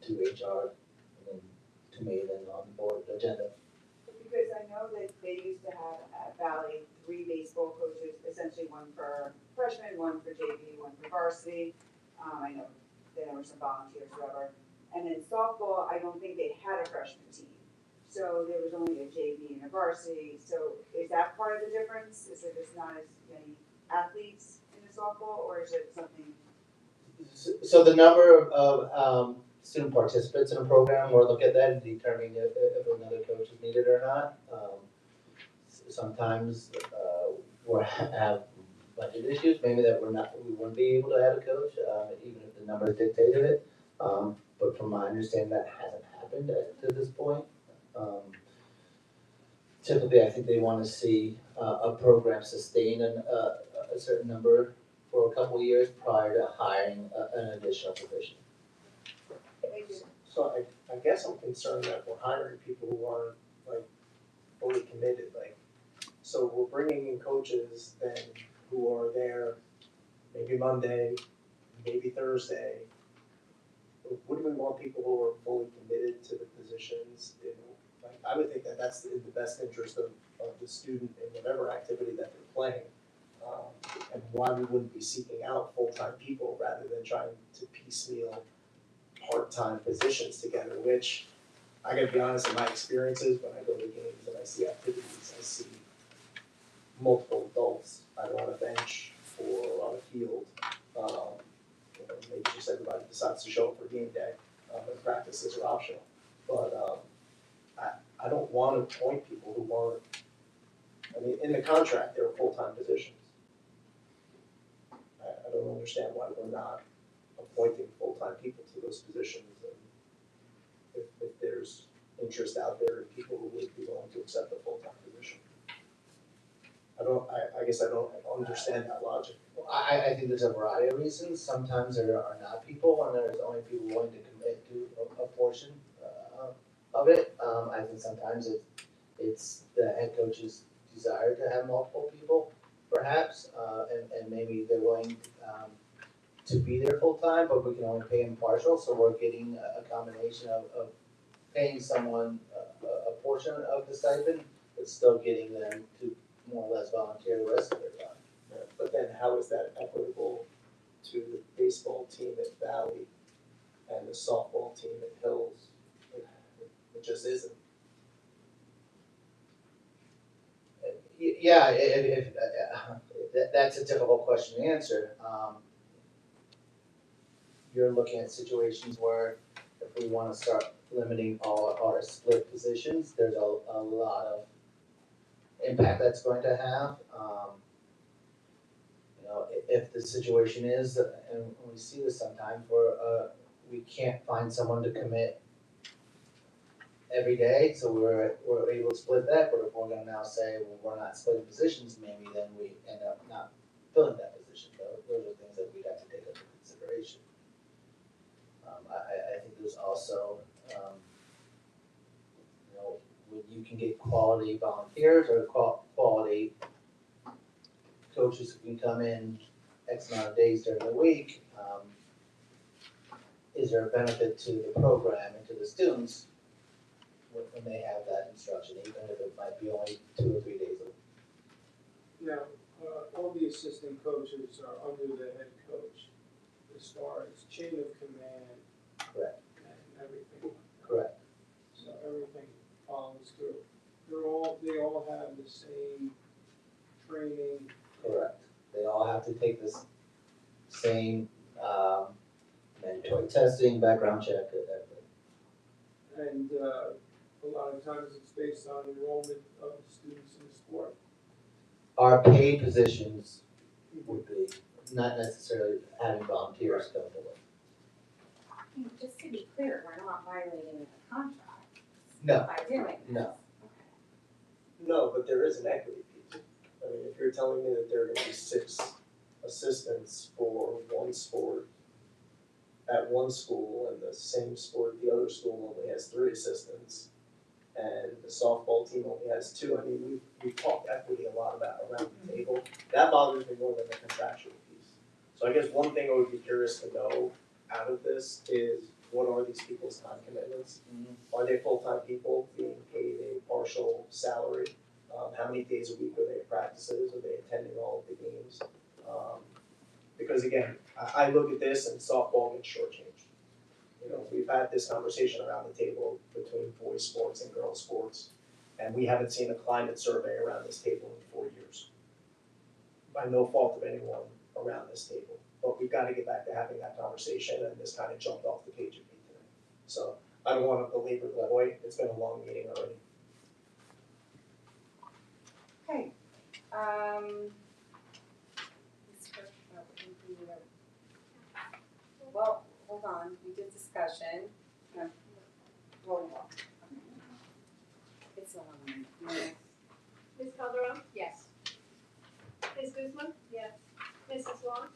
to HR, and then to me, then on the board agenda. Because I know that they used to have at Valley 3 baseball coaches, essentially one for freshman, one for JV, one for varsity. I know there were some volunteers, whatever. And then softball, I don't think they had a freshman team. So there was only a JV and a varsity. So is that part of the difference? Is that there's not as many athletes in the softball, or is it something? So the number of student participants in a program, we'll look at that and determine if another coach is needed or not. Sometimes we'll have budget issues, maybe that we wouldn't be able to have a coach, even if the numbers dictated it. But from my understanding, that hasn't happened to this point. Typically, I think they want to see a program sustain a certain number for a couple of years prior to hiring an additional position. So I guess I'm concerned that we're hiring people who aren't like fully committed, like, so we're bringing in coaches then who are there maybe Monday, maybe Thursday. Wouldn't we want people who are fully committed to the positions? Like, I would think that that's in the best interest of the student in whatever activity that they're playing. And why we wouldn't be seeking out full-time people rather than trying to piecemeal part-time positions together, which I gotta be honest, in my experiences, when I go to games and I see activities, I see multiple adults either on a bench or on a field. Maybe just everybody decides to show up for game day, and practices are optional. But I don't wanna appoint people who aren't, I mean, in the contract, they're full-time positions. I don't understand why we're not appointing full-time people to those positions, and if there's interest out there in people who would be willing to accept a full-time position. I guess I don't understand that logic. I think there's a variety of reasons. Sometimes there are not people, and there's only people willing to commit to a portion of it. I think sometimes it's the head coach's desire to have multiple people, perhaps, and maybe they're willing to be there full time, but we can only pay them partial. So we're getting a combination of paying someone a portion of the stipend, but still getting them to more or less volunteer the rest of their time. Yeah, but then how is that equitable to the baseball team at Valley and the softball team at Hills? It just isn't. Yeah, that's a difficult question to answer. You're looking at situations where if we wanna start limiting all our split positions, there's a lot of impact that's going to have. You know, if the situation is, and we see this sometimes, where, we can't find someone to commit every day, so we're able to split that, but if we're gonna now say, well, we're not splitting positions, maybe then we end up not filling that position. Those are things that we'd have to take into consideration. I think there's also, you know, when you can get quality volunteers or quality coaches who can come in X amount of days during the week, is there a benefit to the program and to the students when they have that instruction, even if it might be only 2 or 3 days a week? Now, all the assistant coaches are under the head coach as far as chain of command. Correct. And everything. Correct. So everything follows through. They all have the same training. Correct. They all have to take this same, mandatory testing, background check, everything. And a lot of times it's based on enrollment of the students in the sport. Our paid positions would be not necessarily having volunteers come to work. Just to be clear, we're not violating the contract No, by doing this. no. No, but there is an equity piece. I mean, if you're telling me that there are gonna be 6 assistants for one sport at one school and the same sport, the other school only has 3 assistants, and the softball team only has 2, I mean, we've talked equity a lot about around the table. That bothers me more than the contractual piece. So I guess one thing I would be curious to know out of this is, what are these people's time commitments? Are they full-time people being paid a partial salary? How many days a week are they at practices? Are they attending all of the games? Because again, I look at this and softball gets shortchanged. You know, we've had this conversation around the table between boys' sports and girls' sports, and we haven't seen a climate survey around this table in 4 years. By no fault of anyone around this table, but we've got to get back to having that conversation, and this kind of jumped off the page of me today. So I don't want to belabor the point, it's been a long meeting already. Okay, well, hold on, we did discussion. No. Roll call. It's Ms. Calderon? Yes. Ms. Guzman? Yes. Mrs. Wong?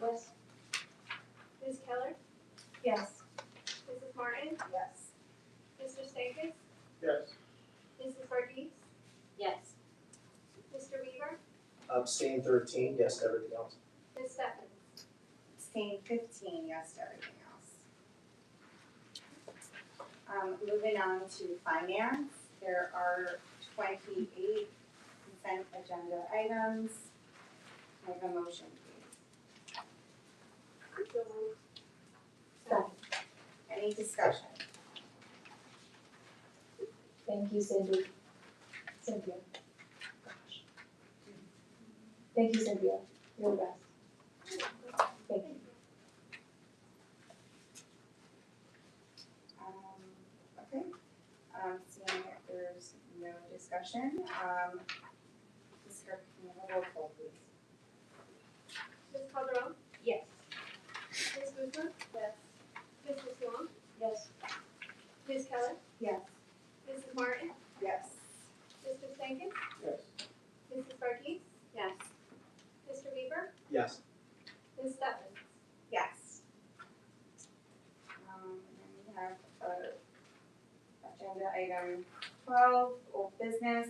Yes. Ms. Keller? Yes. Mrs. Martin? Yes. Mr. Stankus? Yes. Mrs. Varghese? Yes. Mr. Weaver? Abstain 13, yes to everything else. Ms. Stephens? Abstain 15, yes to everything else. Moving on to finance, there are 28 consent agenda items. Can I have a motion, please? So moved. Second. Any discussion? Thank you, Cindy. Cynthia. Gosh. Thank you, Cynthia. You're the best. Thank you. Okay, seeing if there's no discussion, Ms. Kirk, can you have a roll call, please? Ms. Calderon? Yes. Ms. Guzman? Yes. Mrs. Wong? Yes. Ms. Keller? Yes. Mrs. Martin? Yes. Mr. Stankus? Yes. Mrs. Varghese? Yes. Mr. Weaver? Yes. Ms. Stephens? Yes. And we have, agenda item 12, old business.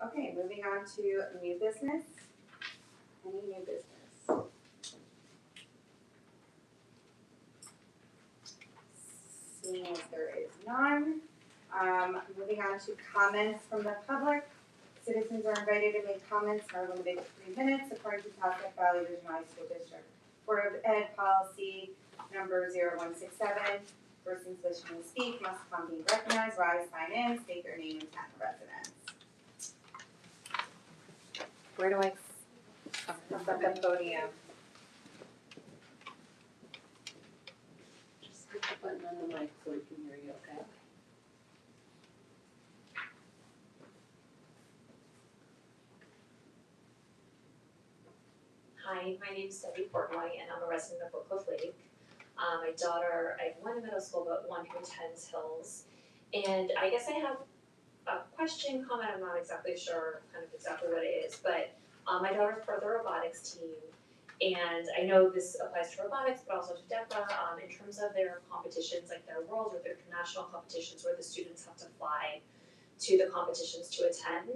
Okay, moving on to new business. Any new business? Seeing as there is none, moving on to comments from the public. Citizens are invited to make comments, are limited to 3 minutes according to Pascack Valley Regional High School District Board of Ed policy number 0167. Persons wishing to speak must come be recognized, rise, sign in, state their name and town of residence. Where do I? Up at the podium. Just hit the button on the mic so we can hear you, okay? Hi, my name is Debbie Portnoy and I'm a resident of Woodcliff Lake. My daughter, I have one in middle school but one who attends Hills. And I guess I have a question, comment, I'm not exactly sure kind of exactly what it is, but my daughter's part of the robotics team. And I know this applies to robotics, but also to DECA, in terms of their competitions, like their world or their international competitions where the students have to fly to the competitions to attend.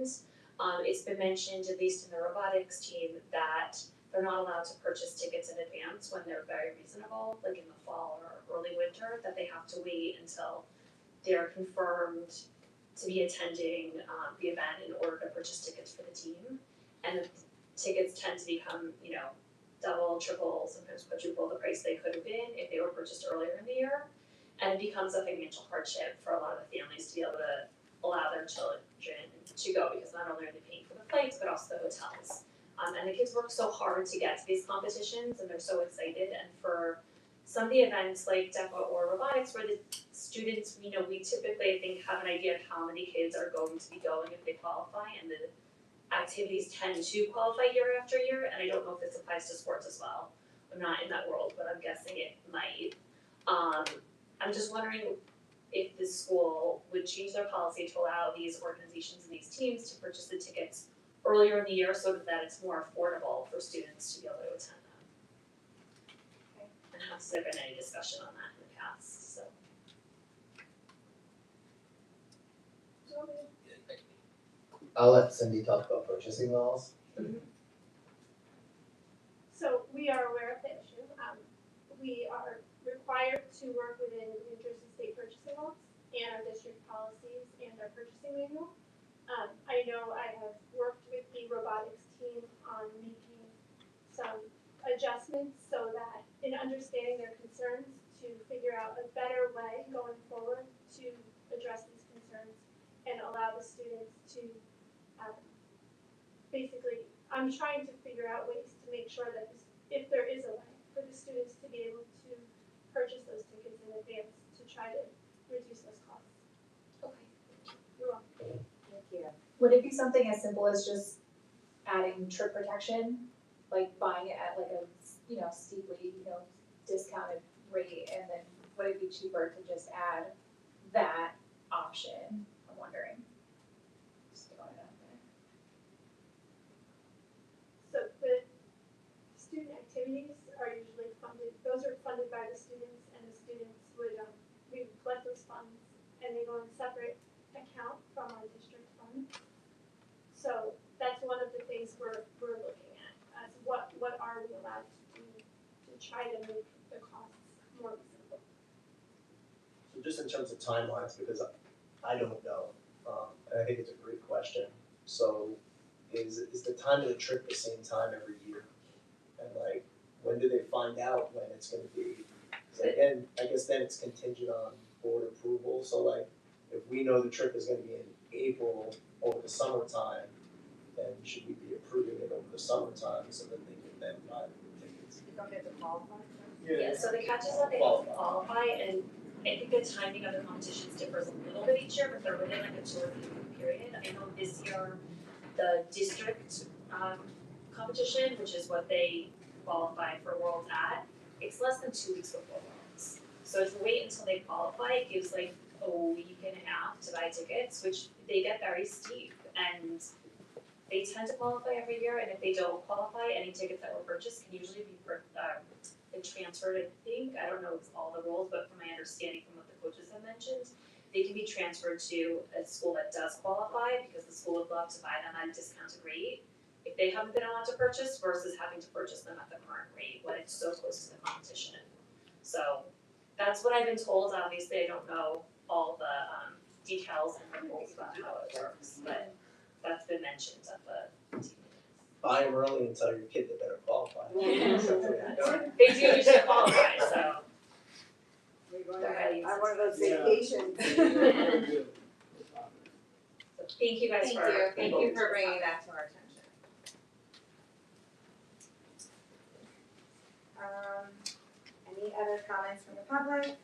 It's been mentioned, at least in the robotics team, that they're not allowed to purchase tickets in advance when they're very reasonable, like in the fall or early winter, that they have to wait until they're confirmed to be attending the event in order to purchase tickets for the team. And the tickets tend to become, double, triple, sometimes quadruple the price they could have been if they were purchased earlier in the year. And it becomes a financial hardship for a lot of the families to be able to allow their children to go, because not only are they paying for the flights, but also the hotels. And the kids work so hard to get to these competitions and they're so excited, and for some of the events like DECA or robotics where the students, we typically I think have an idea of how many kids are going to be going if they qualify, and the activities tend to qualify year after year, and I don't know if this applies to sports as well. I'm not in that world, but I'm guessing it might. I'm just wondering if the school would change their policy to allow these organizations and these teams to purchase the tickets earlier in the year so that it's more affordable for students to be able to attend them. Okay. And has there been any discussion on that in the past, so. I'll let Cindy talk about purchasing laws. So we are aware of the issue. We are required to work within New Jersey state purchasing laws and our district policies and our purchasing manual. I know I have worked with the robotics team on making some adjustments so that in understanding their concerns to figure out a better way going forward to address these concerns and allow the students to basically, I'm trying to figure out ways to make sure that if there is a way for the students to be able to purchase those tickets in advance to try to reduce those costs. Okay. You're welcome. Thank you. Would it be something as simple as just adding trip protection, like buying it at like a, steeply, discounted rate, and then would it be cheaper to just add that option? I'm wondering. Just throwing it out there. So the student activities are usually funded, those are funded by the students, and the students would, we would collect those funds and they go in a separate account from our district fund. So that's one of the things we're looking at, as what are we allowed to do to try to make the costs more reasonable. So just in terms of timelines, because I don't know, and I think it's a great question. So is the time of the trip the same time every year? And when do they find out when it's gonna be? And I guess then it's contingent on board approval, so if we know the trip is gonna be in April over the summertime, then should we be approving it over the summertime so that they can then buy the tickets? You don't get to qualify? Yeah, so the catch is that they have to qualify, and I think the timing of the competitions differs a little bit each year, but they're within a 2 or 3 week period. I know this year, the district competition, which is what they qualify for Worlds at, it's less than 2 weeks before Worlds. So if you wait until they qualify, it gives a week and a half to buy tickets, which they get very steep, and they tend to qualify every year, and if they don't qualify, any tickets that were purchased can usually be transferred, I think. I don't know all the rules, but from my understanding from what the coaches have mentioned, they can be transferred to a school that does qualify, because the school would love to buy them at a discounted rate if they haven't been allowed to purchase, versus having to purchase them at the current rate when it's so close to the competition. So that's what I've been told. Obviously, I don't know all the details and the rules about how it works, but that's been mentioned at the team. Buy them early and tell your kid they better qualify. They do usually qualify, so. on one of those Yeah. vacations. Very good. Thank you guys Thank for. you, thank you for bringing that to our attention. Any other comments from the public?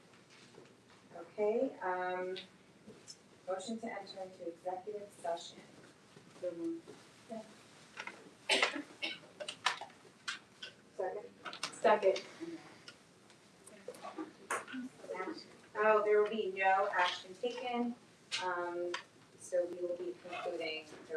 Okay, motion to enter into executive session. Second. Oh, there will be no action taken, so we will be concluding the